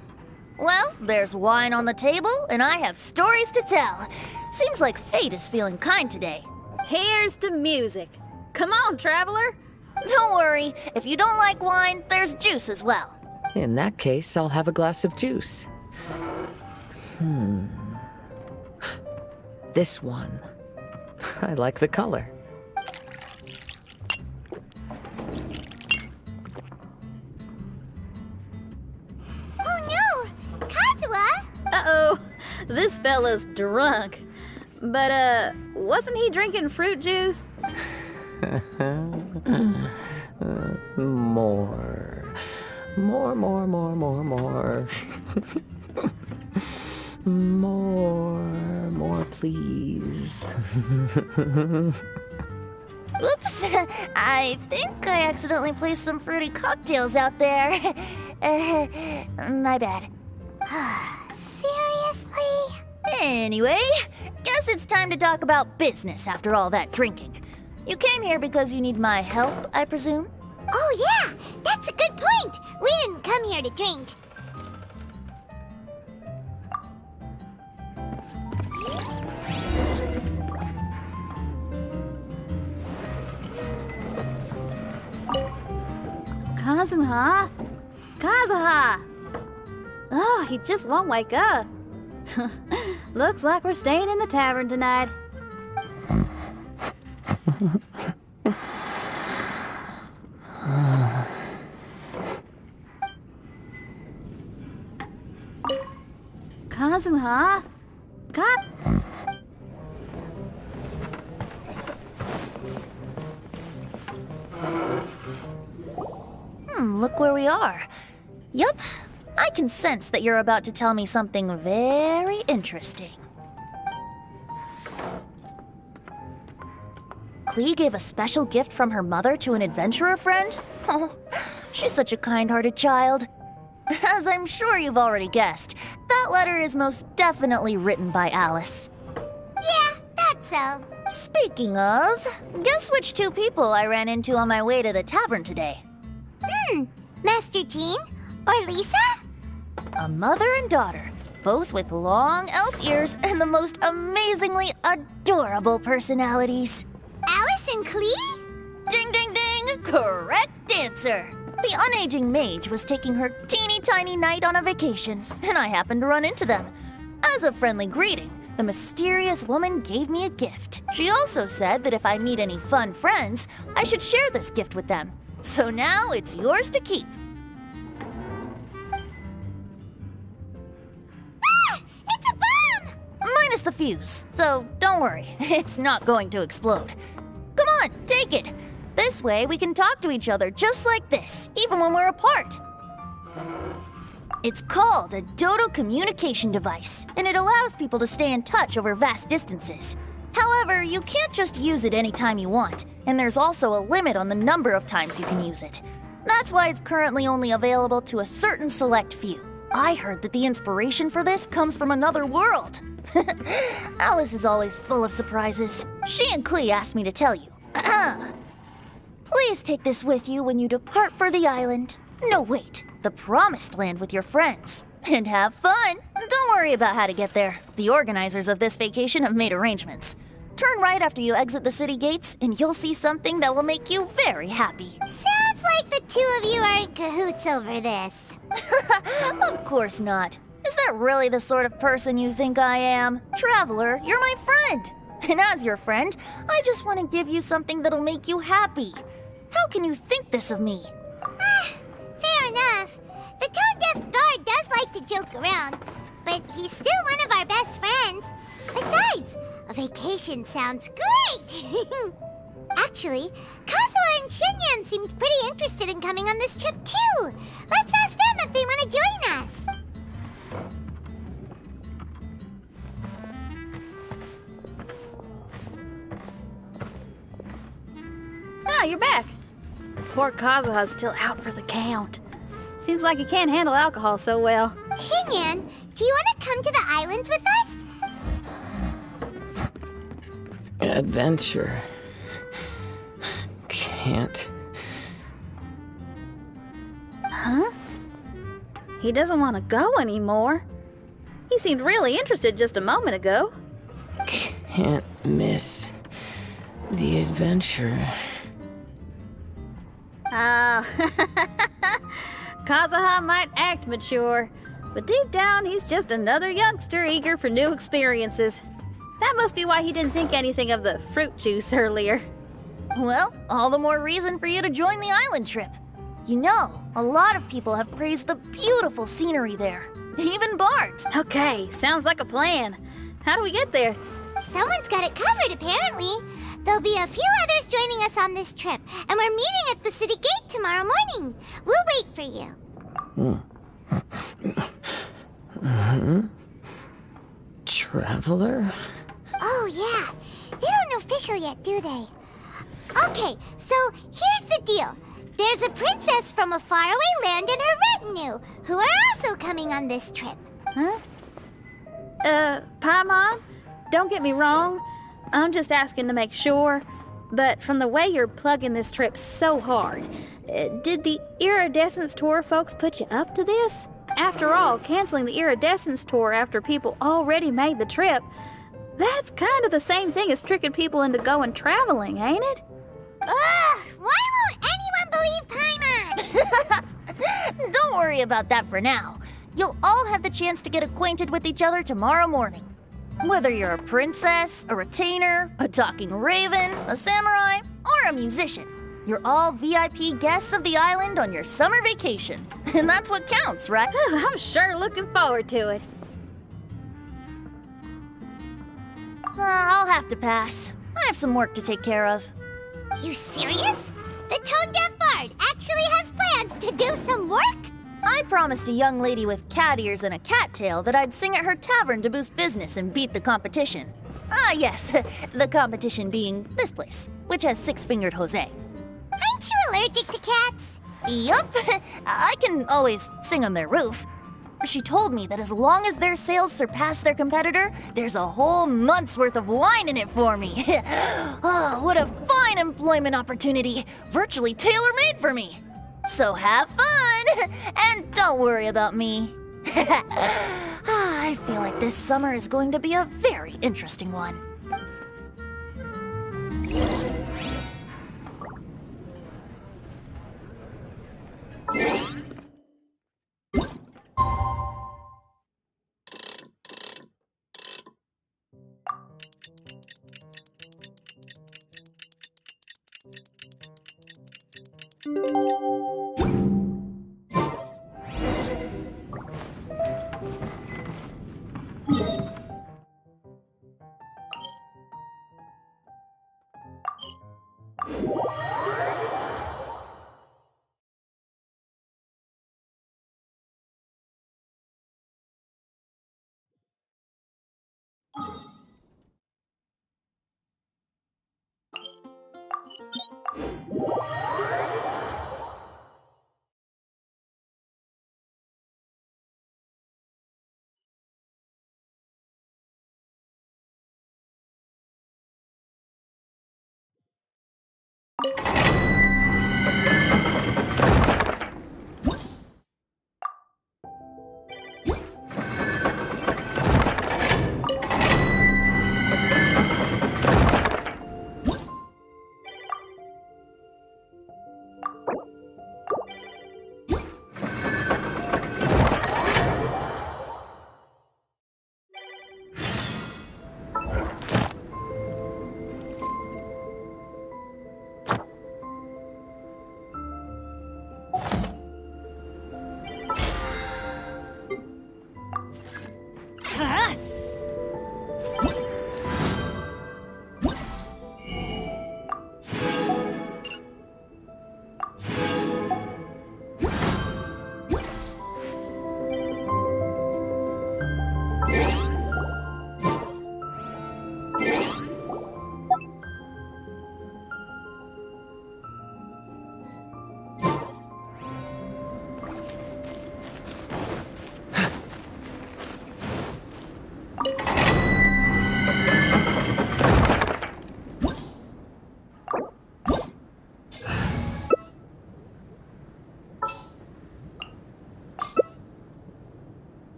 Well, there's wine on the table, and I have stories to tell. Seems like fate is feeling kind today. Here's to music. Come on, traveler. Don't worry, if you don't like wine, there's juice as well. In that case, I'll have a glass of juice. This one. I like the color. Oh no! Kazuha! Uh-oh, this fella's drunk. But, wasn't he drinking fruit juice? More, more, please. Oops, I think I accidentally placed some fruity cocktails out there. My bad. Seriously? Anyway, guess it's time to talk about business after all that drinking. You came here because you need my help, I presume? Oh yeah, that's a good point. We didn't come here to drink. Kazuha? Kazuha! Oh, he just won't wake up. Looks like we're staying in the tavern tonight. Kazuha? Look where we are. Yup, I can sense that you're about to tell me something very interesting. Klee gave a special gift from her mother to an adventurer friend? Oh, she's such a kind-hearted child. As I'm sure you've already guessed, that letter is most definitely written by Alice. Yeah, that's so. Speaking of, guess which two people I ran into on my way to the tavern today? Master Jean? Or Lisa? A mother and daughter, both with long elf ears and the most amazingly adorable personalities. Alice and Klee? Ding, ding, ding! Correct answer! The unaging mage was taking her teeny tiny knight on a vacation, and I happened to run into them. As a friendly greeting, the mysterious woman gave me a gift. She also said that if I meet any fun friends, I should share this gift with them. So now it's yours to keep. Ah! It's a bomb! Minus the fuse, so don't worry, it's not going to explode. Come on, take it. This way we can talk to each other just like this, even when we're apart. It's called a Dodo communication device, and it allows people to stay in touch over vast distances. However, you can't just use it anytime you want, and there's also a limit on the number of times you can use it. That's why it's currently only available to a certain select few. I heard that the inspiration for this comes from another world. Alice is always full of surprises. She and Klee asked me to tell you. Please take this with you when you depart for the island. No, wait, the Promised Land with your friends. And have fun. Don't worry about how to get there. The organizers of this vacation have made arrangements. Turn right after you exit the city gates, and you'll see something that will make you very happy. Sounds like the two of you are in cahoots over this. Of course not. Is that really the sort of person you think I am? Traveler, you're my friend. And as your friend, I just want to give you something that'll make you happy. How can you think this of me? Fair enough. The tone-deaf guard does like to joke around, but he's still one of our best friends. Besides, a vacation sounds great! Actually, Kazuha and Shinyan seemed pretty interested in coming on this trip too. Let's ask them if they want to join us. Ah, you're back. Poor Kazuha's still out for the count. Seems like he can't handle alcohol so well. Xinyan, do you want to come to the islands with us? Adventure. Can't. Huh? He doesn't want to go anymore. He seemed really interested just a moment ago. Can't miss the adventure. Ah, Kazuha might act mature, but deep down he's just another youngster eager for new experiences. That must be why he didn't think anything of the fruit juice earlier. Well, all the more reason for you to join the island trip. You know, a lot of people have praised the beautiful scenery there. Even Bart. Okay, sounds like a plan. How do we get there? Someone's got it covered, apparently. There'll be a few others joining us on this trip, and we're meeting at the city gate tomorrow morning. We'll wait for you. Traveler? Oh, yeah. They don't know official yet, do they? Okay, so here's the deal. There's a princess from a faraway land and her retinue, who are also coming on this trip. Huh? Paimon? Don't get me wrong. I'm just asking to make sure. But from the way you're plugging this trip so hard, did the Iridescence Tour folks put you up to this? After all, canceling the Iridescence Tour after people already made the trip, that's kind of the same thing as tricking people into going traveling, ain't it? Ugh! Why won't anyone believe Paimon? Don't worry about that for now. You'll all have the chance to get acquainted with each other tomorrow morning. Whether you're a princess, a retainer, a talking raven, a samurai, or a musician, you're all VIP guests of the island on your summer vacation. And that's what counts, right? I'm sure looking forward to it. I'll have to pass. I have some work to take care of. You serious? The tone-deaf bard actually has plans to do some work? I promised a young lady with cat ears and a cat tail that I'd sing at her tavern to boost business and beat the competition. Ah, yes, the competition being this place, which has six-fingered Jose. Aren't you allergic to cats? Yup, I can always sing on their roof. She told me that as long as their sales surpass their competitor, there's a whole month's worth of wine in it for me. Oh, what a fine employment opportunity, virtually tailor-made for me. So have fun, and don't worry about me. I feel like this summer is going to be a very interesting one.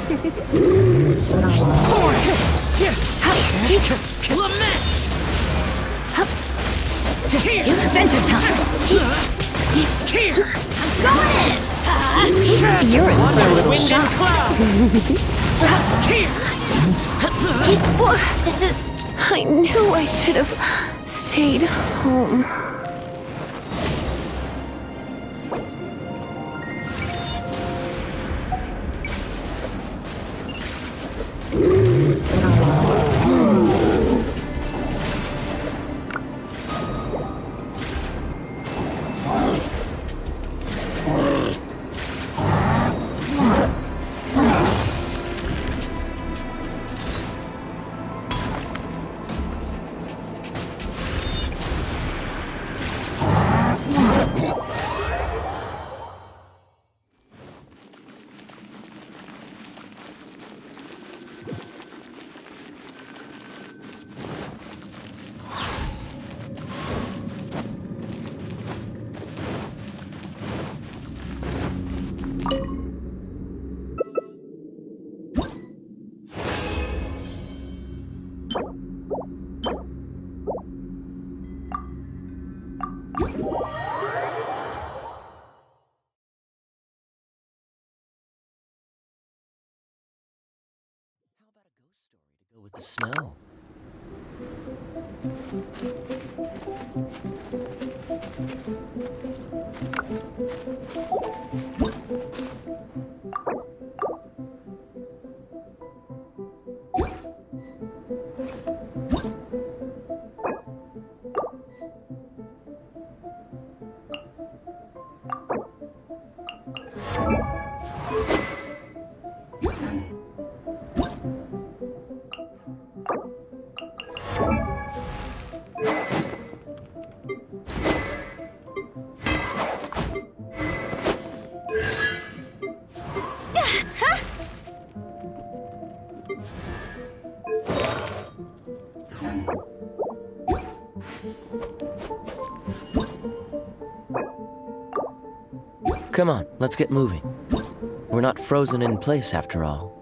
Lament! Adventure time! Here! I'm going in! You're in for a little Wind and shock. cloud! Here! This is... I knew I should have stayed home. Go with the snow. Come on, let's get moving. We're not frozen in place after all.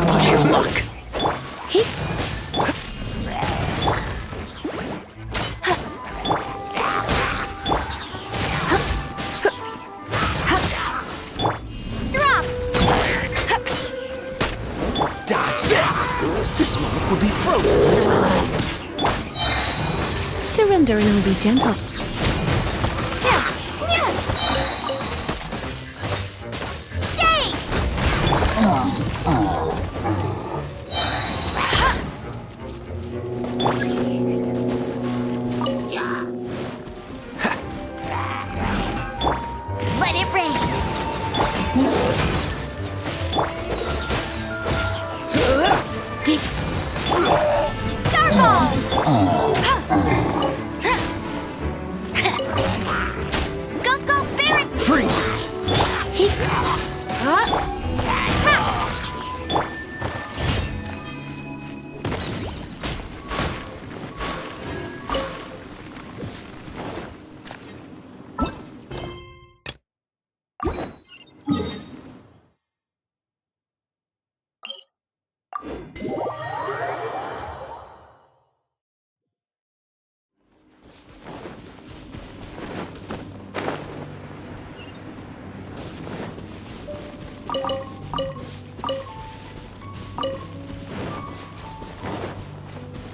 Watch your luck! Drop! Dodge this! The smoke will be frozen in time. tender and I'll be gentle. Shake! Let it rain. Go, Barrett! Freeze!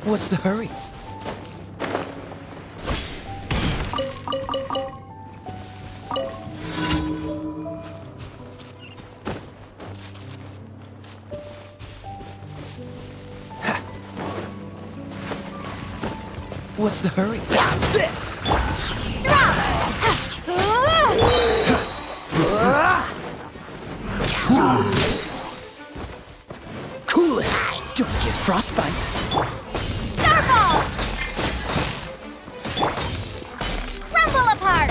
What's the hurry? Ha. What's the hurry? Dodge this! Cool it! Don't get frostbite. Starfall! Crumble apart!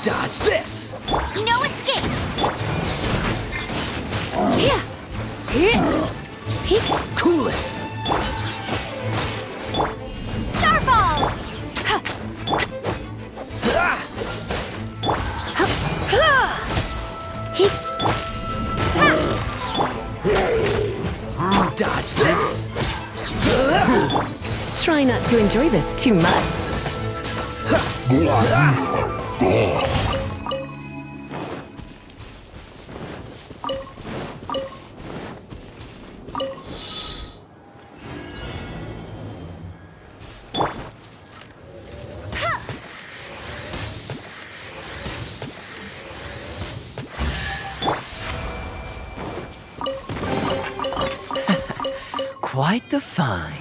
Dodge this! No escape! Cool it! Starfall! Dodge this! Try not to enjoy this too much. Quite the find.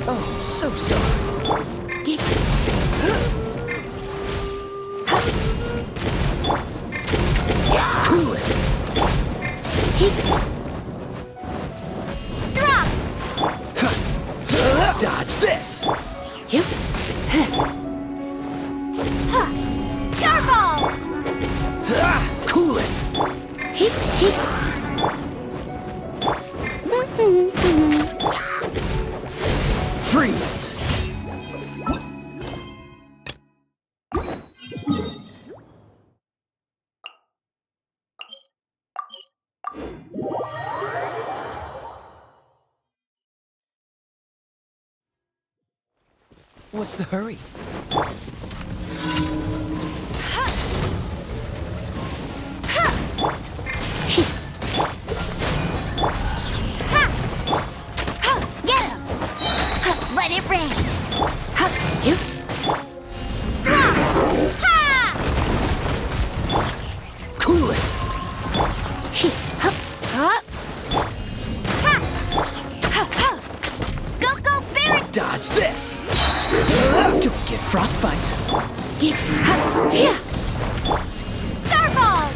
Oh, so sorry. Cool it! Drop! Dodge this! Starfall! Cool it! Freeze! What's the hurry? Get him! Let it rain! Cool it! Go, Barrett! Dodge this! Don't get frostbite. Starfall!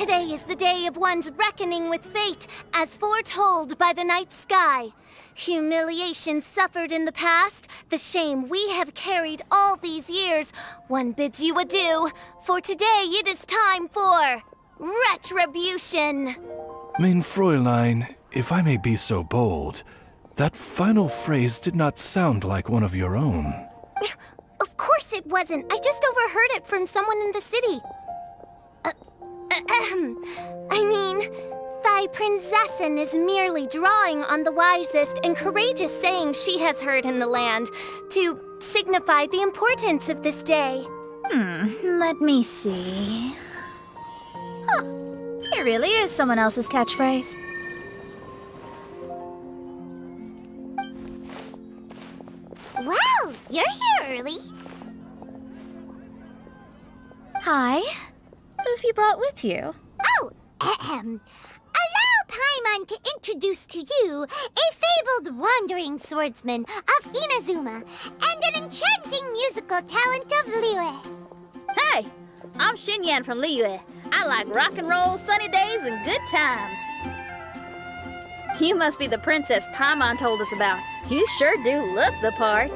Today is the day of one's reckoning with fate, as foretold by the night sky. Humiliation suffered in the past, the shame we have carried all these years, one bids you adieu, for today it is time for retribution. Mein Fräulein, if I may be so bold, that final phrase did not sound like one of your own. Of course it wasn't. I just overheard it from someone in the city. I mean, thy prinzessin is merely drawing on the wisest and courageous sayings she has heard in the land to signify the importance of this day. Let me see. Huh, here really is someone else's catchphrase. Wow, you're here early. Hi. Who have you brought with you? Oh, allow Paimon to introduce to you a fabled wandering swordsman of Inazuma and an enchanting musical talent of Liyue. Hey, I'm Xinyan from Liyue. I like rock and roll, sunny days, and good times. You must be the princess Paimon told us about. You sure do look the part.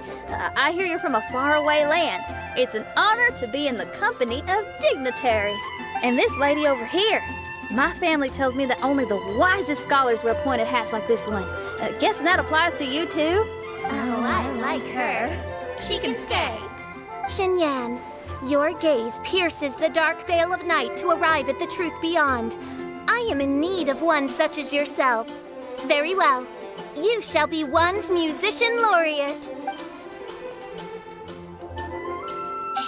I hear you're from a faraway land. It's an honor to be in the company of dignitaries. And this lady over here, my family tells me that only the wisest scholars wear pointed hats like this one. Guessing that applies to you too? Oh, I like her. She can stay. Xinyan, your gaze pierces the dark veil of night to arrive at the truth beyond. I am in need of one such as yourself. Very well. You shall be one's musician laureate.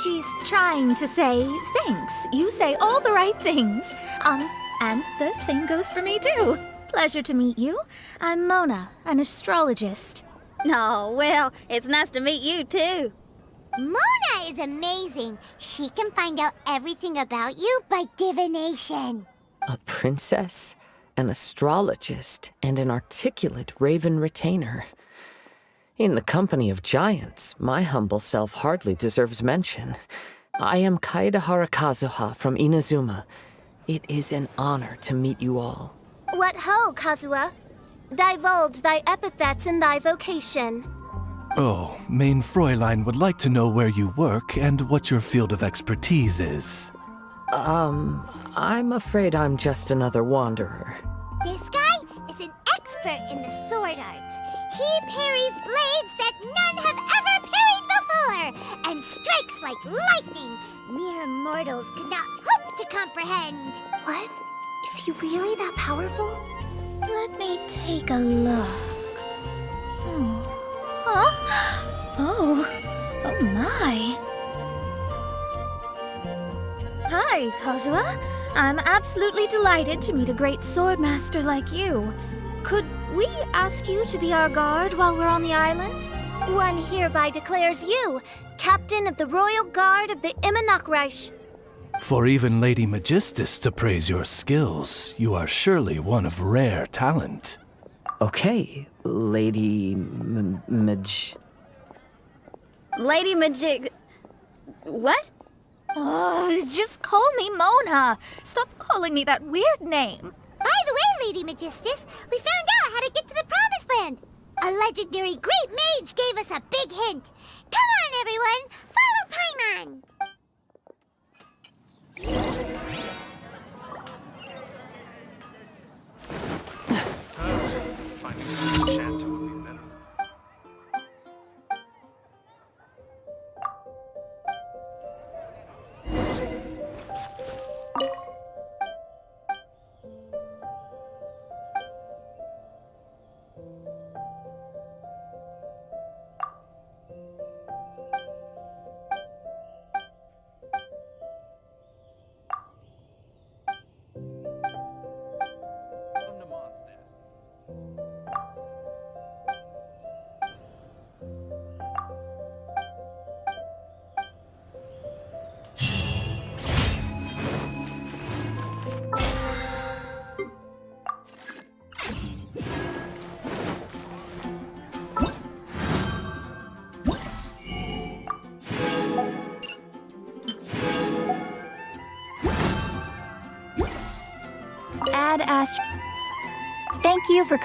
She's trying to say thanks. You say all the right things. And the same goes for me too. Pleasure to meet you. I'm Mona, an astrologist. Oh, well, it's nice to meet you too. Mona is amazing. She can find out everything about you by divination. A princess, an astrologist, and an articulate raven retainer. In the company of giants, my humble self hardly deserves mention. I am Kaedahara Kazuha from Inazuma. It is an honor to meet you all. What ho, Kazuha? Divulge thy epithets and thy vocation. Oh, Mein Fräulein would like to know where you work and what your field of expertise is. I'm afraid I'm just another wanderer. This guy is an expert in the sword arts. He parries blades that none have ever parried before, and strikes like lightning. Mere mortals could not hope to comprehend. What? Is he really that powerful? Let me take a look. Oh my. Hi, Kazuha. I'm absolutely delighted to meet a great swordmaster like you. Could we ask you to be our guard while we're on the island? One hereby declares you captain of the Royal Guard of the Imanok. For even Lady Magistus to praise your skills, you are surely one of rare talent. Okay, Lady Lady Majig... What? Oh, just call me Mona. Stop calling me that weird name. By the way, Lady Magistus, we found out how to get to the Promised Land. A legendary great mage gave us a big hint. Come on, everyone, follow Paimon. Finding some chateau would be better. had asked... Thank you for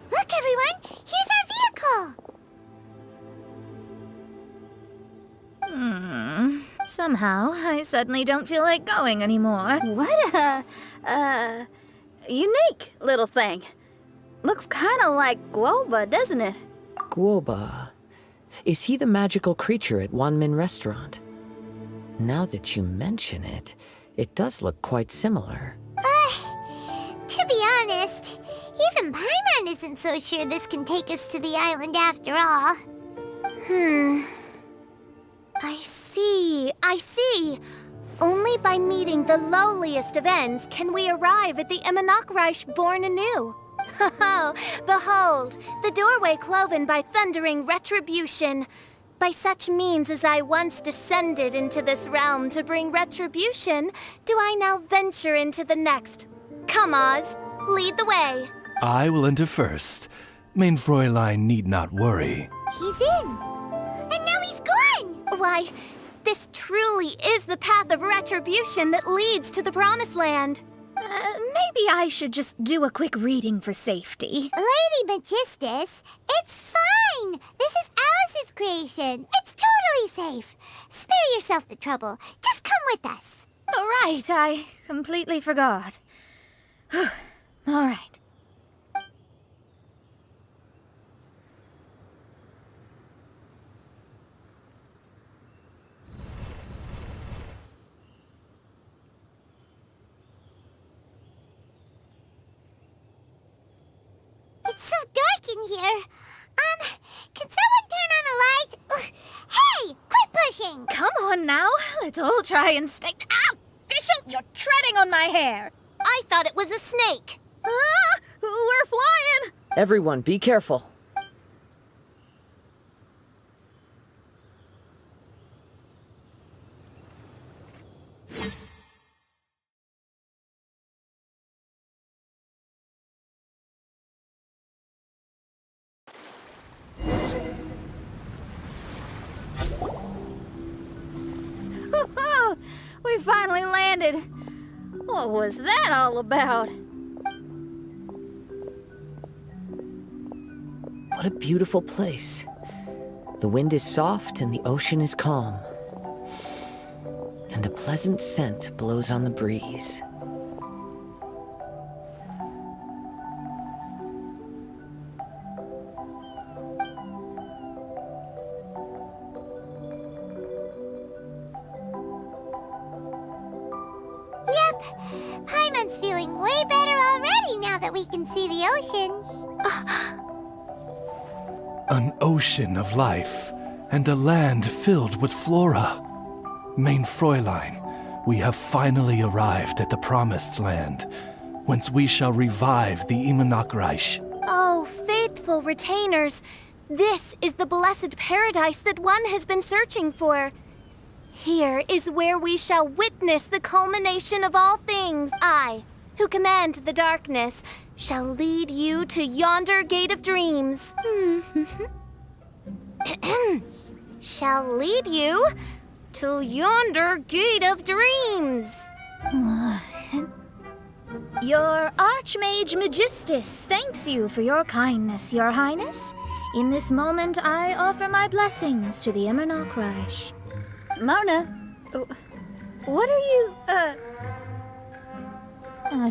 Look, everyone! Here's our vehicle! Somehow, I suddenly don't feel like going anymore. What a, unique little thing. Looks kind of like Guoba, doesn't it? Guoba. Is he the magical creature at Wanmin Restaurant? Now that you mention it, it does look quite similar. To be honest, even Paimon isn't so sure this can take us to the island after all. I see. Only by meeting the lowliest of ends can we arrive at the Imanok born anew. Ho, behold, the doorway cloven by thundering retribution. By such means as I once descended into this realm to bring retribution, do I now venture into the next. Come, Oz, lead the way. I will enter first. Mein Fräulein need not worry. He's in. And now he's gone! Why, this truly is the path of retribution that leads to the Promised Land. Maybe I should just do a quick reading for safety. Lady Magistus, it's fine! This is Alice's creation. It's totally safe. Spare yourself the trouble. Just come with us. All right, I completely forgot. All right. It's so dark in here. Can someone turn on a light? Ugh. Hey, quit pushing! Come on now, let's all try and stay... Ow! Bishop, you're treading on my hair! I thought it was a snake. We're flying! Everyone, be careful. We finally landed. What was that all about? What a beautiful place. The wind is soft and the ocean is calm. And a pleasant scent blows on the breeze. Yep, Paimon's feeling way better already now that we can see the ocean. An ocean of life, and a land filled with flora. Mein Fräulein, we have finally arrived at the Promised Land, whence we shall revive the Imanok Reich. Oh, faithful retainers, this is the blessed paradise that one has been searching for. Here is where we shall witness the culmination of all things. I, who command the darkness, shall lead you to yonder gate of dreams. Shall lead you to yonder gate of dreams. Your Archmage Magistus thanks you for your kindness, Your Highness. In this moment, I offer my blessings to the Immernock Reich. Mona, what are you,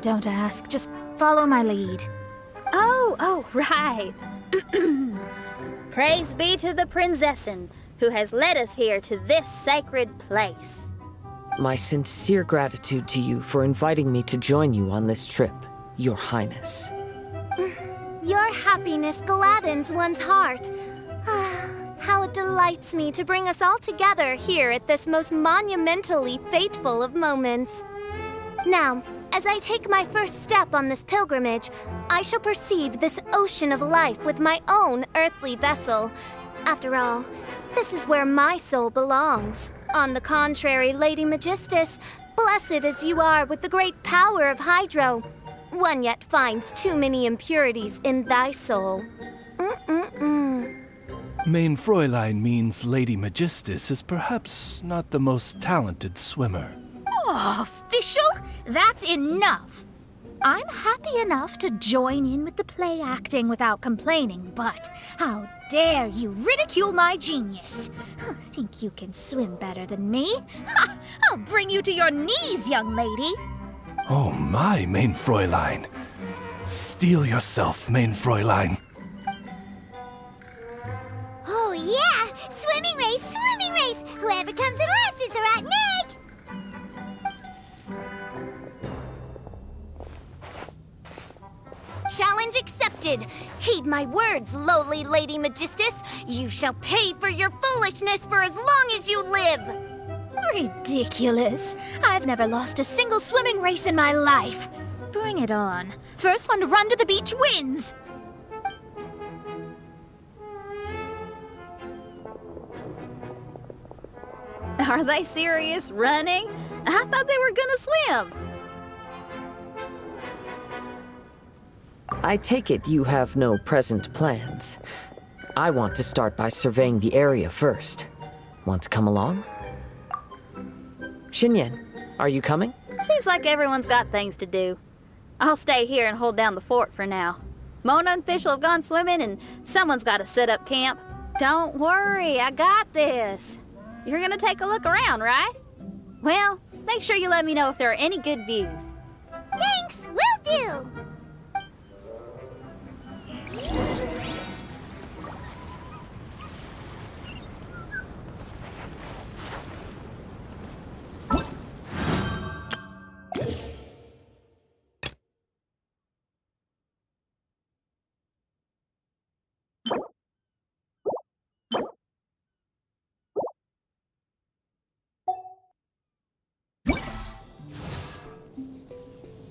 Don't ask, just follow my lead. Oh, right. Praise be to the Prinzessin, who has led us here to this sacred place. My sincere gratitude to you for inviting me to join you on this trip, Your Highness. Your happiness gladdens one's heart. How it delights me to bring us all together here at this most monumentally fateful of moments. Now, as I take my first step on this pilgrimage, I shall perceive this ocean of life with my own earthly vessel. After all, this is where my soul belongs. On the contrary, Lady Magistus, blessed as you are with the great power of Hydro, one yet finds too many impurities in thy soul. Main Fräulein means Lady Magistus is perhaps not the most talented swimmer. Oh, official? That's enough. I'm happy enough to join in with the play acting without complaining, but how dare you ridicule my genius? Think you can swim better than me? Ha! I'll bring you to your knees, young lady. Oh my, Main Fräulein. Steel yourself, Main Fräulein. Oh yeah! Swimming race, swimming race! Whoever comes in last is a rotten egg! Challenge accepted! Heed my words, lowly Lady Magistus. You shall pay for your foolishness for as long as you live! Ridiculous. I've never lost a single swimming race in my life. Bring it on. First one to run to the beach wins. Are they serious, running? I thought they were gonna swim. I take it you have no present plans. I want to start by surveying the area first. Want to come along? Xinyan, are you coming? Seems like everyone's got things to do. I'll stay here and hold down the fort for now. Mona and Fischl have gone swimming, and someone's got to set up camp. Don't worry, I got this. You're gonna take a look around, right? Well, make sure you let me know if there are any good views. Thanks, will do!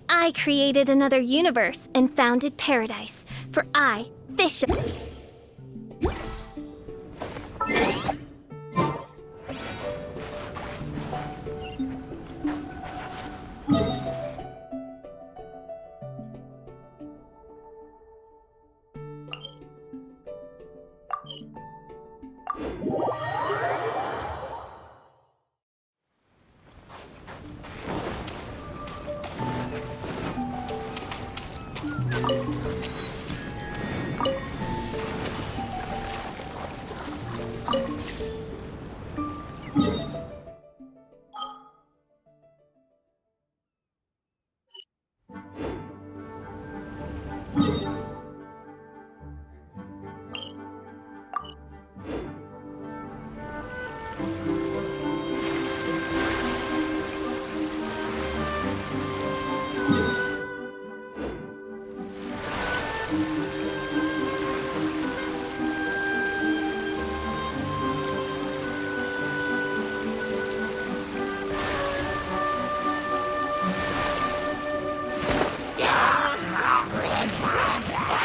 I created another universe and founded paradise, for I, Fischl.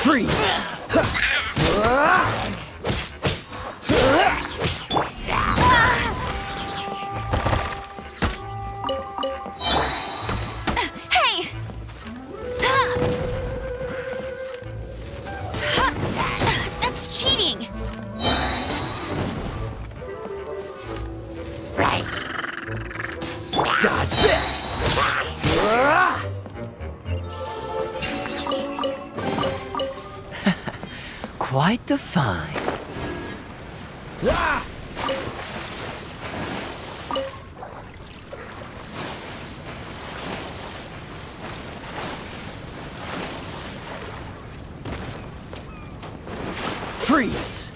Freeze! Hey! That's cheating! Right. Dodge this! Quite the find. Freeze!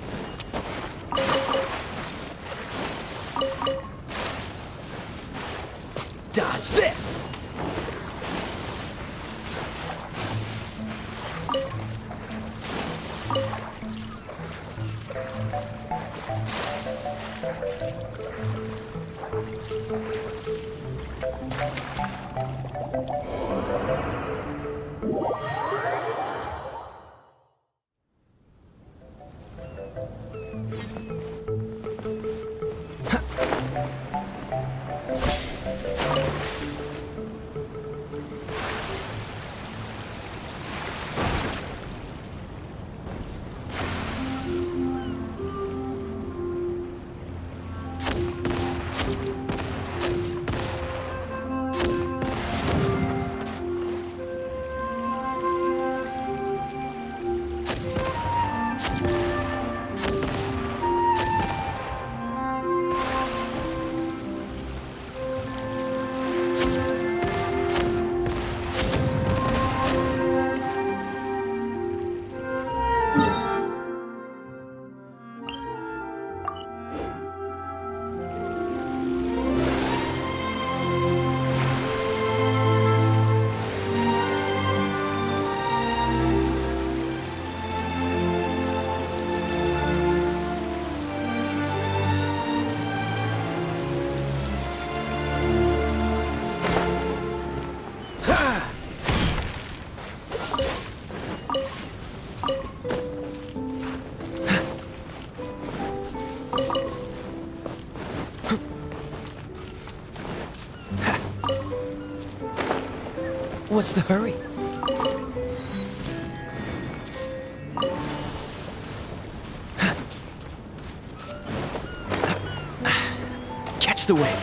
Dodge this! What's the hurry? Catch the wind.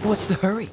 What's the hurry?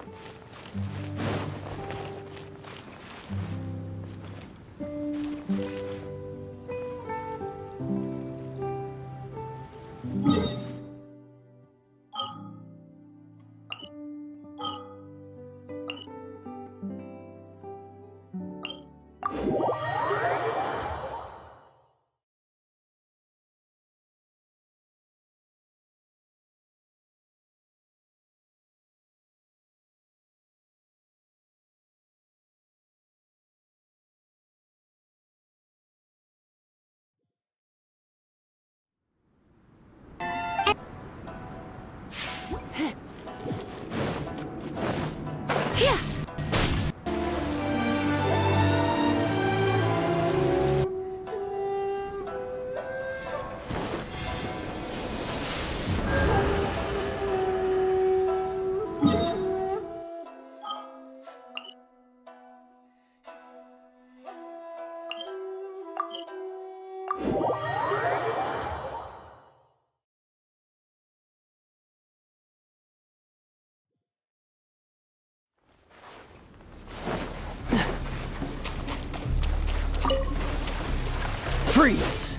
Freeze!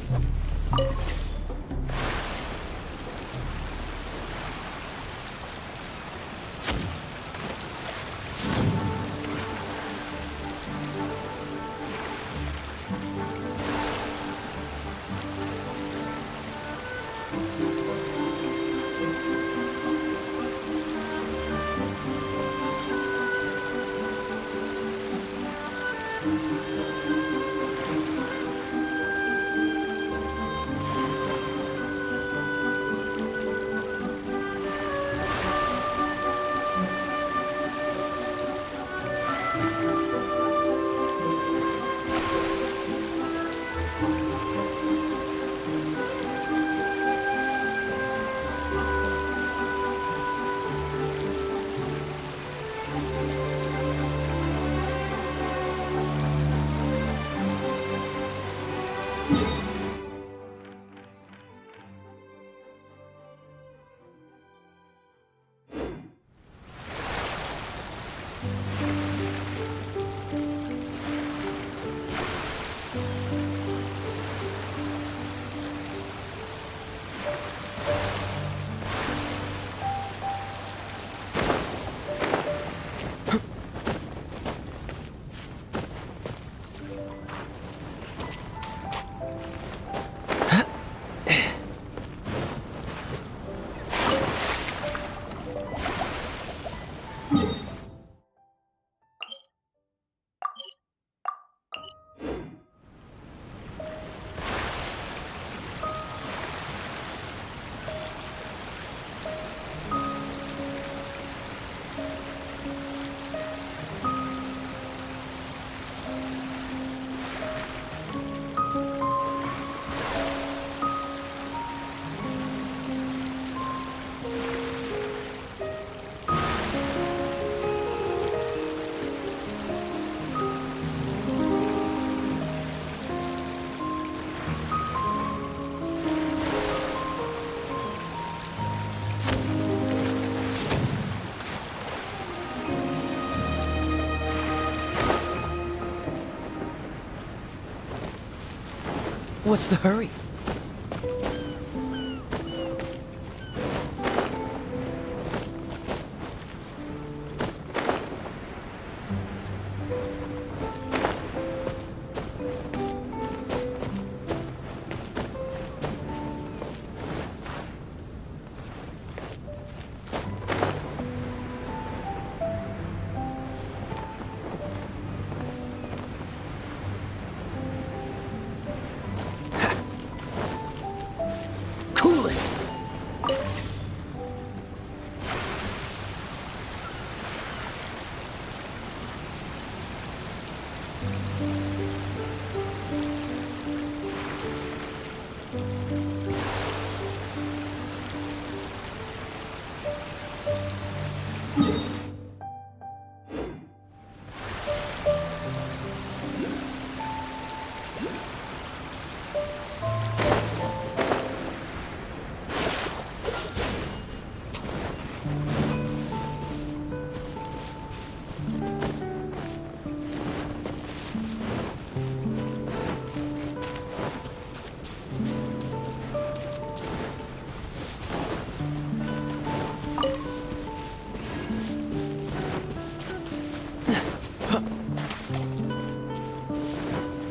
What's the hurry?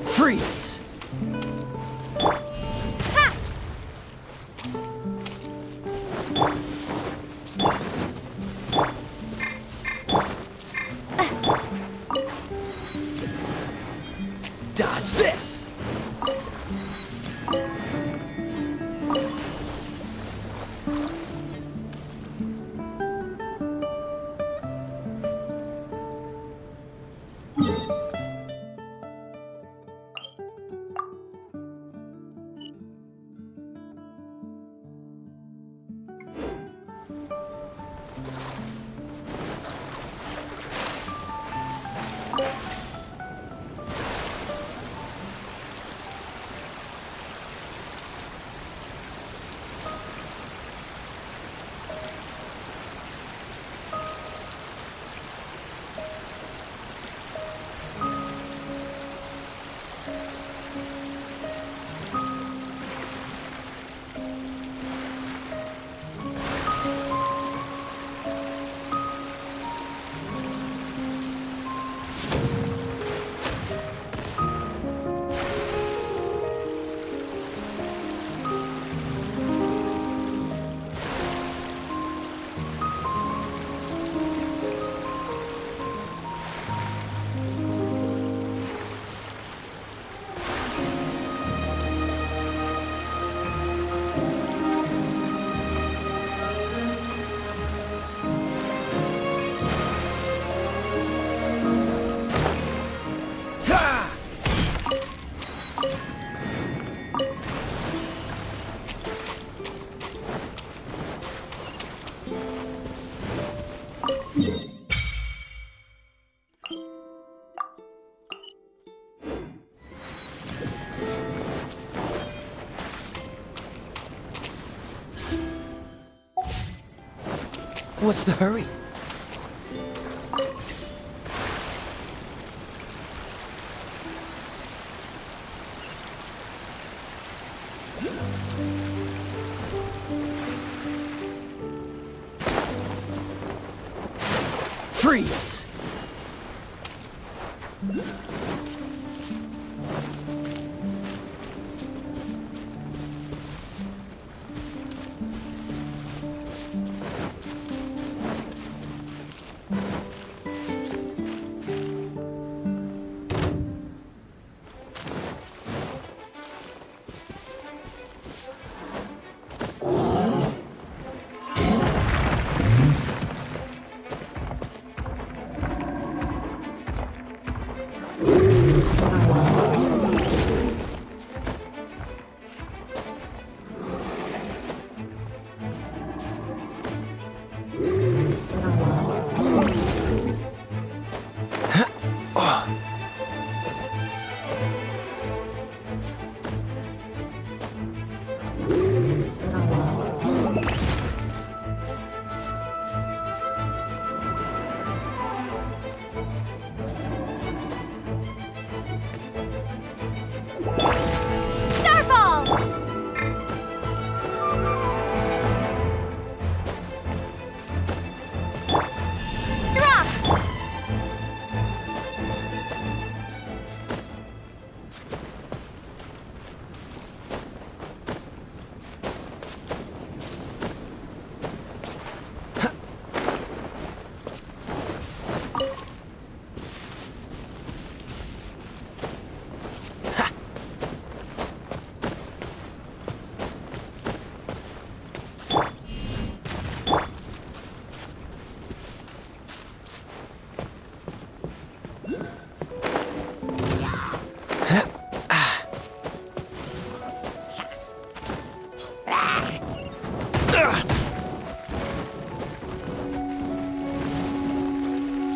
Freeze! Dodge this! What's the hurry? Freeze!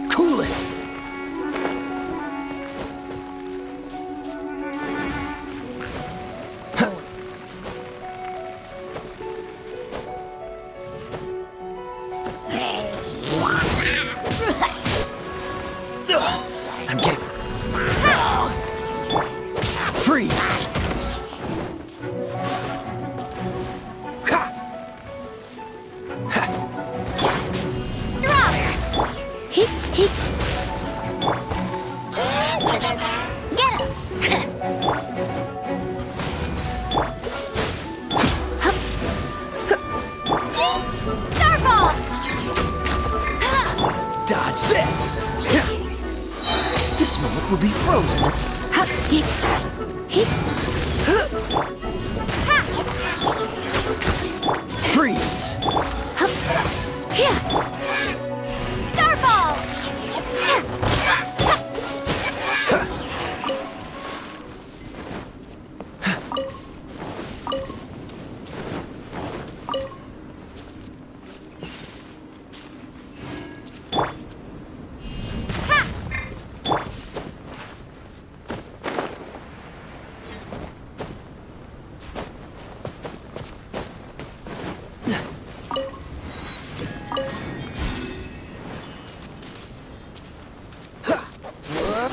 Cool it! I'm getting... Freeze! Dodge this! This moment will be frozen. Freeze! Starball!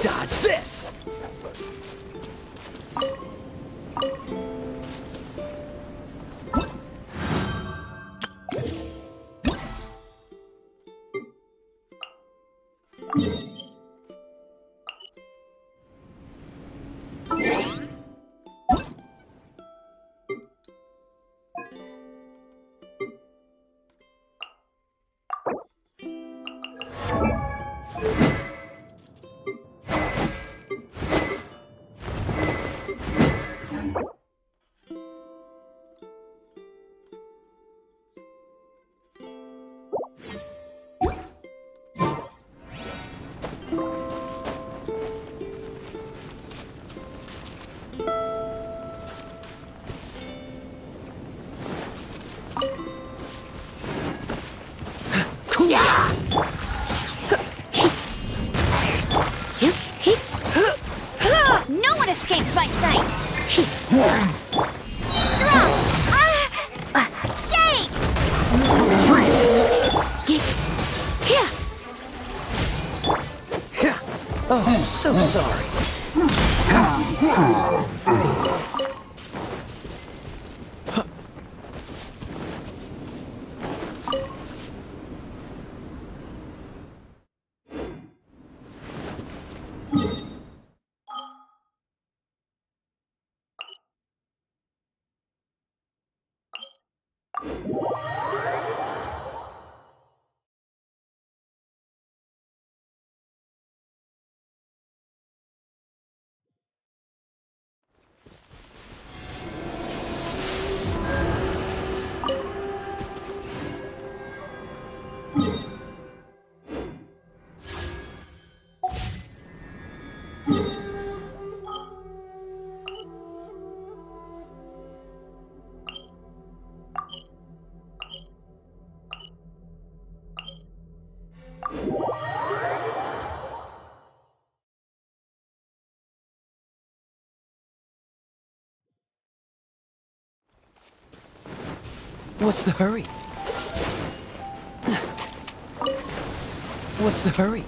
Dodge this! No one escapes my sight! Shake! Freeze! So sorry. What's the hurry? What's the hurry?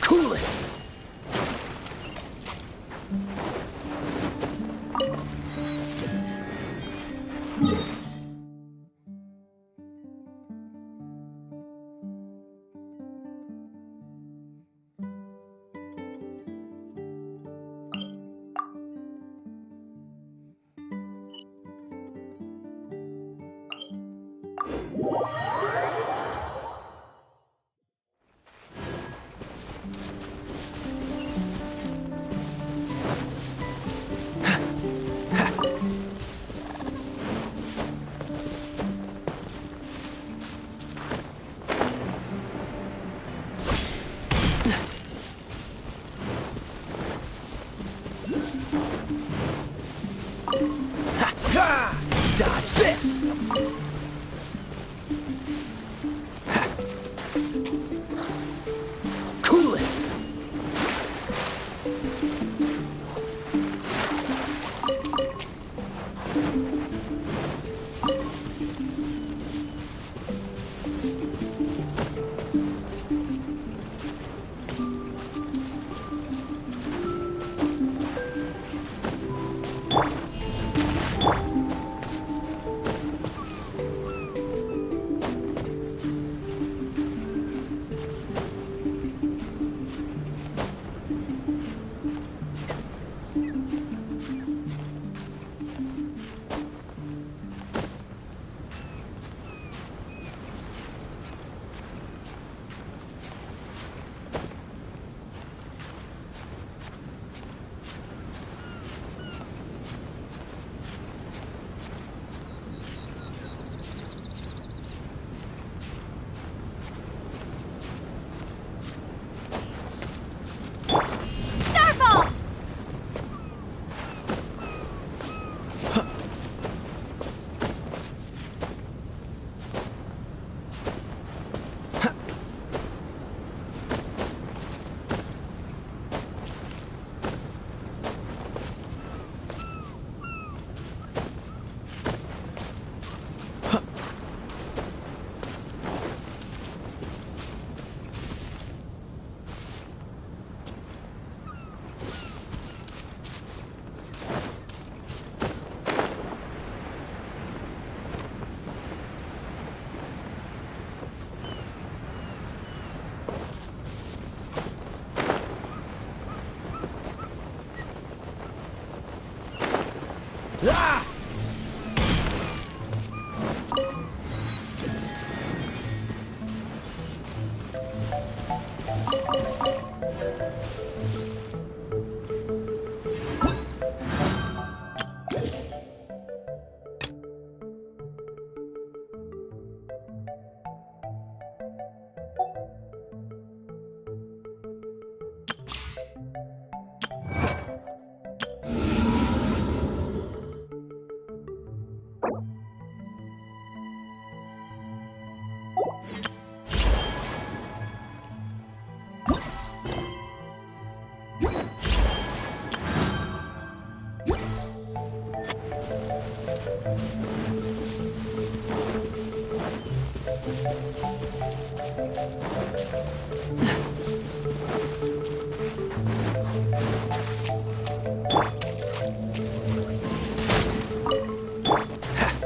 Cool it! Dodge this!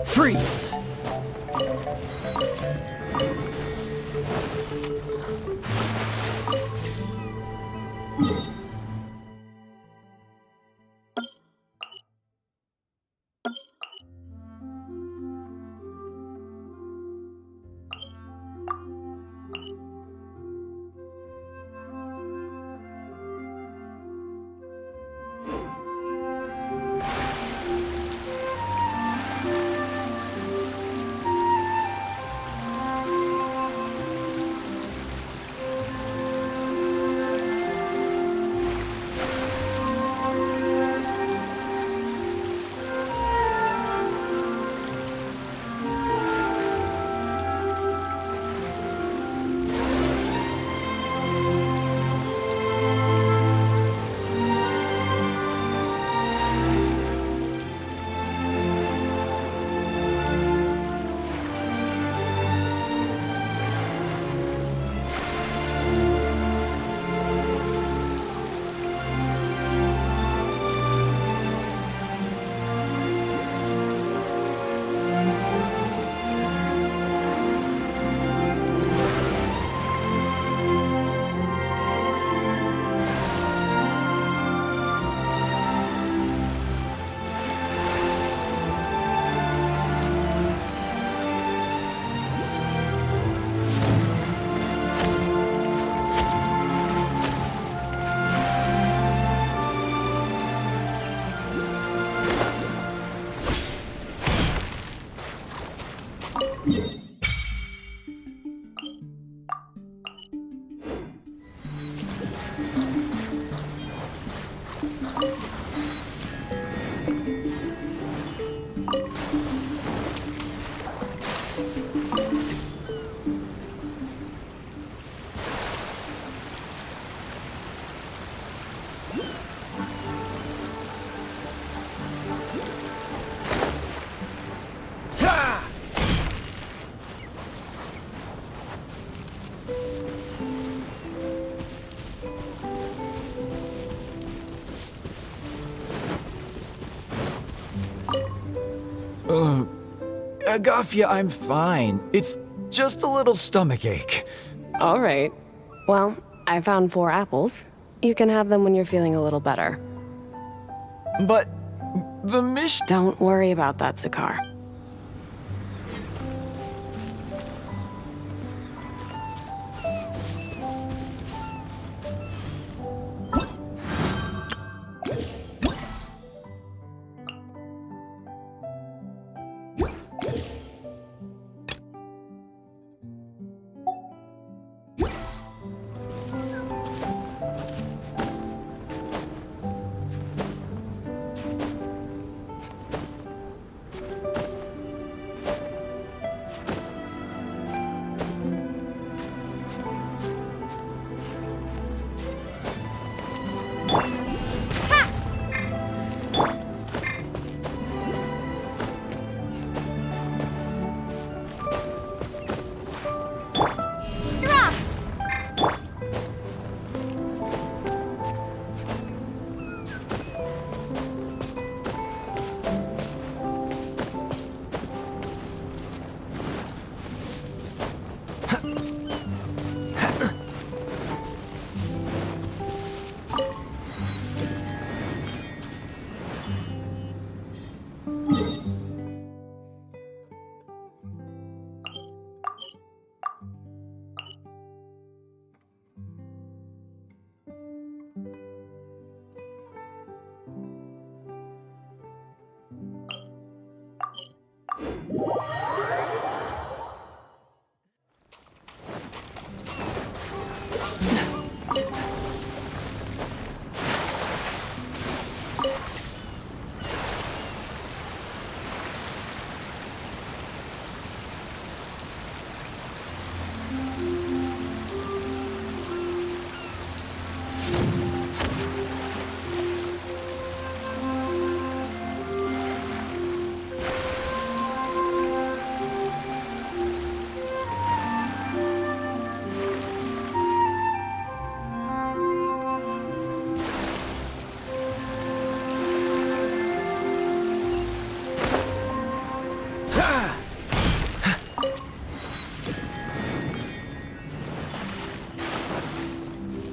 Freeze! Agafia, I'm fine. It's just a little stomachache. All right. Well, I found 4 apples. You can have them when you're feeling a little better. But the mission... Don't worry about that, Zakar.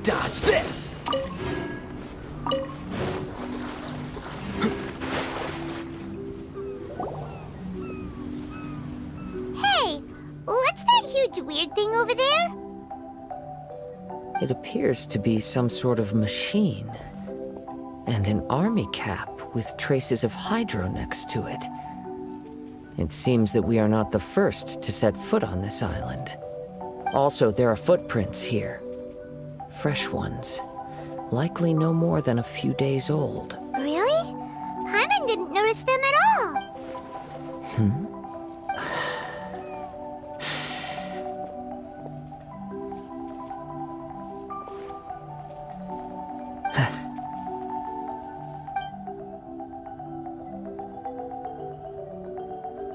Dodge this! Hey, what's that huge weird thing over there? It appears to be some sort of machine. And an army cap with traces of hydro next to it. It seems that we are not the first to set foot on this island. Also, there are footprints here. Fresh ones. Likely no more than a few days old. Really? Paimon didn't notice them at all.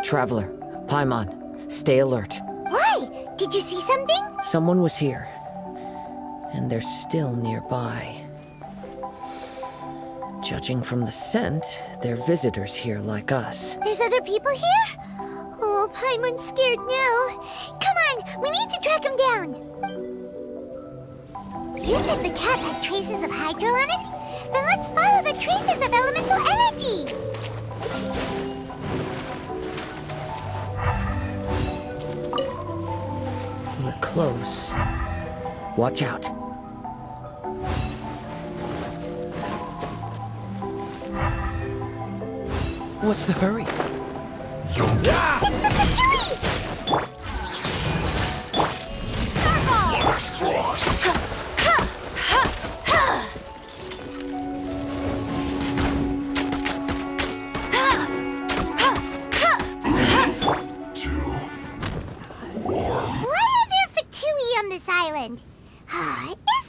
Traveler, Paimon, stay alert. Why? Did you see something? Someone was here. And they're still nearby. Judging from the scent, they're visitors here like us. There's other people here? Oh, Paimon's scared now. Come on, we need to track him down. You said the cap had traces of hydro on it? Then let's follow the traces of elemental energy. We're close. Watch out. What's the hurry? It's the Fatui!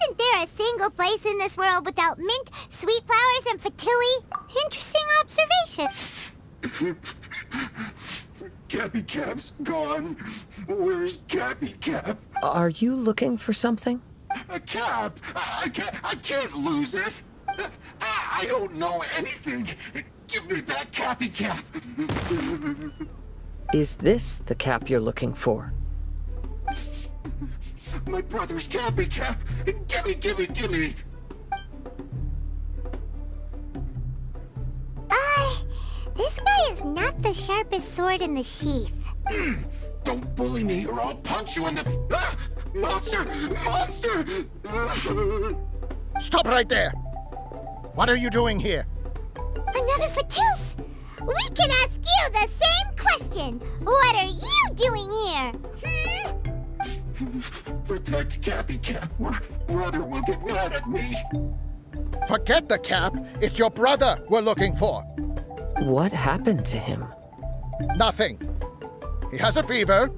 Isn't there a single place in this world without mint, sweet flowers, and Fatui? Interesting observation. Cappy Cap's gone. Where's Cappy Cap? Are you looking for something? A cap? I can't lose it. I don't know anything. Give me back Cappy Cap. Is this the cap you're looking for? My brother's Cappy Cap. Gimme. This guy is not the sharpest sword in the sheath. Don't bully me or I'll punch you in the... Monster! Stop right there! What are you doing here? Another Fatus! We can ask you the same question! What are you doing here? Protect Cappy Cap or brother will get mad at me. Forget the cap. It's your brother we're looking for. What happened to him? Nothing. He has a fever.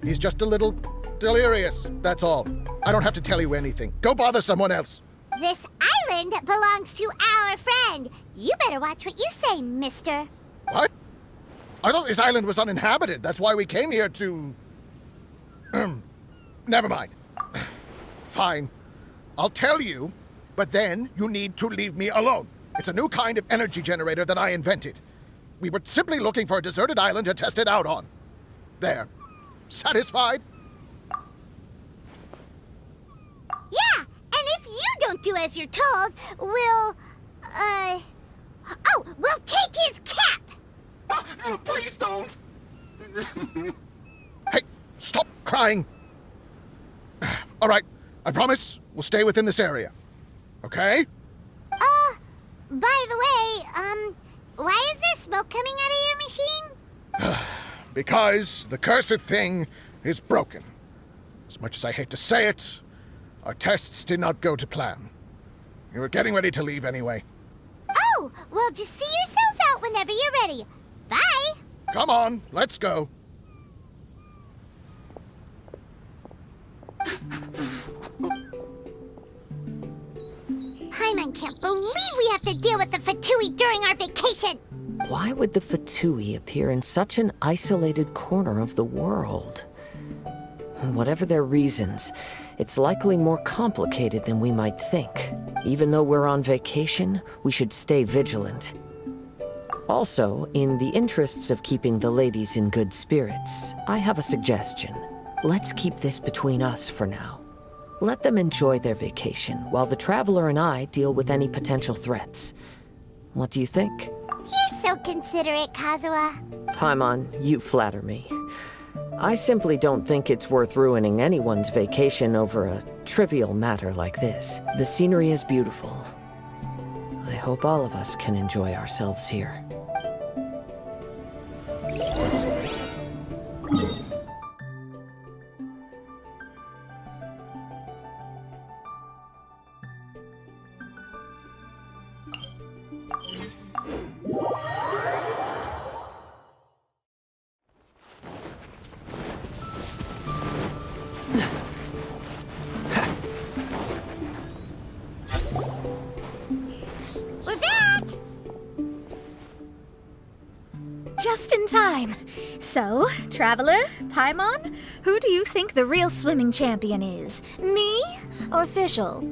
He's just a little delirious, that's all. I don't have to tell you anything. Go bother someone else. This island belongs to our friend. You better watch what you say, mister. What? I thought this island was uninhabited. That's why we came here to... Never mind. Fine. I'll tell you, but then you need to leave me alone. It's a new kind of energy generator that I invented. We were simply looking for a deserted island to test it out on. There. Satisfied? Yeah, and if you don't do as you're told, we'll take his cap! Please don't! Hey, stop crying! All right, I promise we'll stay within this area. Okay? By the way, why is there smoke coming out of your machine? Because the cursed thing is broken. As much as I hate to say it, our tests did not go to plan. We were getting ready to leave anyway. Oh, well, just see yourselves out whenever you're ready. Bye! Come on, let's go. Paimon can't believe we have to deal with the Fatui during our vacation! Why would the Fatui appear in such an isolated corner of the world? Whatever their reasons, it's likely more complicated than we might think. Even though we're on vacation, we should stay vigilant. Also, in the interests of keeping the ladies in good spirits, I have a suggestion. Let's keep this between us for now. Let them enjoy their vacation, while the traveler and I deal with any potential threats. What do you think? You're so considerate, Kazuha. Paimon, you flatter me. I simply don't think it's worth ruining anyone's vacation over a trivial matter like this. The scenery is beautiful. I hope all of us can enjoy ourselves here. We're back! Just in time. So, Traveler, Paimon, who do you think the real swimming champion is? Me or Fischl?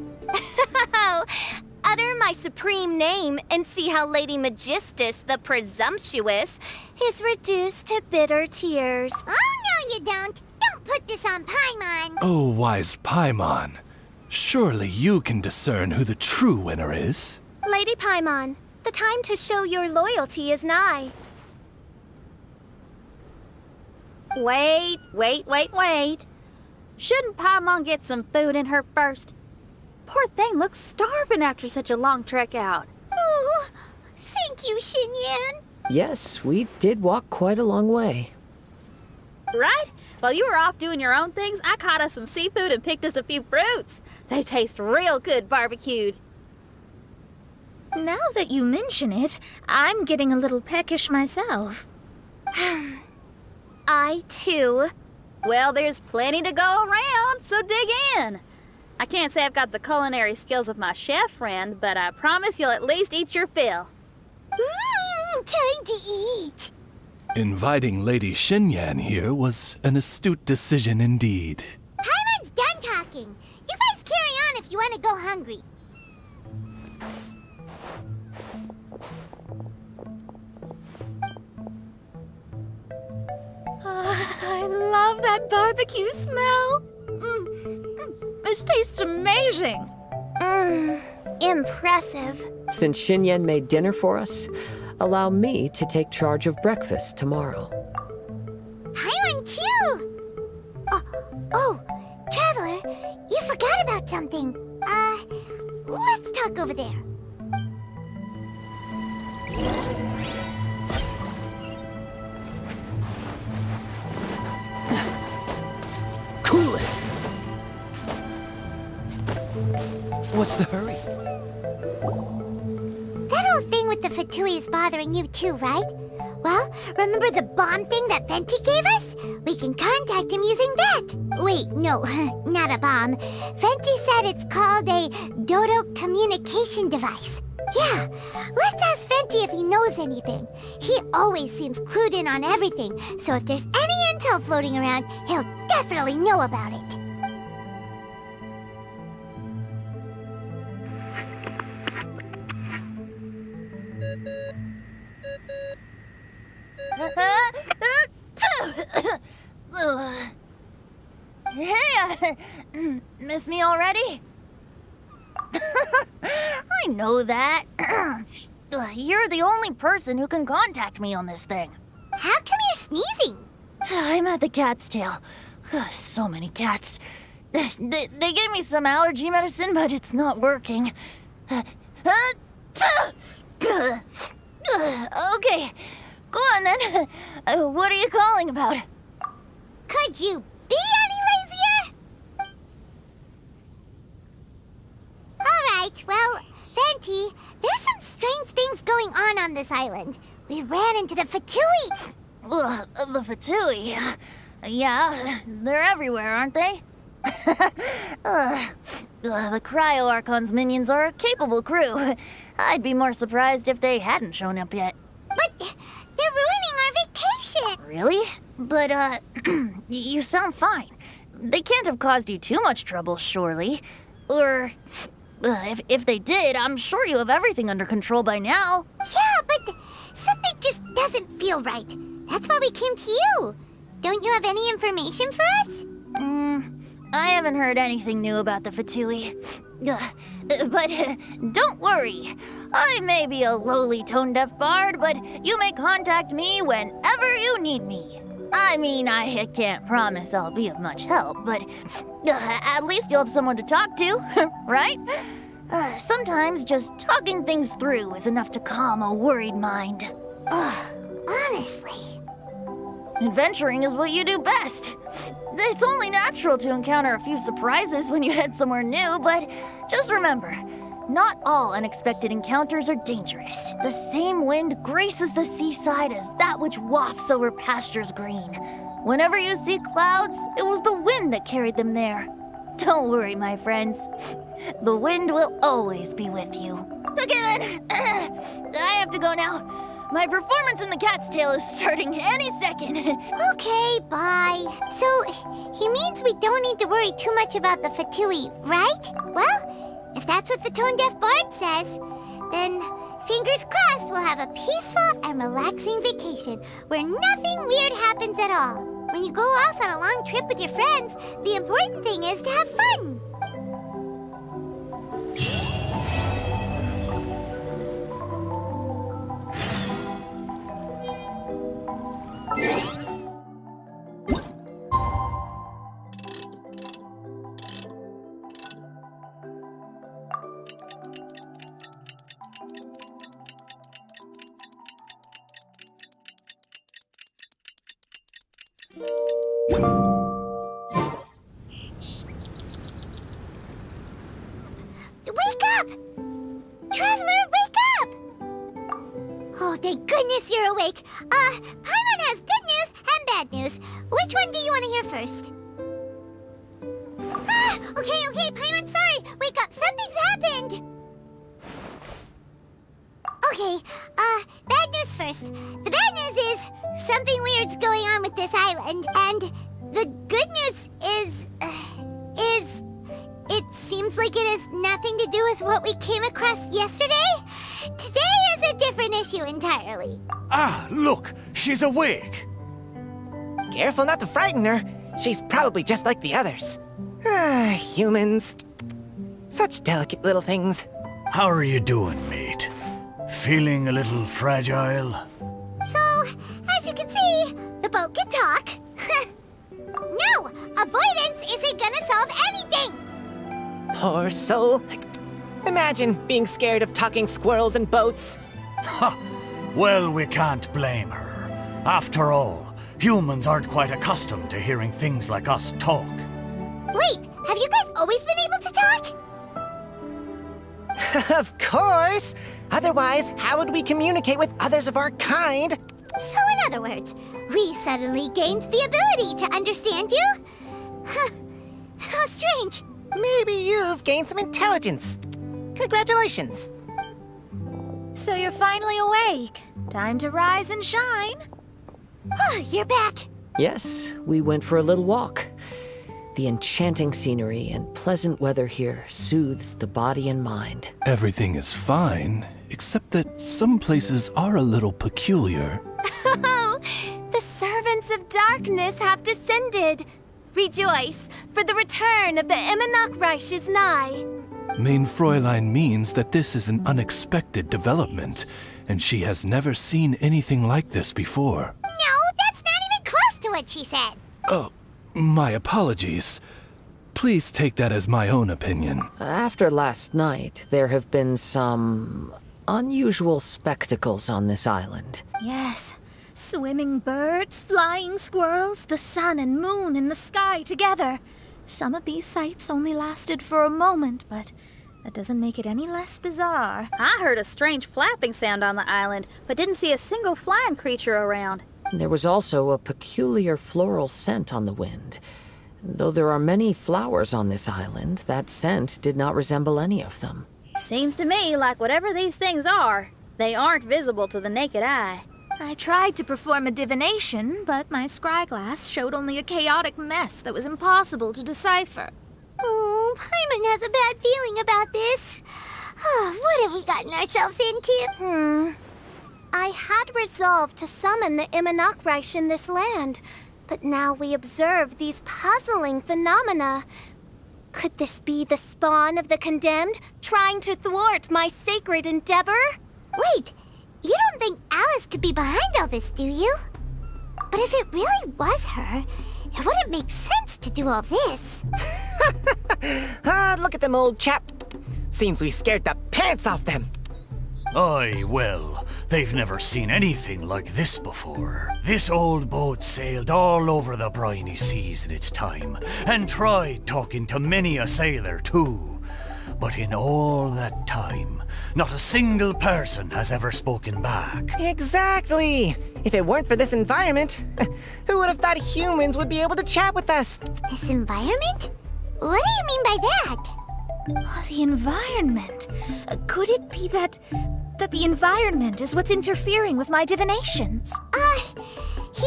Utter my supreme name and see how Lady Magistus the Presumptuous is reduced to bitter tears. Oh, no you don't. Don't put this on Paimon. Oh, wise Paimon. Surely you can discern who the true winner is. Lady Paimon, the time to show your loyalty is nigh. Wait. Shouldn't Paimon get some food in her first? Poor thing looks starving after such a long trek out. Oh, thank you, Xinyan. Yes, we did walk quite a long way. Right? While you were off doing your own things, I caught us some seafood and picked us a few fruits. They taste real good barbecued. Now that you mention it, I'm getting a little peckish myself. I, too. Well, there's plenty to go around, so dig in. I can't say I've got the culinary skills of my chef friend, but I promise you'll at least eat your fill. Time to eat. Inviting Lady Xinyan here was an astute decision indeed. Paimon's done talking. You guys carry on if you want to go hungry. I love that barbecue smell. This tastes amazing. Impressive. Since Xinyan made dinner for us, allow me to take charge of breakfast tomorrow. Paimon too. Oh, Traveler, you forgot about something. Let's talk over there. Cool it! What's the hurry? That whole thing with the Fatui is bothering you too, right? Well, remember the bomb thing that Venti gave us? We can contact him using that. Wait, no, not a bomb. Venti said it's called a Dodo communication device. Yeah, let's ask Venti if he knows anything. He always seems clued in on everything, so if there's any intel floating around, he'll definitely know about it. Hey, miss me already? I know that. You're the only person who can contact me on this thing. How come you're sneezing? I'm at the cat's tail. So many cats. They gave me some allergy medicine, but it's not working. Okay, go on then. What are you calling about? Could you be any lazier? Alright, well, Venti, there's some strange things going on this island. We ran into the Fatui. The Fatui? Yeah, they're everywhere, aren't they? The Cryo Archon's minions are a capable crew. I'd be more surprised if they hadn't shown up yet. But they're ruining our vacation. Really? But, you sound fine. They can't have caused you too much trouble, surely. Or, if they did, I'm sure you have everything under control by now. Yeah, but something just doesn't feel right. That's why we came to you. Don't you have any information for us? I haven't heard anything new about the Fatui. But don't worry. I may be a lowly tone-deaf bard, but you may contact me whenever you need me. I mean, I can't promise I'll be of much help, but at least you'll have someone to talk to, right? Sometimes just talking things through is enough to calm a worried mind. Honestly. Adventuring is what you do best. It's only natural to encounter a few surprises when you head somewhere new, but just remember, not all unexpected encounters are dangerous. The same wind graces the seaside as that which wafts over pastures green. Whenever you see clouds, it was the wind that carried them there. Don't worry, my friends. The wind will always be with you. Okay then, I have to go now. My performance in the Cat's Tail is starting any second. Okay, bye. So, he means we don't need to worry too much about the Fatui, right? Well, if that's what the tone-deaf bard says, then fingers crossed we'll have a peaceful and relaxing vacation where nothing weird happens at all. When you go off on a long trip with your friends, the important thing is to have fun. Wake up! Traveler, wake up! Oh, thank goodness you're awake. Paimon has good news and bad news. Which one do you want to hear first? Okay, Paimon, sorry. Wake up, something's happened. Okay, bad news first. The bad news is something weird's going on with this island, and the good news is it seems like it has nothing to do with what we came across yesterday. Today is a different issue entirely. Ah, look, she's awake. Careful not to frighten her. She's probably just like the others. Humans. Such delicate little things. How are you doing, mate? Feeling a little fragile? So, as you can see, the boat can talk. No, avoidance isn't gonna solve anything. Poor soul. Imagine being scared of talking squirrels and boats. Ha! Well, we can't blame her. After all, humans aren't quite accustomed to hearing things like us talk. Wait, have you guys always been able to talk? Of course! Otherwise, how would we communicate with others of our kind? So in other words, we suddenly gained the ability to understand you? How strange. Maybe you've gained some intelligence. Congratulations. So you're finally awake. Time to rise and shine. You're back. Yes, we went for a little walk. The enchanting scenery and pleasant weather here soothes the body and mind. Everything is fine, except that some places are a little peculiar. Oh, the servants of darkness have descended. Rejoice, for the return of the Imanok Reich is nigh. Main Fräulein means that this is an unexpected development, and she has never seen anything like this before. No, that's not even close to what she said. Oh, my apologies. Please take that as my own opinion. After last night, there have been some unusual spectacles on this island. Yes. Swimming birds, flying squirrels, the sun and moon in the sky together. Some of these sights only lasted for a moment, but that doesn't make it any less bizarre. I heard a strange flapping sound on the island, but didn't see a single flying creature around. There was also a peculiar floral scent on the wind. Though there are many flowers on this island, that scent did not resemble any of them. Seems to me like whatever these things are, they aren't visible to the naked eye. I tried to perform a divination, but my scryglass showed only a chaotic mess that was impossible to decipher. Oh, Paimon has a bad feeling about this. What have we gotten ourselves into? I had resolved to summon the Imanok Reich in this land, But now we observe these puzzling phenomena. Could this be the spawn of the condemned, trying to thwart my sacred endeavor? Wait, you don't think Alice could be behind all this, do you? But if it really was her, it wouldn't make sense to do all this. Look at them, old chap. Seems we scared the pants off them. Aye, well, they've never seen anything like this before. This old boat sailed all over the briny seas in its time, and tried talking to many a sailor too. But in all that time, not a single person has ever spoken back. Exactly! If it weren't for this environment, who would have thought humans would be able to chat with us? This environment? What do you mean by that? Oh, the environment. Could it be that the environment is what's interfering with my divinations?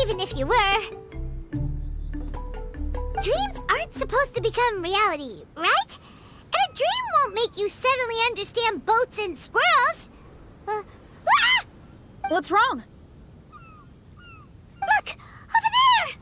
Even if you were. Dreams aren't supposed to become reality, right? And a dream won't make you suddenly understand boats and squirrels. What's wrong? Look! Over there!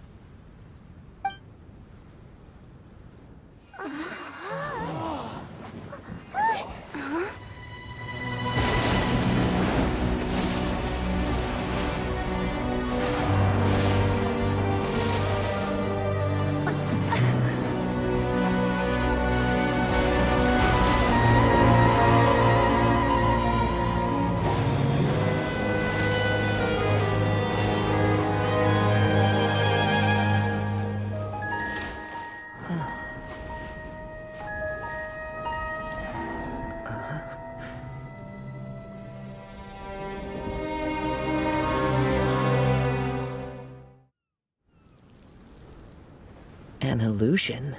An illusion?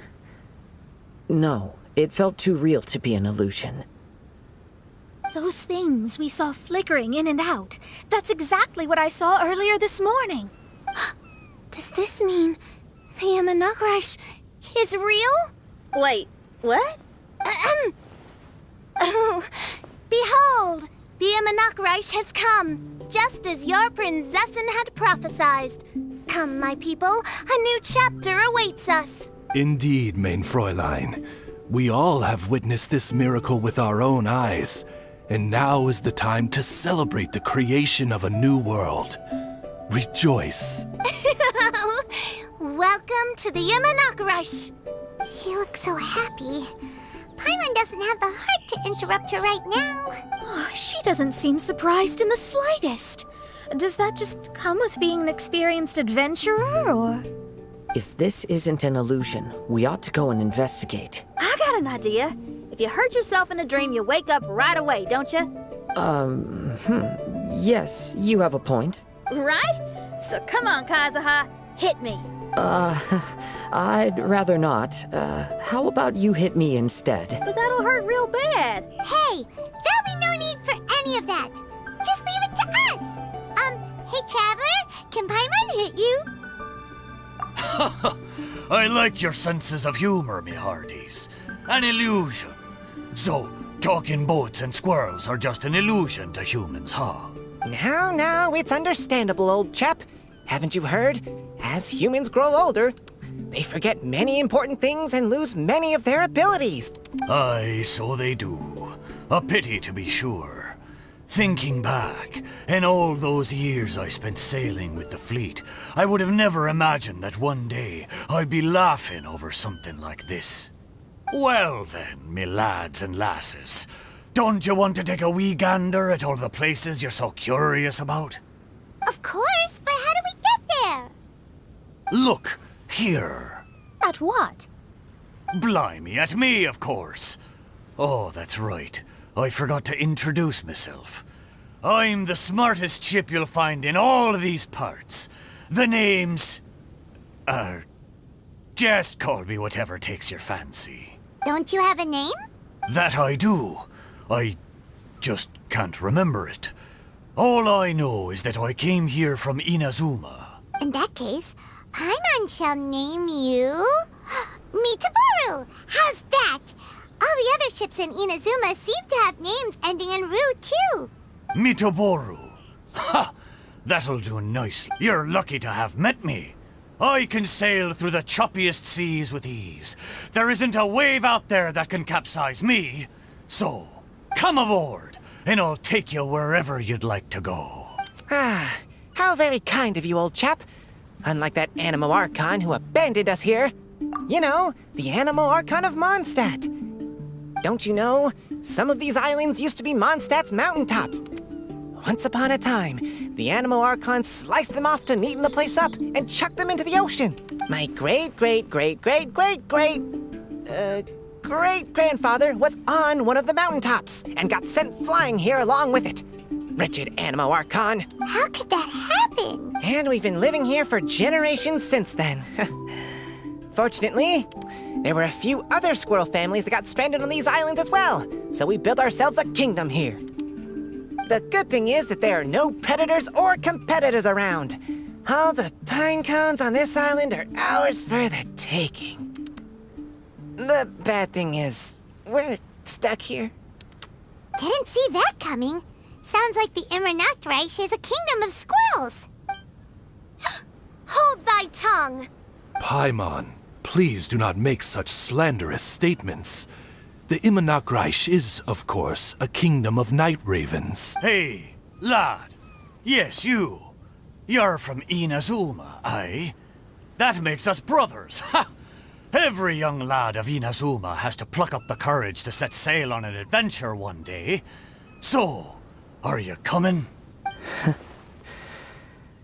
No, it felt too real to be an illusion. Those things we saw flickering in and out. That's exactly what I saw earlier this morning. Does this mean the Imanagrish is real? Wait, what? Oh, behold! The Imanagrish has come, just as your Prinzessin had prophesied. Come, my people, a new chapter awaits us. Indeed, mein Fräulein. We all have witnessed this miracle with our own eyes, and now is the time to celebrate the creation of a new world. Rejoice. Welcome to the Imanagrish. She looks so happy. Paimon doesn't have the heart to interrupt her right now. Oh, she doesn't seem surprised in the slightest. Does that just come with being an experienced adventurer, or...? If this isn't an illusion, we ought to go and investigate. I got an idea. If you hurt yourself in a dream, you wake up right away, don't you? Yes, you have a point. Right? So come on, Kazuha, hit me. I'd rather not. How about you hit me instead? But that'll hurt real bad. Hey, there'll be no need for any of that. Just leave it to us. Hey, Traveler, can Paimon hit you? I like your senses of humor, me hearties. An illusion. So, talking boats and squirrels are just an illusion to humans, huh? Now, it's understandable, old chap. Haven't you heard? As humans grow older, they forget many important things and lose many of their abilities. Aye, so they do. A pity, to be sure. Thinking back, in all those years I spent sailing with the fleet, I would have never imagined that one day I'd be laughing over something like this. Well then, me lads and lasses, don't you want to take a wee gander at all the places you're so curious about? Of course, but how do we get there? Look, here. At what? Blimey, at me, of course. Oh, that's right. I forgot to introduce myself. I'm the smartest ship you'll find in all of these parts. The name's... just call me whatever takes your fancy. Don't you have a name? That I do. I just can't remember it. All I know is that I came here from Inazuma. In that case, Paimon shall name you... Mitaboru! How's that? All the other ships in Inazuma seem to have names ending in Ru, too. Mitaboru. Ha! That'll do nicely. You're lucky to have met me. I can sail through the choppiest seas with ease. There isn't a wave out there that can capsize me. So, come aboard, and I'll take you wherever you'd like to go. Ah, how very kind of you, old chap. Unlike that Animo Archon who abandoned us here. You know, the Animo Archon of Mondstadt. Don't you know, some of these islands used to be Mondstadt's mountaintops. Once upon a time, the Animo Archon sliced them off to neaten the place up and chucked them into the ocean. My great-grandfather was on one of the mountaintops and got sent flying here along with it. Wretched Animo Archon. How could that happen? And we've been living here for generations since then. Fortunately, there were a few other squirrel families that got stranded on these islands as well, so we built ourselves a kingdom here. The good thing is that there are no predators or competitors around. All the pine cones on this island are ours for the taking. The bad thing is, we're stuck here. Didn't see that coming. Sounds like the Immernachtreich is a kingdom of squirrels. Hold thy tongue! Paimon, please do not make such slanderous statements. The Immernachtreich is, of course, a kingdom of night ravens. Hey, lad. Yes, you. You're from Inazuma, aye? That makes us brothers, ha! Every young lad of Inazuma has to pluck up the courage to set sail on an adventure one day. So, are you coming?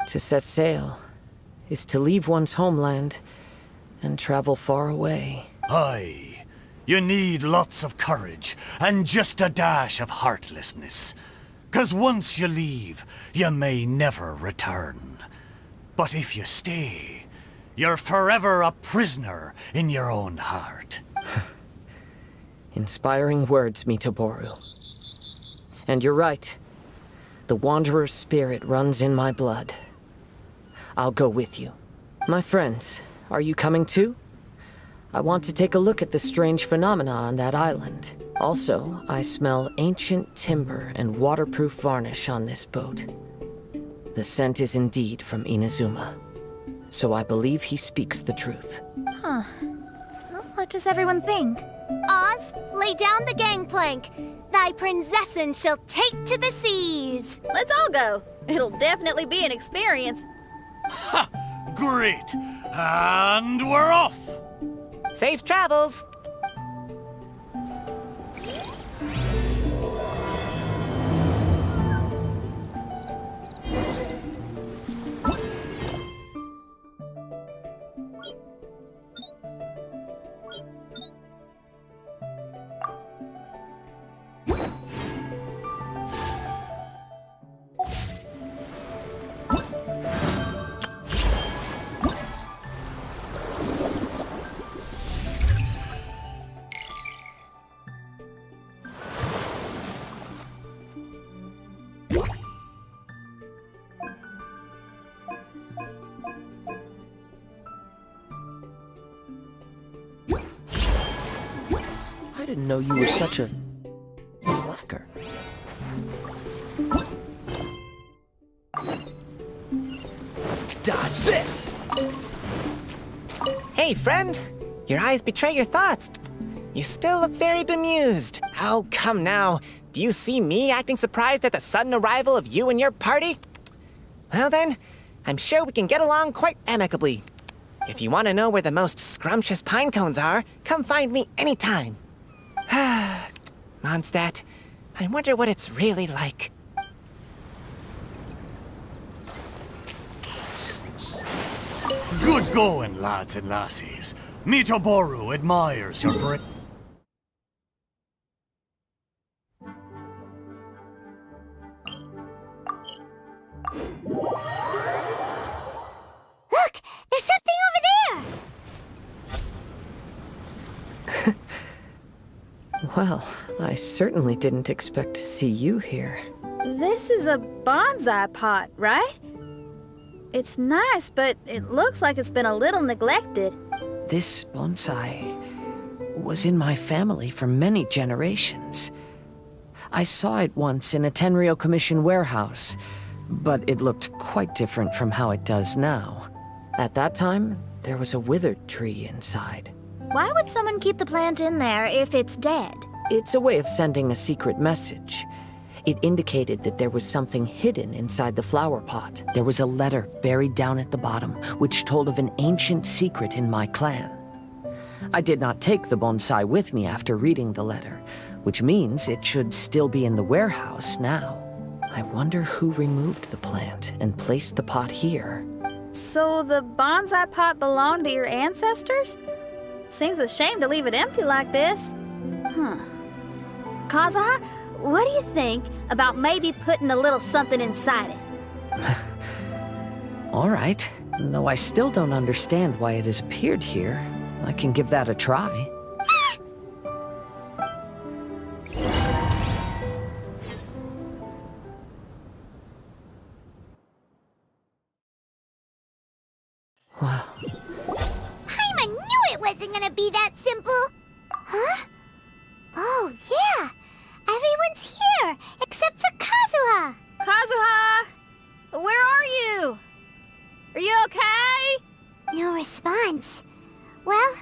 To set sail is to leave one's homeland and travel far away. Aye. You need lots of courage and just a dash of heartlessness. 'Cause once you leave, you may never return. But if you stay, you're forever a prisoner in your own heart. Inspiring words, Mitoboru. And you're right. The Wanderer's spirit runs in my blood. I'll go with you. My friends, are you coming too? I want to take a look at the strange phenomena on that island. Also, I smell ancient timber and waterproof varnish on this boat. The scent is indeed from Inazuma. So I believe he speaks the truth. Huh. Well, what does everyone think? Oz, lay down the gangplank. Thy princessin shall take to the seas. Let's all go. It'll definitely be an experience. Ha! Great! And we're off! Safe travels! I didn't know you were such a slacker. Dodge this! Hey, friend! Your eyes betray your thoughts. You still look very bemused. Oh, come now. Do you see me acting surprised at the sudden arrival of you and your party? Well then, I'm sure we can get along quite amicably. If you want to know where the most scrumptious pine cones are, come find me anytime. Mondstadt, I wonder what it's really like. Good going, lads and lassies. Mitoboru admires your bravery. Look! There's something over there! Well, I certainly didn't expect to see you here. This is a bonsai pot, right? It's nice, but it looks like it's been a little neglected. This bonsai was in my family for many generations. I saw it once in a Tenryo Commission warehouse, but it looked quite different from how it does now. At that time, there was a withered tree inside. Why would someone keep the plant in there if it's dead? It's a way of sending a secret message. It indicated that there was something hidden inside the flower pot. There was a letter buried down at the bottom, which told of an ancient secret in my clan. I did not take the bonsai with me after reading the letter, which means it should still be in the warehouse now. I wonder who removed the plant and placed the pot here. So the bonsai pot belonged to your ancestors? Seems a shame to leave it empty like this. Kazuha, what do you think about maybe putting a little something inside it? All right, though I still don't understand why it has appeared here. I can give that a try. Wow. Paimon knew it wasn't gonna be that simple! Huh? Oh, yeah! Everyone's here, except for Kazuha! Kazuha! Where are you? Are you okay? No response. Well,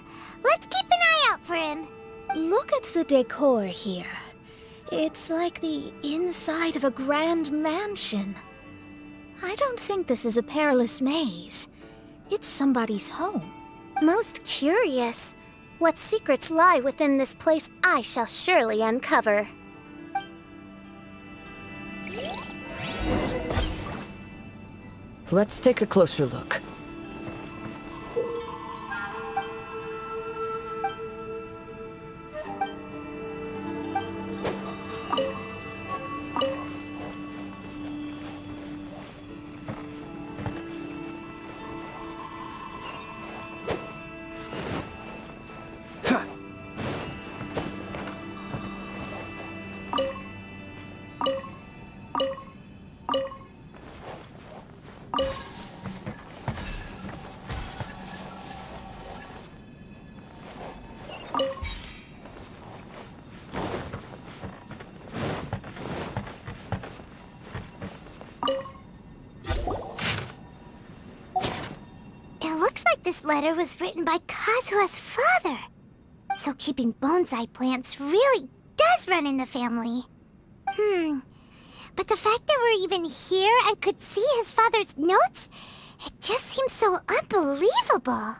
let's keep an eye out for him. Look at the decor here. It's like the inside of a grand mansion. I don't think this is a perilous maze. It's somebody's home. Most curious. What secrets lie within this place I shall surely uncover. Let's take a closer look. This letter was written by Kazuha's father. So keeping bonsai plants really does run in the family. But the fact that we're even here and could see his father's notes, it just seems so unbelievable.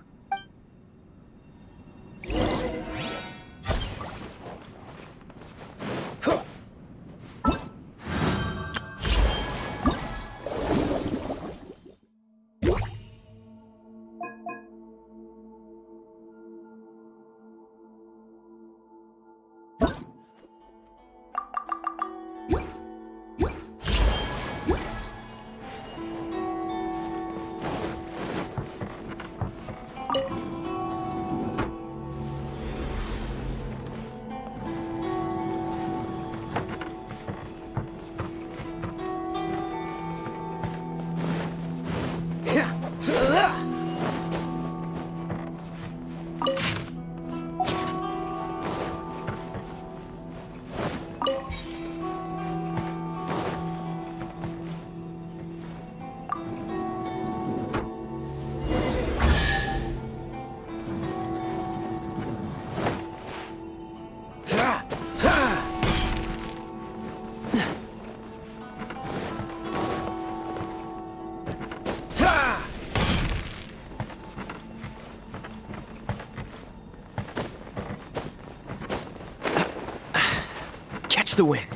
The wind.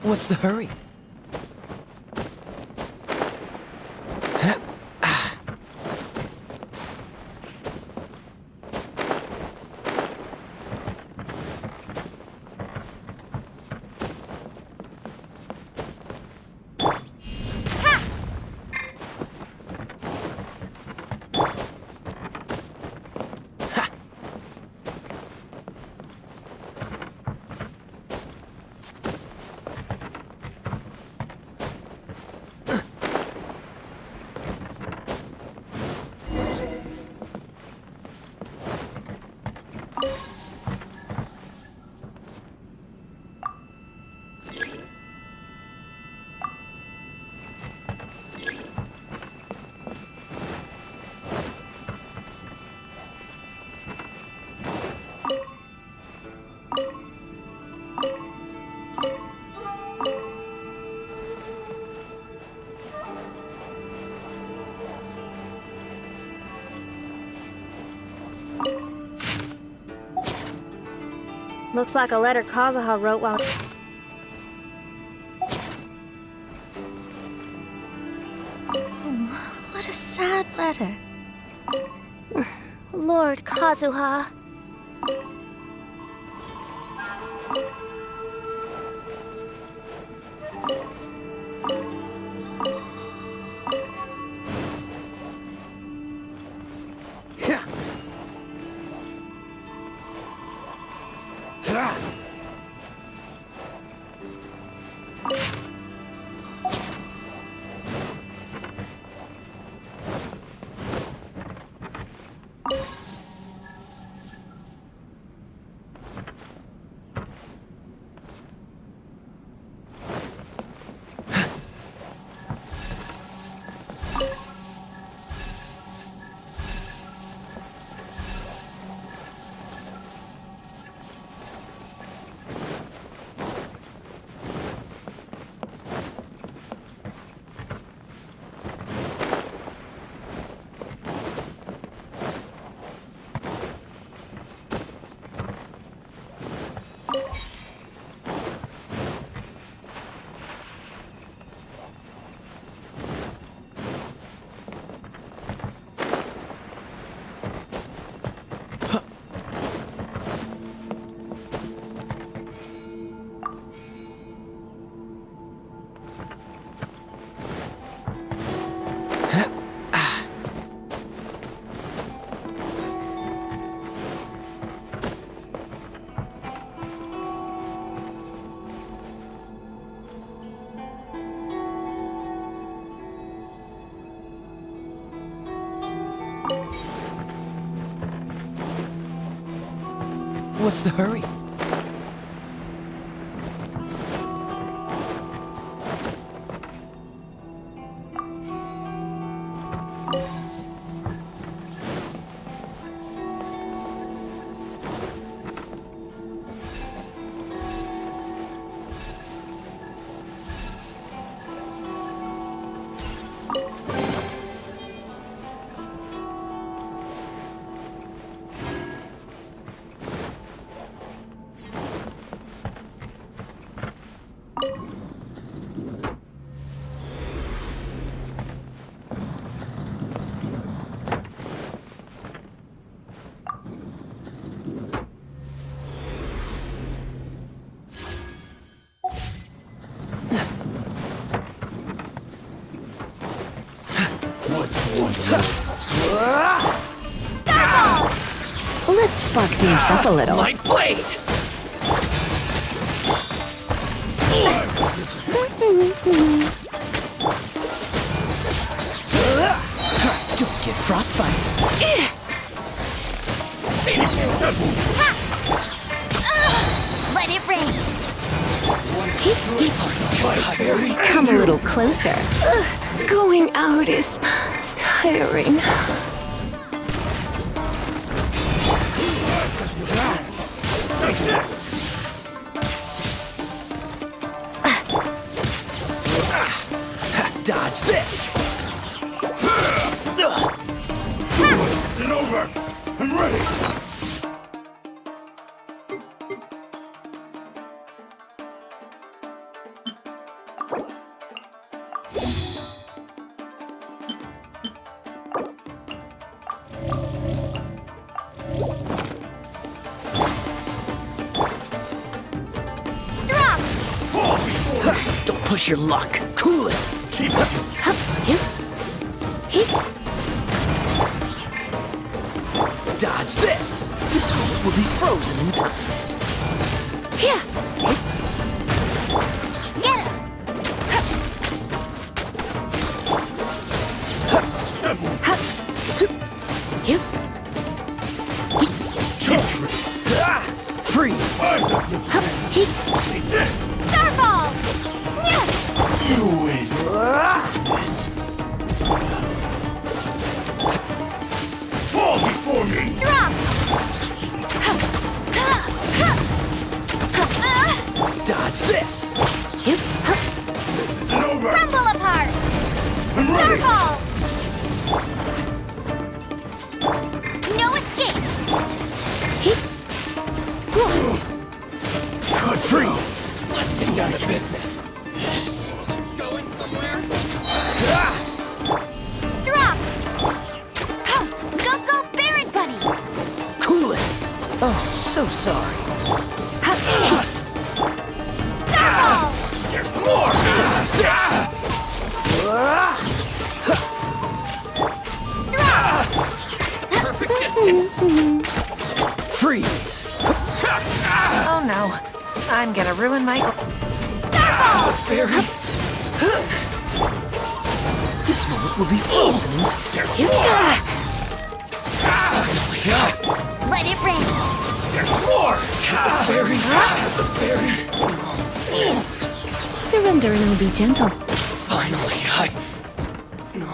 What's the hurry? Looks like a letter Kazuha wrote while... Oh, what a sad letter. Lord Kazuha. What's the hurry? Let's spark things up a little. My blade! Don't get frostbite. Let it rain. Come a little closer. Going out is tiring. Dodge this! It's over! I'm ready! Don't push your luck. Cool it. Dodge this. This hole will be frozen in time. Here. Get him. Freeze. Starball. You win. This. Fall before me. Drop. Dodge this. This isn't over. Crumble apart. I'm ready. Starball. No escape. Oh, so sorry. There's more! Perfect distance! Freeze! Oh no. I'm gonna ruin my... This moment will be frozen in time. Let it rain. There's more! Surrender and I'll be gentle. Finally, No.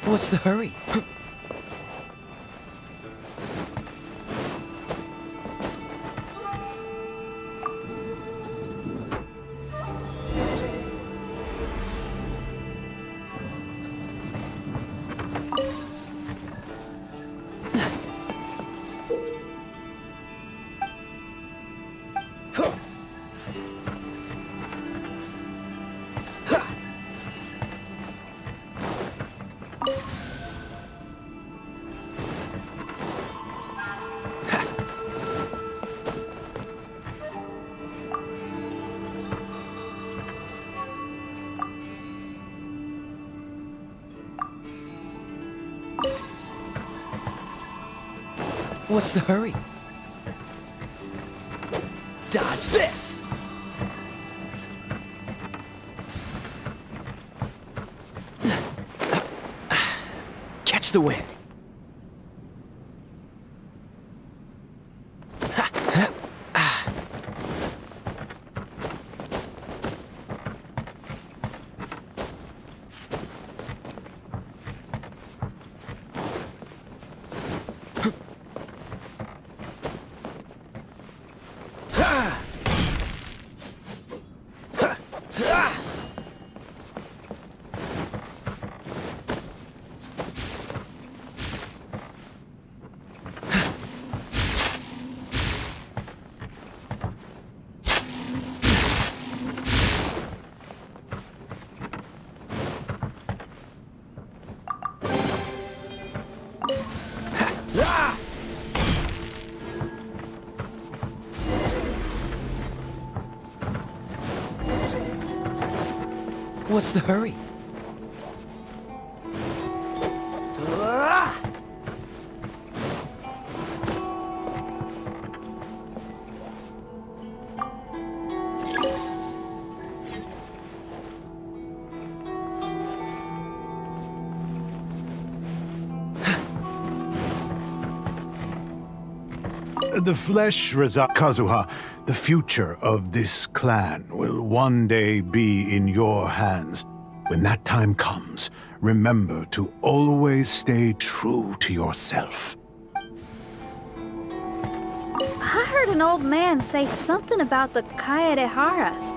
What's the hurry? What's the hurry? Dodge this! Catch the wind. What's the hurry? The flesh Kazuha, the future of this clan will one day be in your hands. When that time comes, remember to always stay true to yourself. I heard an old man say something about the Kaedeharas.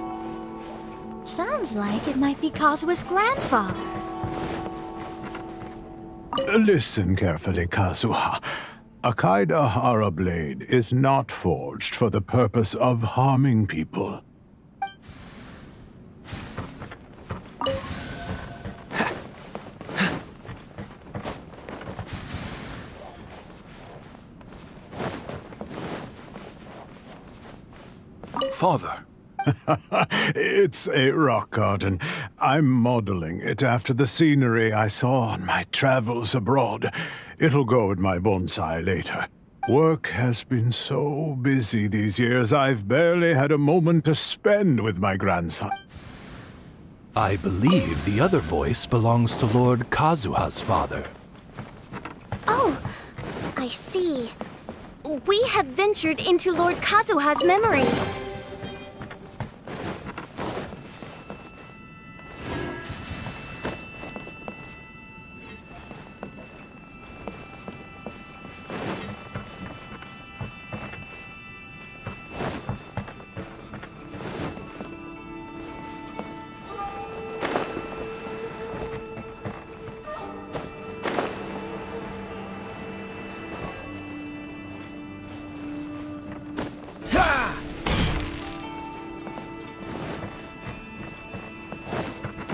Sounds like it might be Kazuha's grandfather. Listen carefully, Kazuha. A Kaedahara blade is not forged for the purpose of harming people. Father. It's a rock garden. I'm modeling it after the scenery I saw on my travels abroad. It'll go in my bonsai later. Work has been so busy these years, I've barely had a moment to spend with my grandson. I believe the other voice belongs to Lord Kazuha's father. Oh, I see. We have ventured into Lord Kazuha's memory.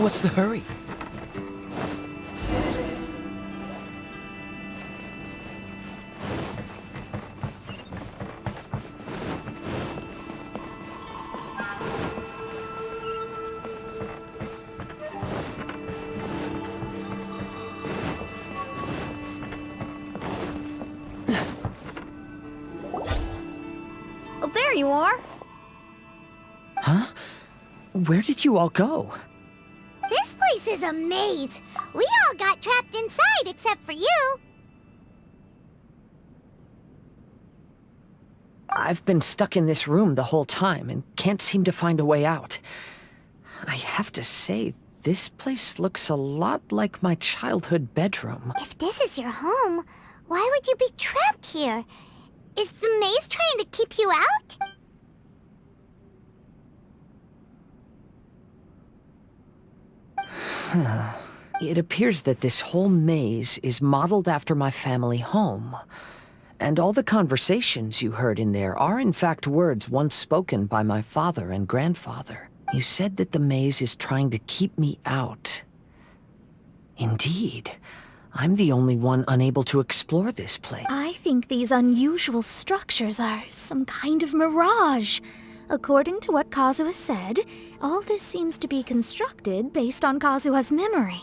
What's the hurry? Oh, there you are. Huh? Where did you all go? This place is a maze. We all got trapped inside except for you. I've been stuck in this room the whole time and can't seem to find a way out. I have to say, this place looks a lot like my childhood bedroom. If this is your home, why would you be trapped here? Is the maze trying to keep you out? It appears that this whole maze is modeled after my family home. And all the conversations you heard in there are in fact words once spoken by my father and grandfather. You said that the maze is trying to keep me out. Indeed, I'm the only one unable to explore this place. I think these unusual structures are some kind of mirage. According to what Kazuha said, all this seems to be constructed based on Kazuha's memory.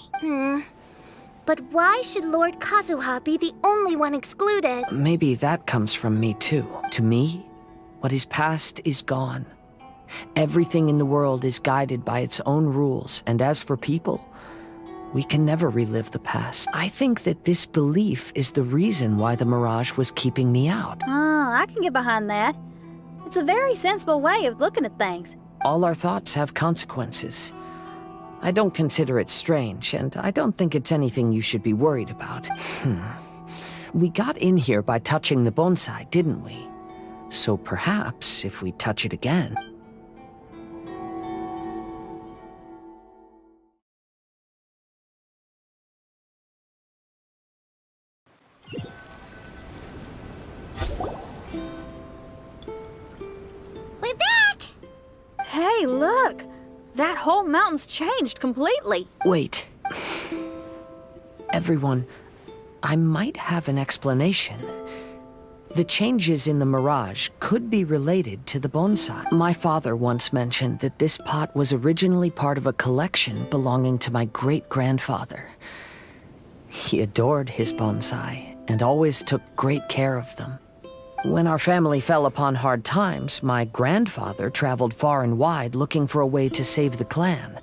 But why should Lord Kazuha be the only one excluded? Maybe that comes from me too. To me, what is past is gone. Everything in the world is guided by its own rules, and as for people, we can never relive the past. I think that this belief is the reason why the mirage was keeping me out. I can get behind that. It's a very sensible way of looking at things. All our thoughts have consequences. I don't consider it strange, and I don't think it's anything you should be worried about. We got in here by touching the bonsai, didn't we? So perhaps if we touch it again... We're back! Hey, look! That whole mountain's changed completely. Wait. Everyone, I might have an explanation. The changes in the mirage could be related to the bonsai. My father once mentioned that this pot was originally part of a collection belonging to my great-grandfather. He adored his bonsai and always took great care of them. When our family fell upon hard times, my grandfather traveled far and wide looking for a way to save the clan.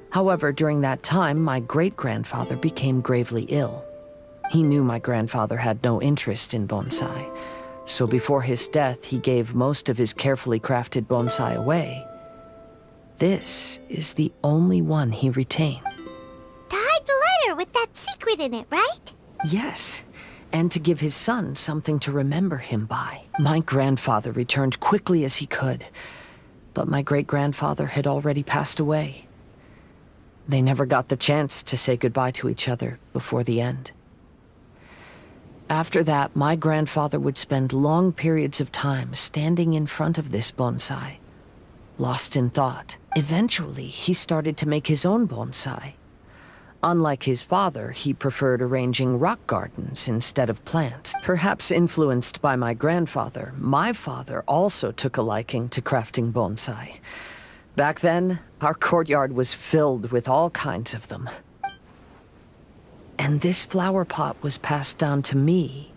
However, during that time, my great-grandfather became gravely ill. He knew my grandfather had no interest in bonsai, so before his death, he gave most of his carefully crafted bonsai away. This is the only one he retained. To hide the letter with that secret in it, right? Yes, and to give his son something to remember him by. My grandfather returned quickly as he could, but my great-grandfather had already passed away. They never got the chance to say goodbye to each other before the end. After that, my grandfather would spend long periods of time standing in front of this bonsai, lost in thought. Eventually, he started to make his own bonsai. Unlike his father, he preferred arranging rock gardens instead of plants. Perhaps influenced by my grandfather, my father also took a liking to crafting bonsai. Back then, our courtyard was filled with all kinds of them. And this flower pot was passed down to me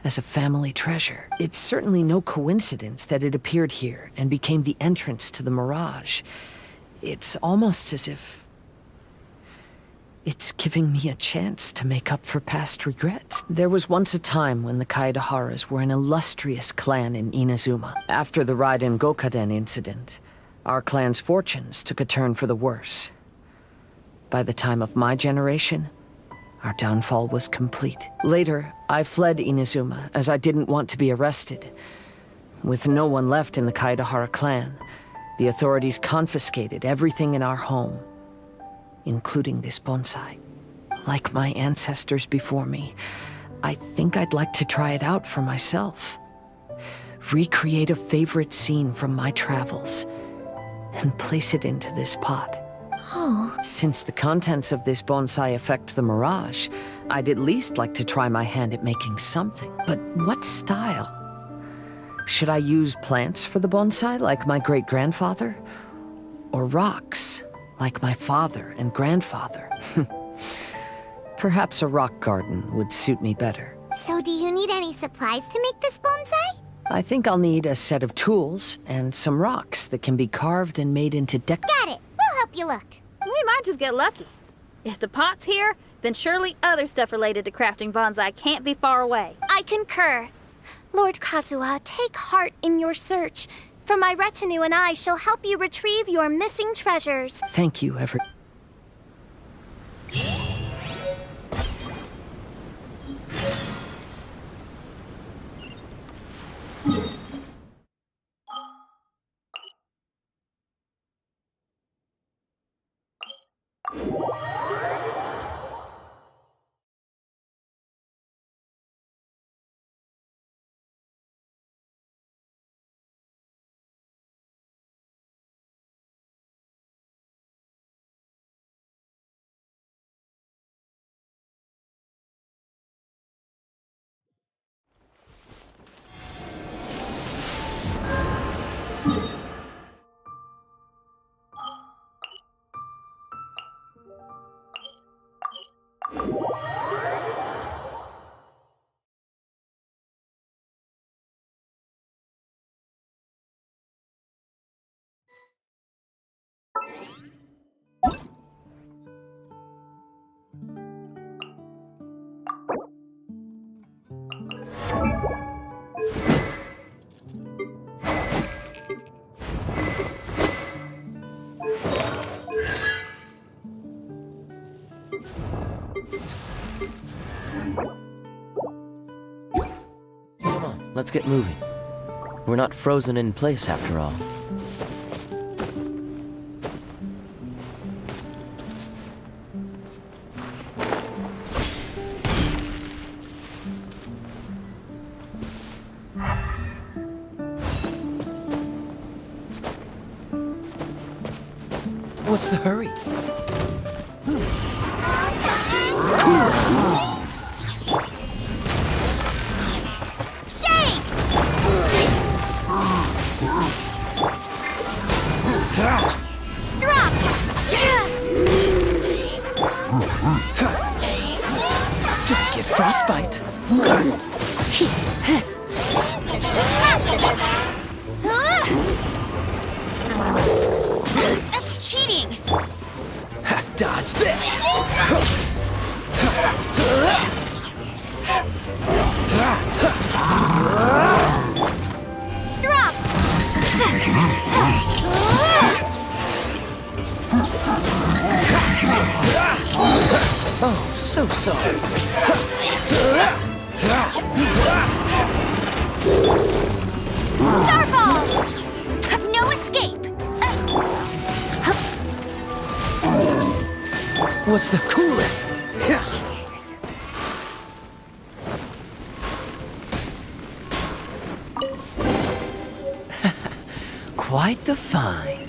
as a family treasure. It's certainly no coincidence that it appeared here and became the entrance to the mirage. It's almost as if it's giving me a chance to make up for past regrets. There was once a time when the Kaidaharas were an illustrious clan in Inazuma. After the Raiden Gokaden incident, our clan's fortunes took a turn for the worse. By the time of my generation, our downfall was complete. Later, I fled Inazuma as I didn't want to be arrested. With no one left in the Kaidahara clan, the authorities confiscated everything in our home, including this bonsai. Like my ancestors before me, I think I'd like to try it out for myself. Recreate a favorite scene from my travels and place it into this pot. Oh. Since the contents of this bonsai affect the mirage, I'd at least like to try my hand at making something. But what style? Should I use plants for the bonsai, like my great-grandfather? Or rocks, like my father and grandfather? Perhaps a rock garden would suit me better. So do you need any supplies to make this bonsai? I think I'll need a set of tools and some rocks that can be carved and made into Got it. We'll help you look. We might just get lucky. If the pot's here, then surely other stuff related to crafting bonsai can't be far away. I concur. Lord Kazuha, take heart in your search. For my retinue and I shall help you retrieve your missing treasures. Thank you, Ever. Come on, let's get moving. We're not frozen in place after all. What's the hurry? Shake! Drop! Don't get frostbite. That's cheating! Dodge this! Drop! Oh, so sorry. Starball! No escape! What's the coolant? Quite the find.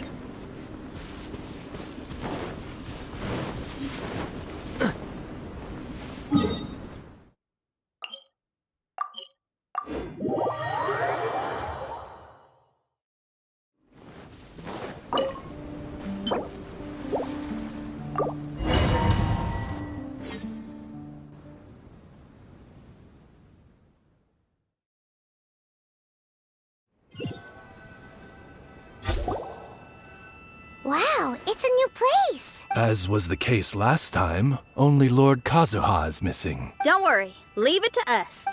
Wow, it's a new place. As was the case last time, only Lord Kazuha is missing. Don't worry, leave it to us.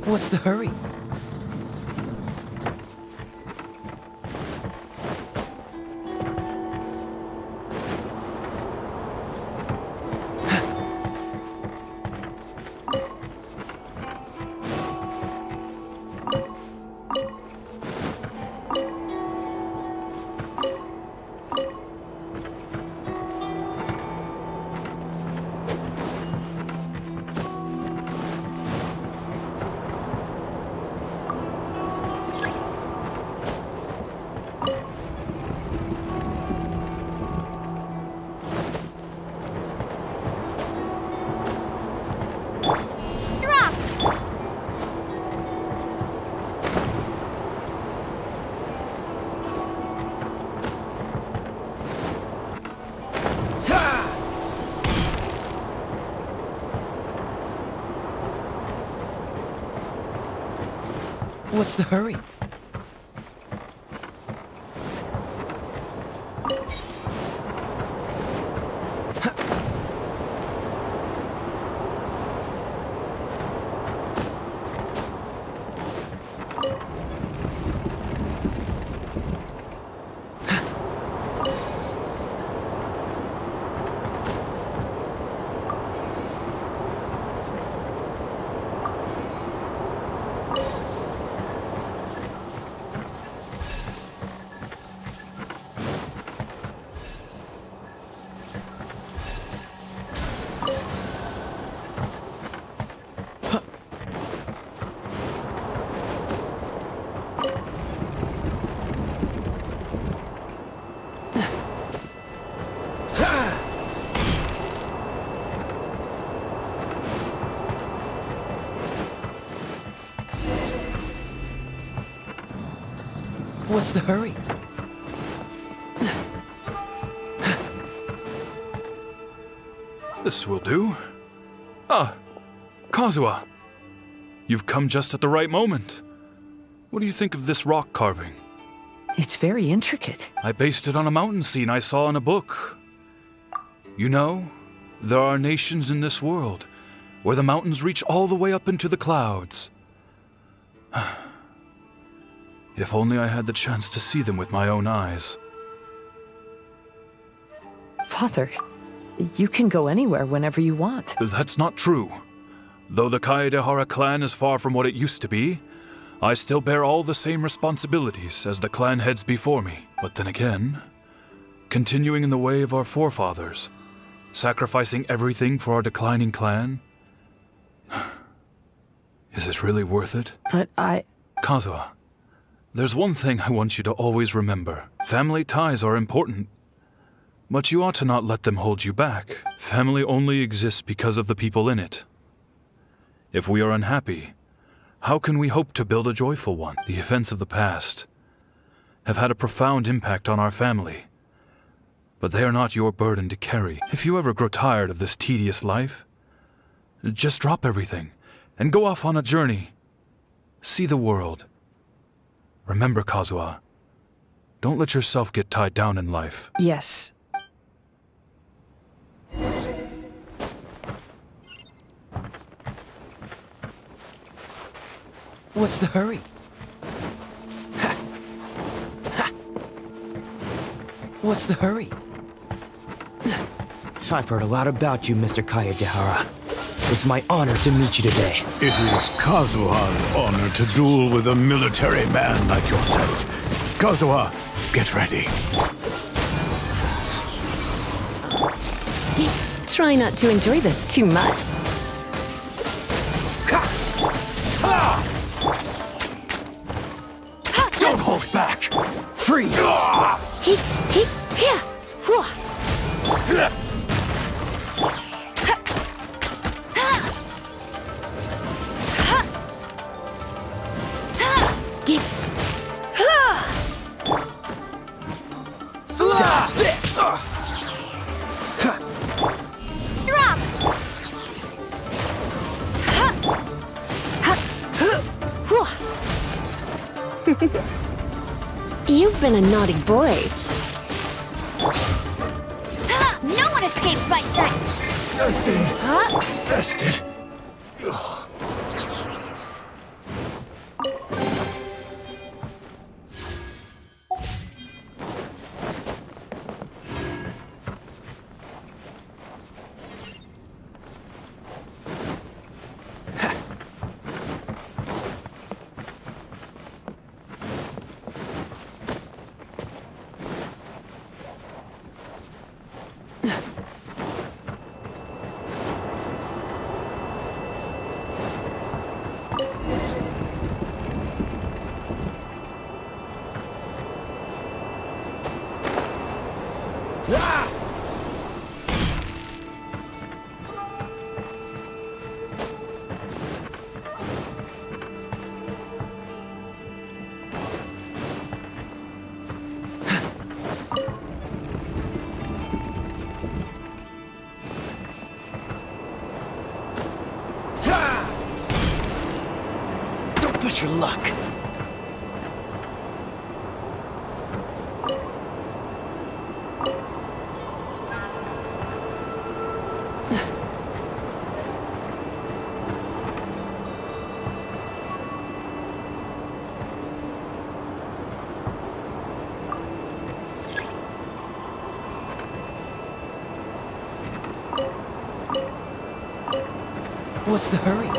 What's the hurry? What's the hurry? What's the hurry? This will do. Ah, Kazuha. You've come just at the right moment. What do you think of this rock carving? It's very intricate. I based it on a mountain scene I saw in a book. You know, there are nations in this world where the mountains reach all the way up into the clouds. If only I had the chance to see them with my own eyes. Father, you can go anywhere whenever you want. That's not true. Though the Kaedehara clan is far from what it used to be, I still bear all the same responsibilities as the clan heads before me. But then again, continuing in the way of our forefathers, sacrificing everything for our declining clan, is it really worth it? But Kazuha, there's one thing I want you to always remember. Family ties are important, but you ought to not let them hold you back. Family only exists because of the people in it. If we are unhappy, how can we hope to build a joyful one? The events of the past have had a profound impact on our family, but they are not your burden to carry. If you ever grow tired of this tedious life, just drop everything and go off on a journey. See the world. Remember, Kazuha, don't let yourself get tied down in life. Yes. What's the hurry? Ha. Ha. What's the hurry? I've heard a lot about you, Mr. Kayadehara. It's my honor to meet you today. It is Kazuha's honor to duel with a military man like yourself. Kazuha, get ready. Try not to enjoy this too much. Don't hold back! Freeze! Dodge this! Drop! You've been a naughty boy. No one escapes my sight! Bested. Don't push your luck. What's the hurry?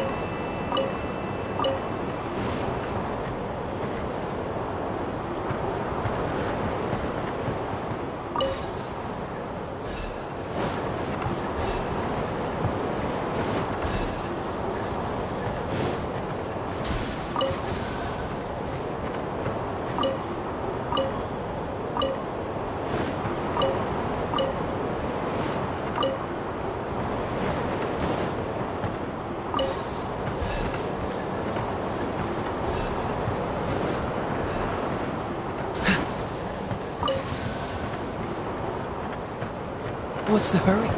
What's the hurry?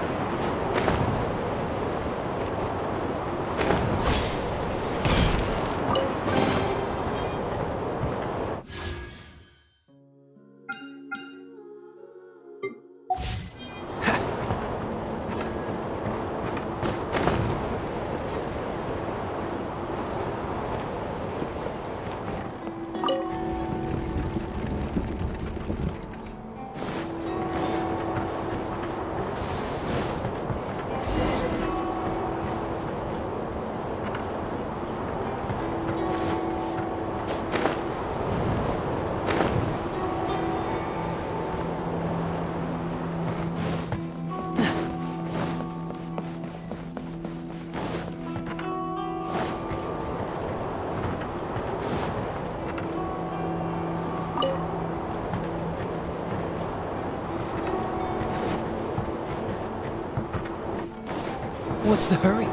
What's the hurry?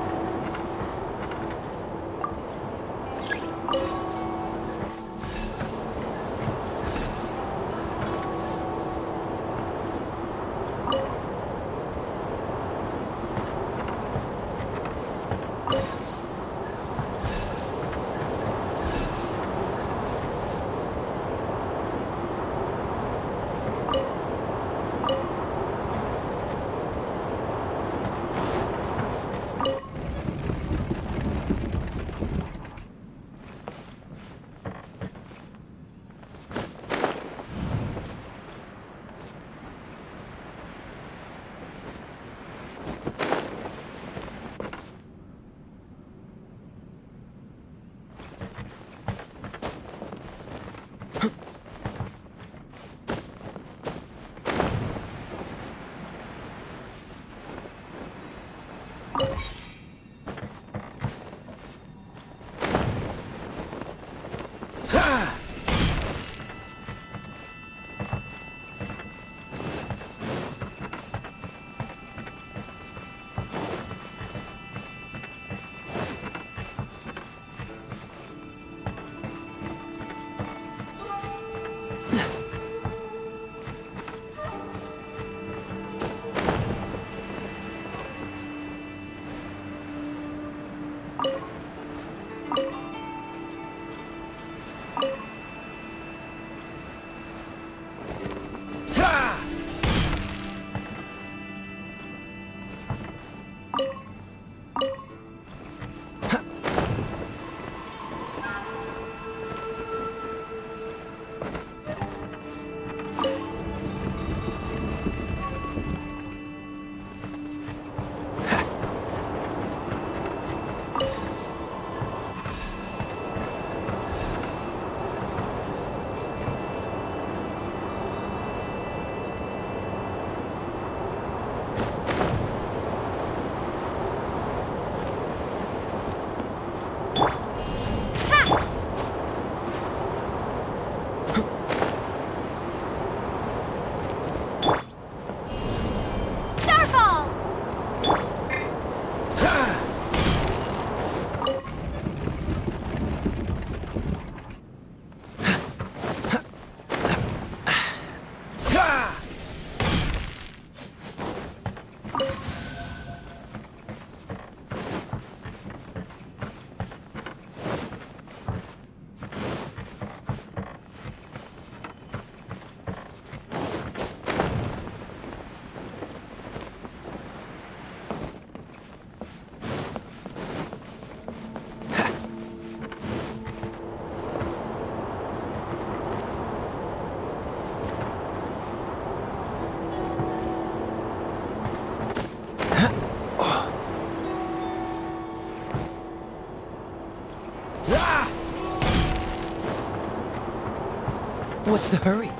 What's the hurry?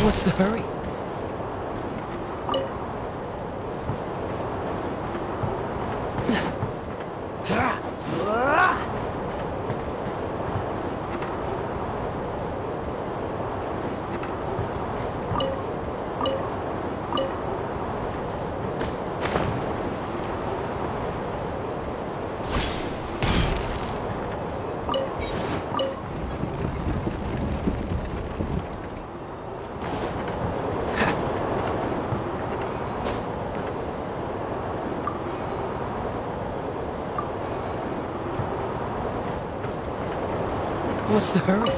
What's the hurry? What's the hurry?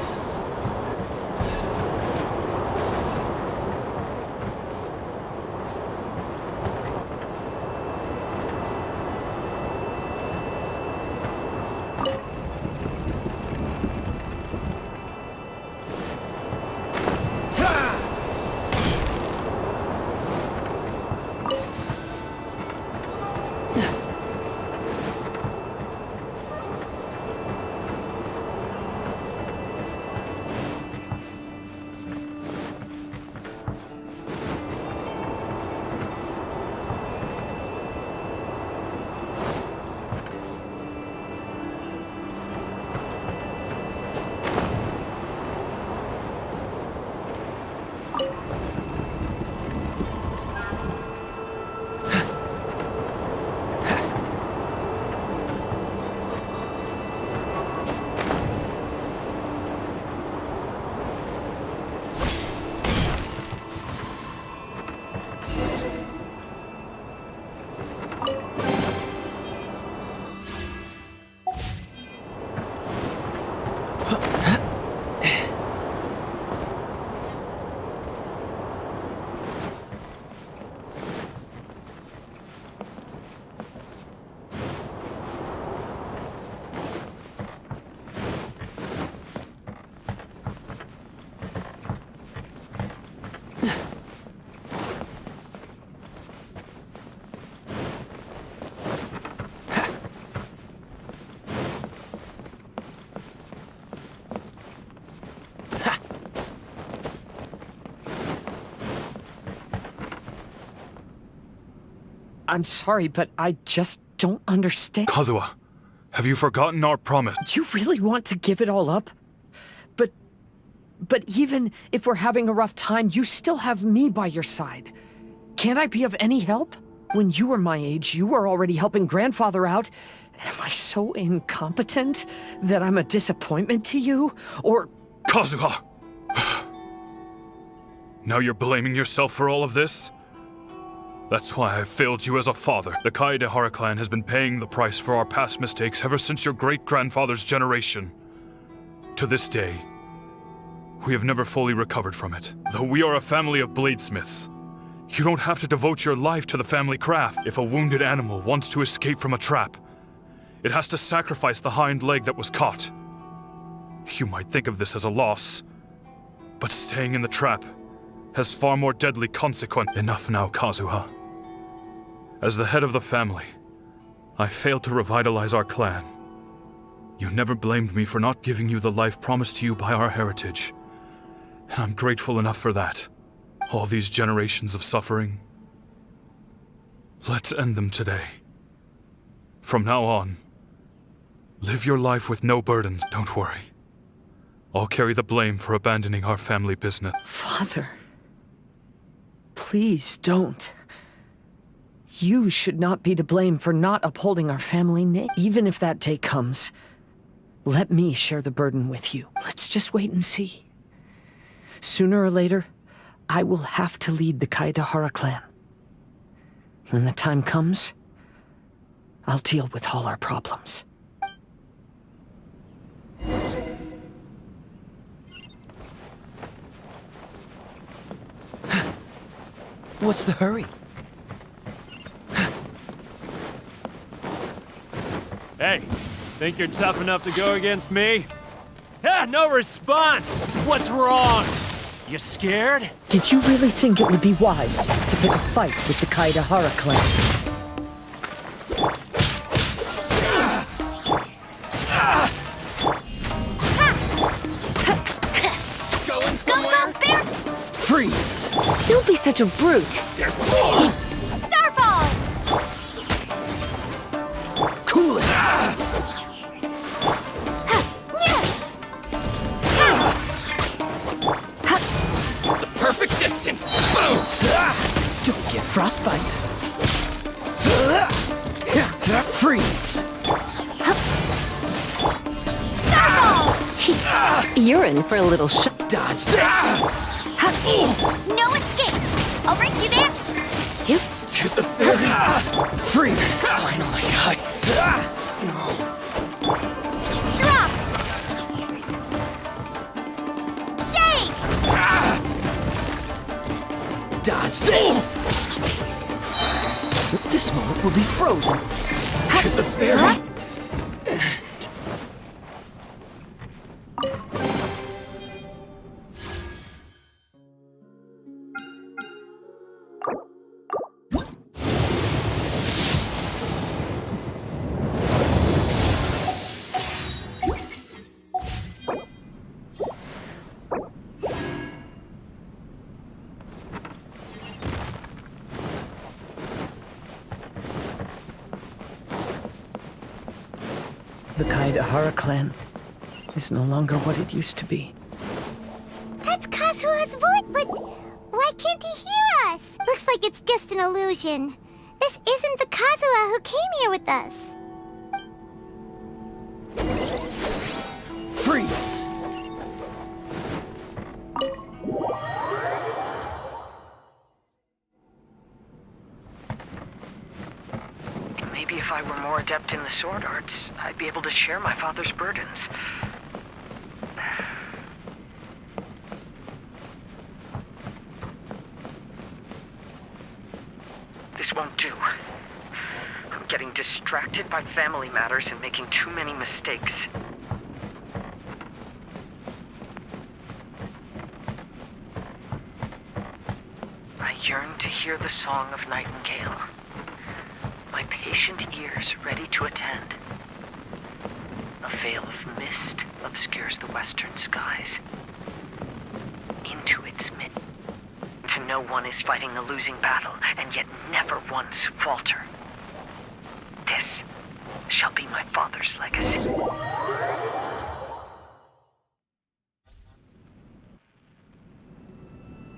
I'm sorry, but I just don't understand. Kazuha, have you forgotten our promise? You really want to give it all up? But even if we're having a rough time, you still have me by your side. Can't I be of any help? When you were my age, you were already helping grandfather out. Am I so incompetent that I'm a disappointment to you? Or... Kazuha! Now you're blaming yourself for all of this? That's why I failed you as a father. The Kaedehara clan has been paying the price for our past mistakes ever since your great-grandfather's generation. To this day, we have never fully recovered from it. Though we are a family of bladesmiths, you don't have to devote your life to the family craft. If a wounded animal wants to escape from a trap, it has to sacrifice the hind leg that was caught. You might think of this as a loss, but staying in the trap has far more deadly consequences. Enough now, Kazuha. As the head of the family, I failed to revitalize our clan. You never blamed me for not giving you the life promised to you by our heritage, and I'm grateful enough for that. All these generations of suffering, let's end them today. From now on, live your life with no burdens. Don't worry. I'll carry the blame for abandoning our family business. Father, please don't. You should not be to blame for not upholding our family name. Even if that day comes, let me share the burden with you. Let's just wait and see. Sooner or later, I will have to lead the Kaedahara clan. When the time comes, I'll deal with all our problems. What's the hurry? Hey, think you're tough enough to go against me? Ah, no response! What's wrong? You scared? Did you really think it would be wise to pick a fight with the Kaedahara clan? Going somewhere? Freeze! Don't be such a brute. There's more! Starball! Cool it! The perfect distance! Boom! Don't get frostbite. Freeze! You're in for a little shock. Dodge this! No escape! I'll race you there! Yep. To the ferry! Freeze! Finally, Drop! Shake! Dodge this! This moment will be frozen. To the ferry! The Kaedahara clan is no longer what it used to be. That's Kazuha's voice, but why can't he hear us? Looks like it's just an illusion. This isn't the Kazuha who came here with us. Freeze! Maybe if I were more adept in the sword arts, I'd be able to share my father's burdens. This won't do. I'm getting distracted by family matters and making too many mistakes. I yearn to hear the song of Nightingale. My patient ears ready to attend. A veil of mist obscures the western skies. Into its midst. To know one is fighting a losing battle, and yet never once falter. This shall be my father's legacy.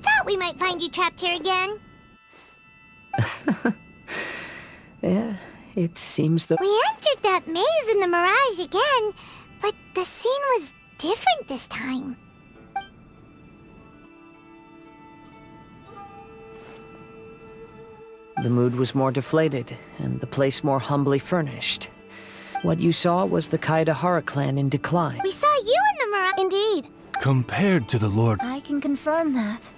Thought we might find you trapped here again. Yeah, it seems that We entered that maze in the Mirage again, but the scene was different this time. the mood was more deflated, and the place more humbly furnished. What you saw was the Kaedahara clan in decline. We saw you in the Mirage. Indeed. Compared to the Lord... I can confirm that.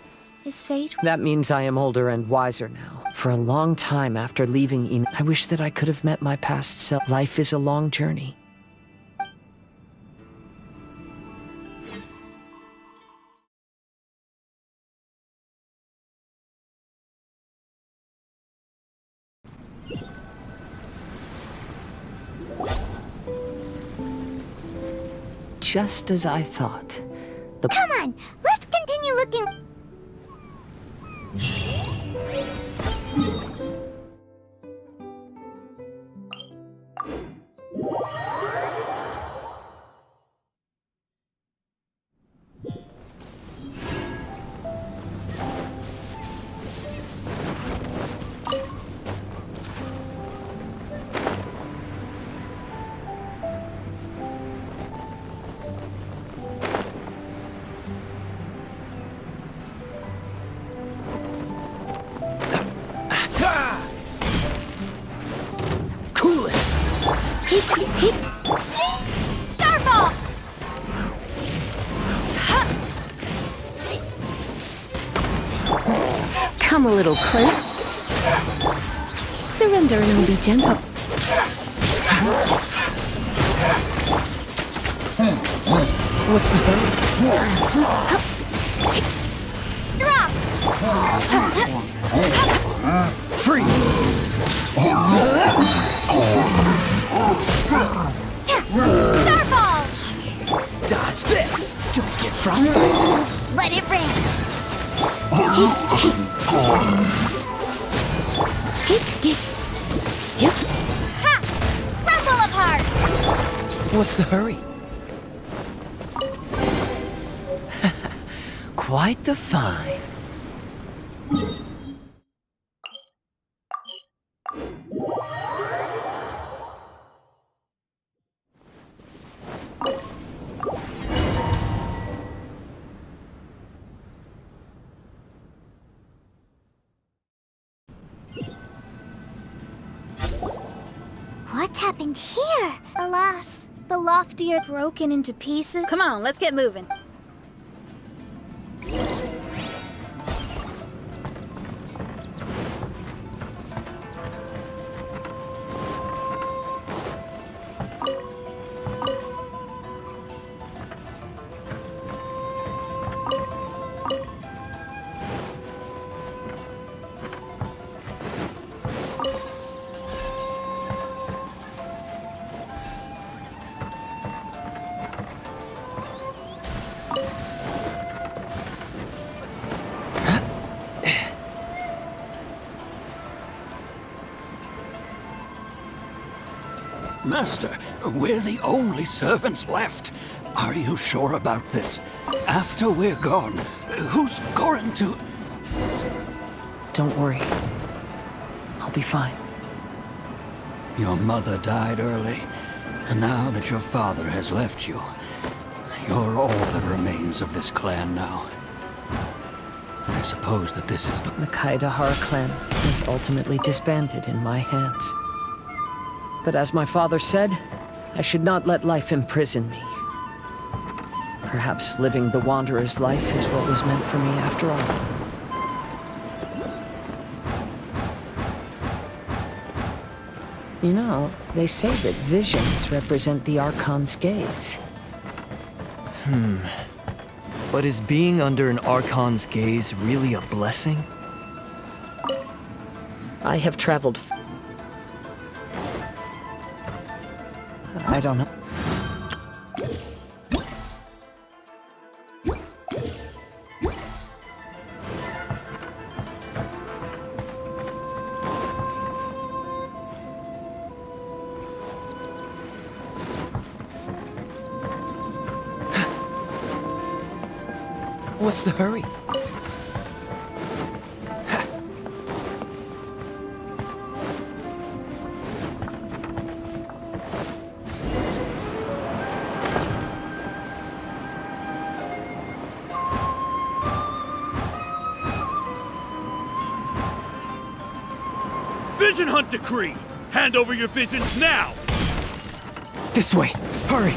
His fate... That means I am older and wiser now. For a long time after leaving Eden, I wish that I could have met my past self. Life is a long journey. Just as I thought. Come on, let's continue looking. Starfall! Come a little close. Surrender and be gentle. What's the hurry? Drop! Freeze! Starfall! Dodge this! Don't get frostbite! Let it rain! Ha! Rumble apart! What's the hurry? Quite the find. What's happened here? Alas, the lofty are broken into pieces. Come on, let's get moving. Master, we're the only servants left. Are you sure about this? After we're gone, who's going to... Don't worry. I'll be fine. Your mother died early, and now that your father has left you, you're all that remains of this clan now. I suppose that this is the Kaedahara clan is ultimately disbanded in my hands. But as my father said, I should not let life imprison me. Perhaps living the wanderer's life is what was meant for me after all. You know, they say that visions represent the Archon's gaze. But is being under an Archon's gaze really a blessing? I have traveled I don't know. What's the hurry? Vision Hunt Decree! Hand over your visions now! This way! Hurry!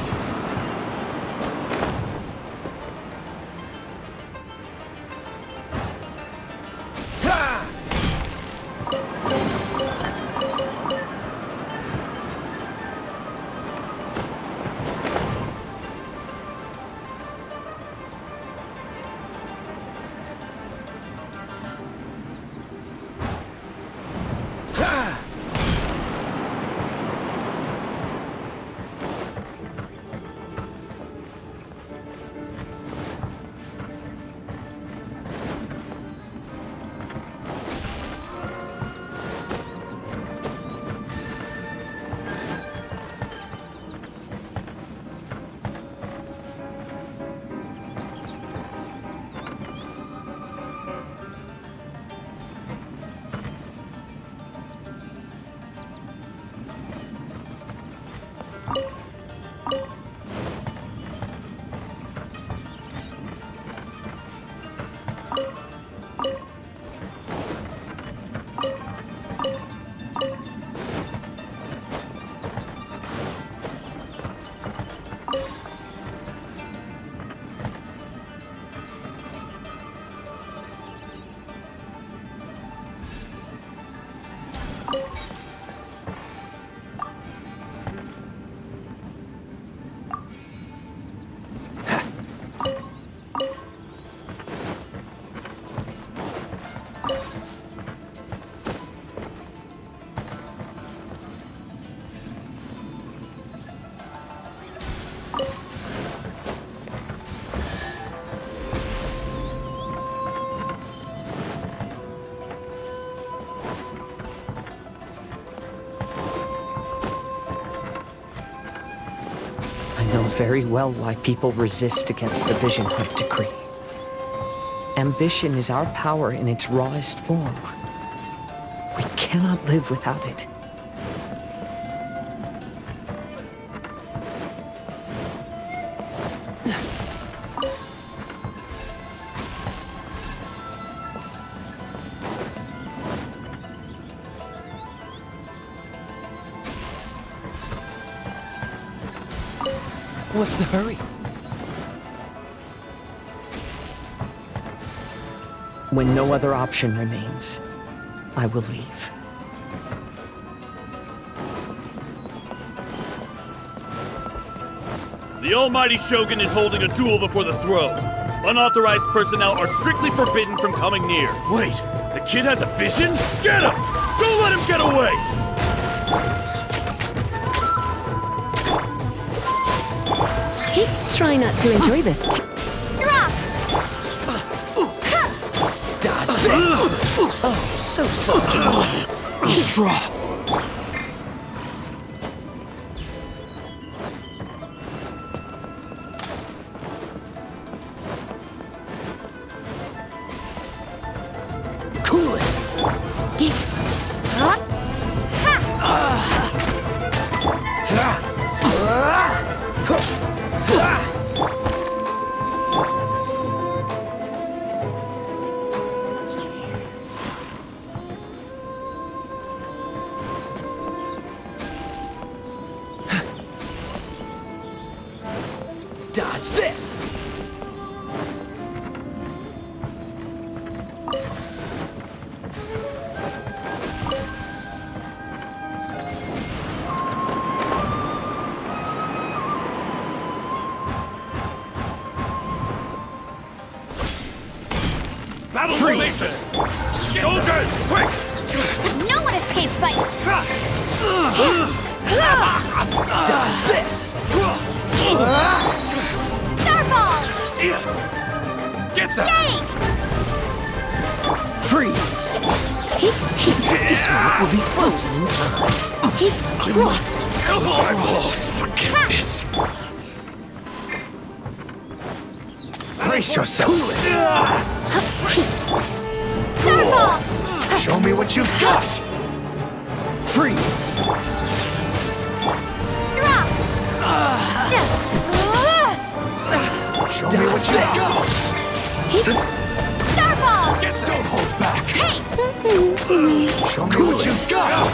very well why people resist against the Vision Hunt decree. Ambition is our power in its rawest form. We cannot live without it. What's the hurry? When no other option remains, I will leave. The almighty Shogun is holding a duel before the throne. Unauthorized personnel are strictly forbidden from coming near. Wait, the kid has a vision? Get him! Don't let him get away! Try not to enjoy this. Drop! Dodge this! Oh, so sorry. Drop! Cool it! Dodge this! Battle formation! Soldiers, quick! No one escapes by... Dodge this! Starball! Get that! Shake! Freeze! This one will be frozen in time. I must. I won't forget this. Brace yourself. Starball! Show me what you've got. Freeze! Drop! Show me what you've got. Starball! Don't hold back. Hey! Show me what you've got.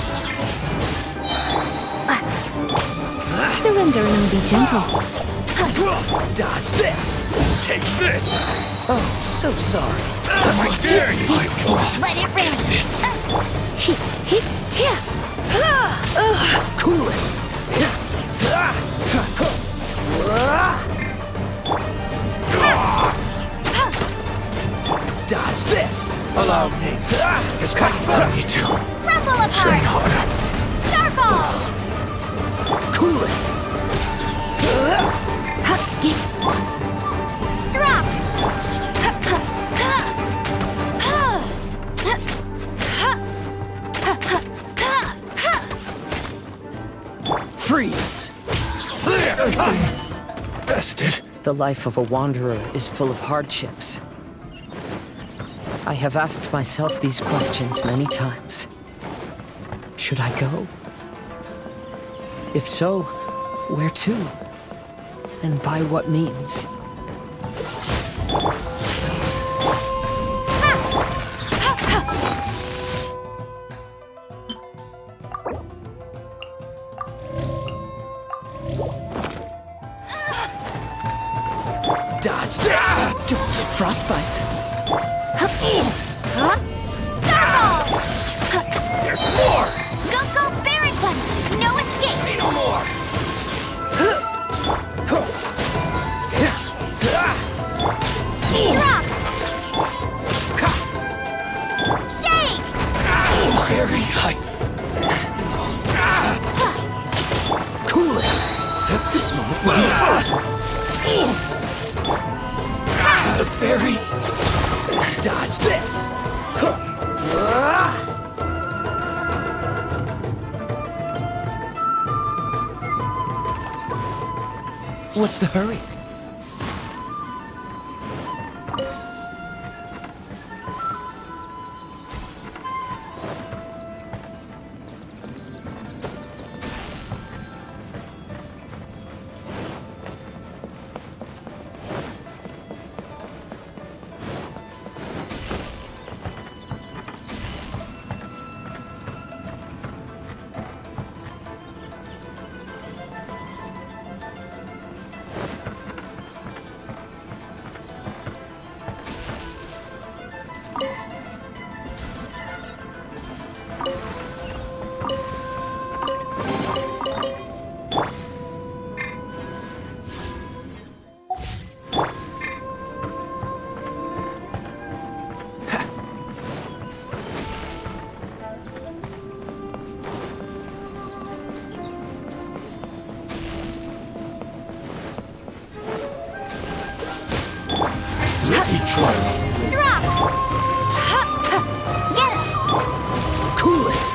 Surrender and be gentle. Dodge this. Take this! Oh, so sorry. I dare you! Let it rip! This. Cool it. Dodge this. Allow me. Just cut you two. Crumble apart! Train harder. Starball! Cool it. Drop! Freeze. Bested. The life of a wanderer is full of hardships. I have asked myself these questions many times. Should I go? If so, where to? And by what means? Dodge this! Don't get frostbite. Starball! There's more! Go, go, Baron One! No escape! Say no more! Drop! Shake! Very high. Cool it! This moment will be fun! The fairy! Dodge this! What's the hurry? Drop! Get it! Cool it!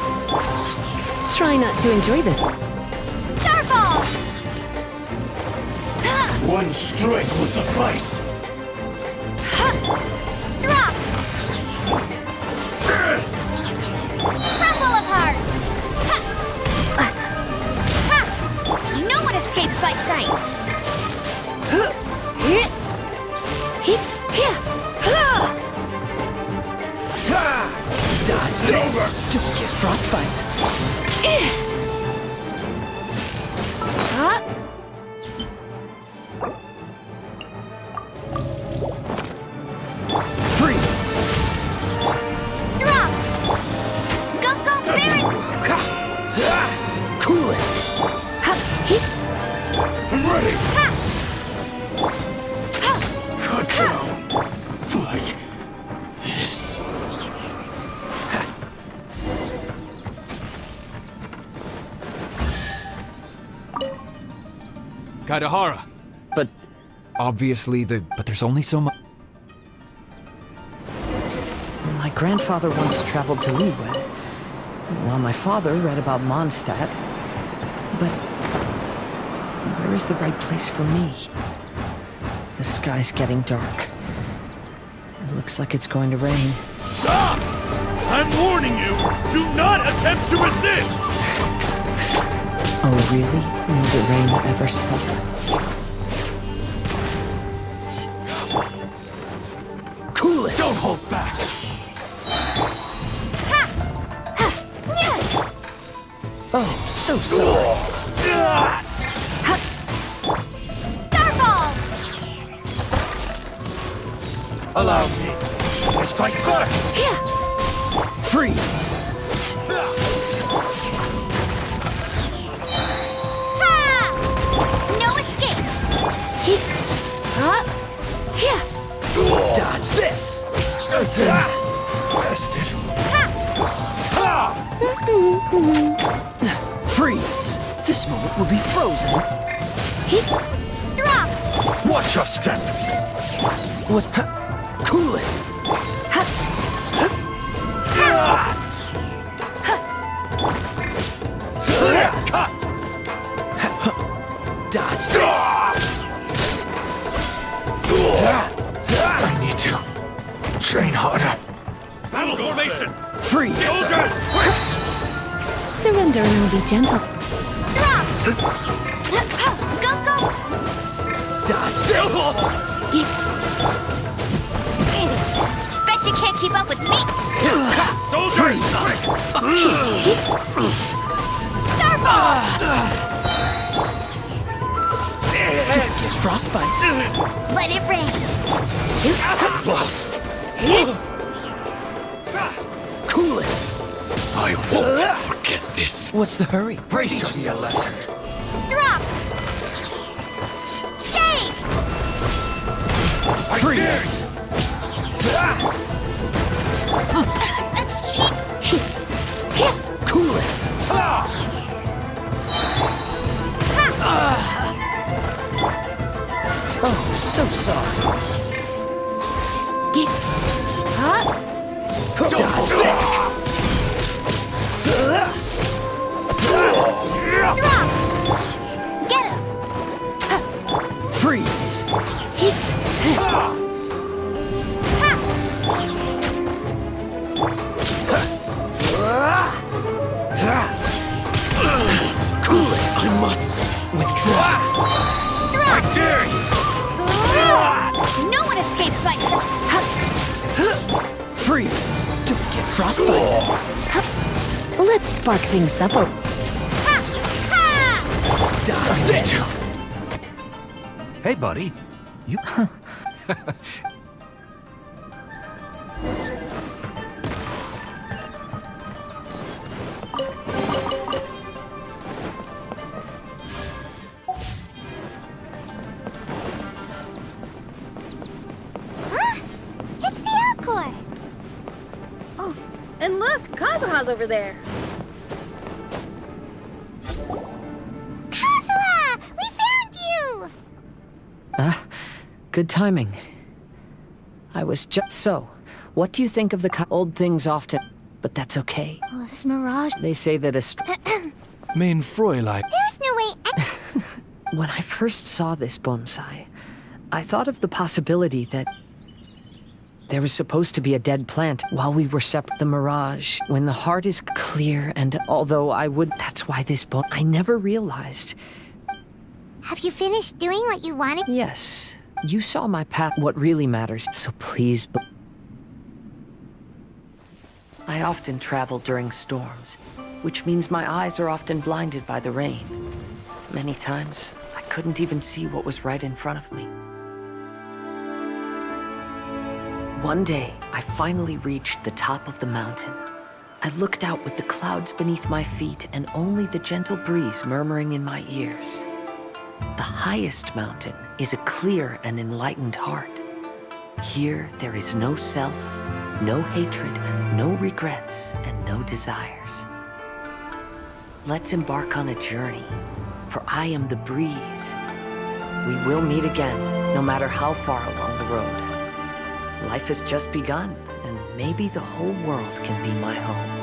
Try not to enjoy this. Starfall! One strike will suffice. Drop! Crumble apart! No one escapes by sight. Dodge this! Don't get frostbite. Freeze! Drop! Go, Spirit! Cool it! I'm ready. Cut down! Like this. Kaidahara. But obviously but there's only so much. My grandfather once traveled to Liyue, while my father read about Mondstadt. But where is the right place for me? The sky's getting dark. It looks like it's going to rain. Stop! I'm warning you! Do not attempt to resist! Oh, really? Will the rain ever stop? Cool it! Don't hold back! Oh, so sorry. Starfall! Allow me. I strike first! Freeze! No escape! Dodge this! Bested. Freeze! This moment will be frozen. Drop! Watch your step! What? Cool it! Cut! Dodge this! I need to train harder. Battle formation! Freeze! Soldiers! Surrender and I'll be gentle. Drop! Go! Dodge this! Bet you can't keep up with me! Soldiers! Starfall! Don't get frostbite. Let it rain! Bust! Cool it! I won't forget this. What's the hurry? Brace yourself. Lesson. Drop! Shake! Freeze! That's cheap! Cool it! Oh, so sorry. Dodge this! Drop! Get him! I must withdraw. I dare you! No one escapes my... Freeze! Don't get frostbite. Let's spark things up a... Dodge this! Hey, buddy. You... It's the Alcor! Oh, and look, Kazuha's over there. Kazuha! We found you! Good timing. I was just... So, what do you think of the old things often... But that's okay. Oh, this mirage. They say that Mein Fräulein. There's no way... When I first saw this bonsai, I thought of the possibility that there was supposed to be a dead plant while we were separate. The mirage, when the heart is clear, and although I would... That's why this I never realized. Have you finished doing what you wanted? Yes, you saw my path. What really matters, so please... I often travel during storms, which means my eyes are often blinded by the rain. Many times, I couldn't even see what was right in front of me. One day, I finally reached the top of the mountain. I looked out with the clouds beneath my feet and only the gentle breeze murmuring in my ears. The highest mountain is a clear and enlightened heart. Here, there is no self, no hatred, no regrets, and no desires. Let's embark on a journey, for I am the breeze. We will meet again, no matter how far along the road. Life has just begun, and maybe the whole world can be my home.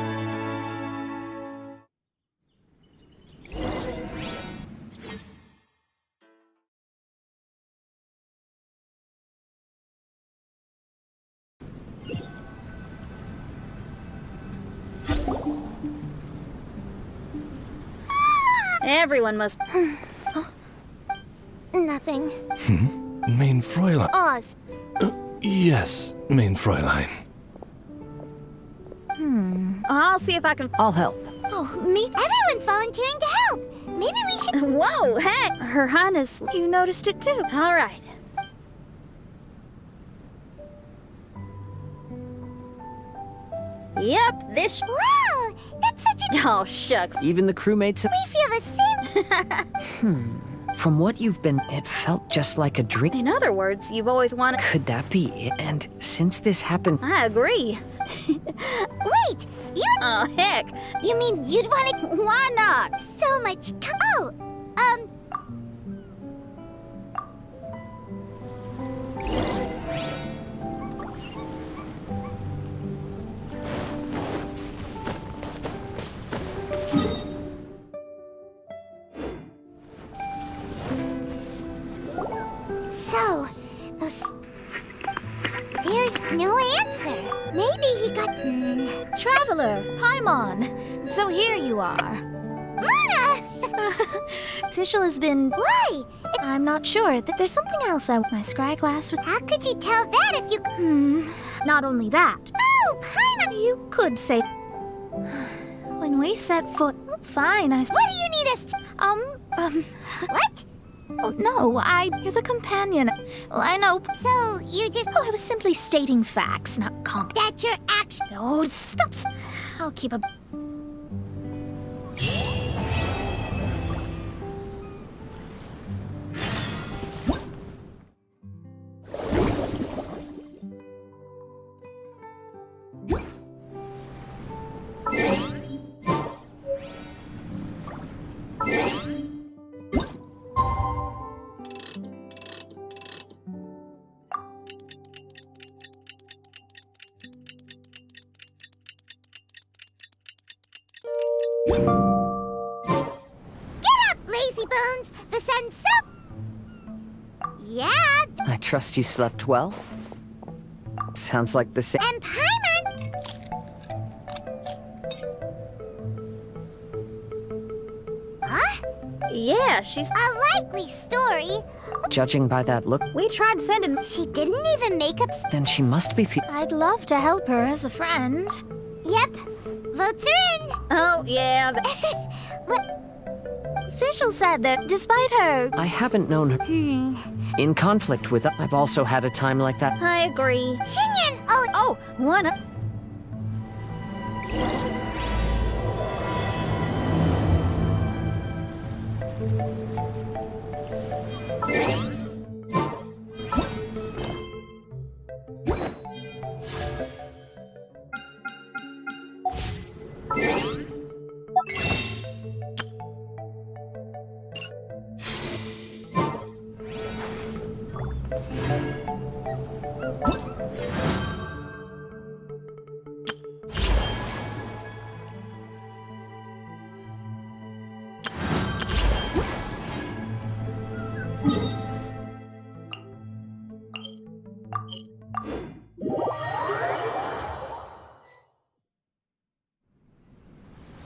Everyone must... Nothing. Mein Fräulein. Oz. Yes, Mein Fräulein. I'll see if I can... I'll help. Oh, me? Everyone's volunteering to help. Maybe we should... Whoa, hey! Her Highness, You noticed it too. all right. Yep, this... Wow! That's such a... Oh, shucks. Even the crewmates... We feel the same... From what you've been, it felt just like a dream. In other words, you've always wanted... Could that be it? And since this happened... I agree. Wait! You... Oh, heck. You mean you'd want to... Why not? So much... Oh! So, those... There's no answer. Maybe he got... Traveler, Paimon. So here you are. Mona! Official has been... Why? I'm not sure. There's something else my scryglass was... How could you tell that if you... Not only that. Oh, Paimon! You could say... When we set foot... Fine, I... What do you need us to... What? Oh, no, You're the companion. Well, I know. So, you just... Oh, I was simply stating facts, not comp... That's your action... Oh, stop. I'll keep a... Bones, the sun's so... Yeah. I trust you slept well? Sounds like the same... And Paimon! Huh? Yeah, she's a likely story. Judging by that look, We tried sending. She didn't even make up. then she must be I'd love to help her as a friend. Yep, votes are in. Oh, yeah. Official said that despite her... I haven't known her in conflict with. I've also had a time like that. I agree. Xinyan, Oh, one up.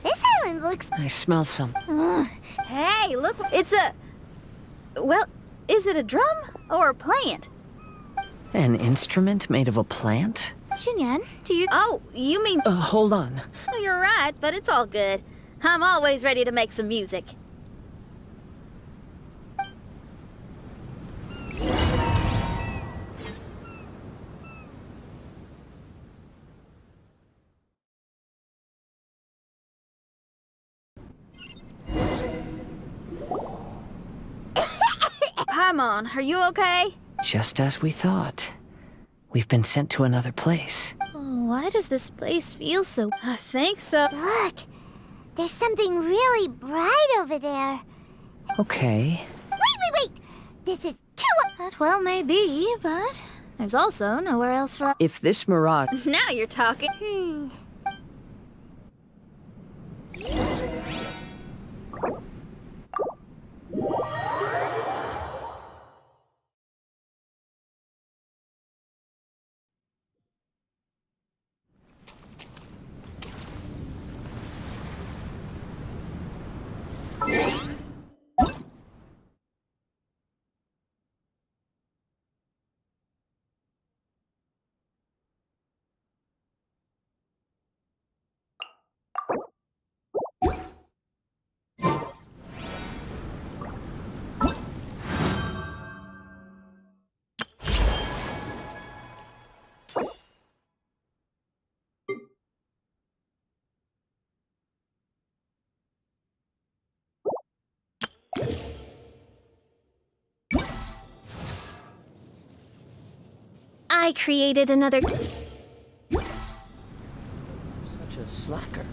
This island looks. I smell some. Hey, look. It's a. Well, is it a drum or a plant? An instrument made of a plant? Xinyan, do you... Oh, you mean... Hold on. Well, you're right, but it's all good. I'm always ready to make some music. Paimon, are you okay? Just as we thought. We've been sent to another place. Why does this place feel so... I think so. Look, there's something really bright over there. Okay. Wait! This is too. That well may be, but there's also nowhere else for... If this mirage... Now you're talking. I created another... Such a slacker.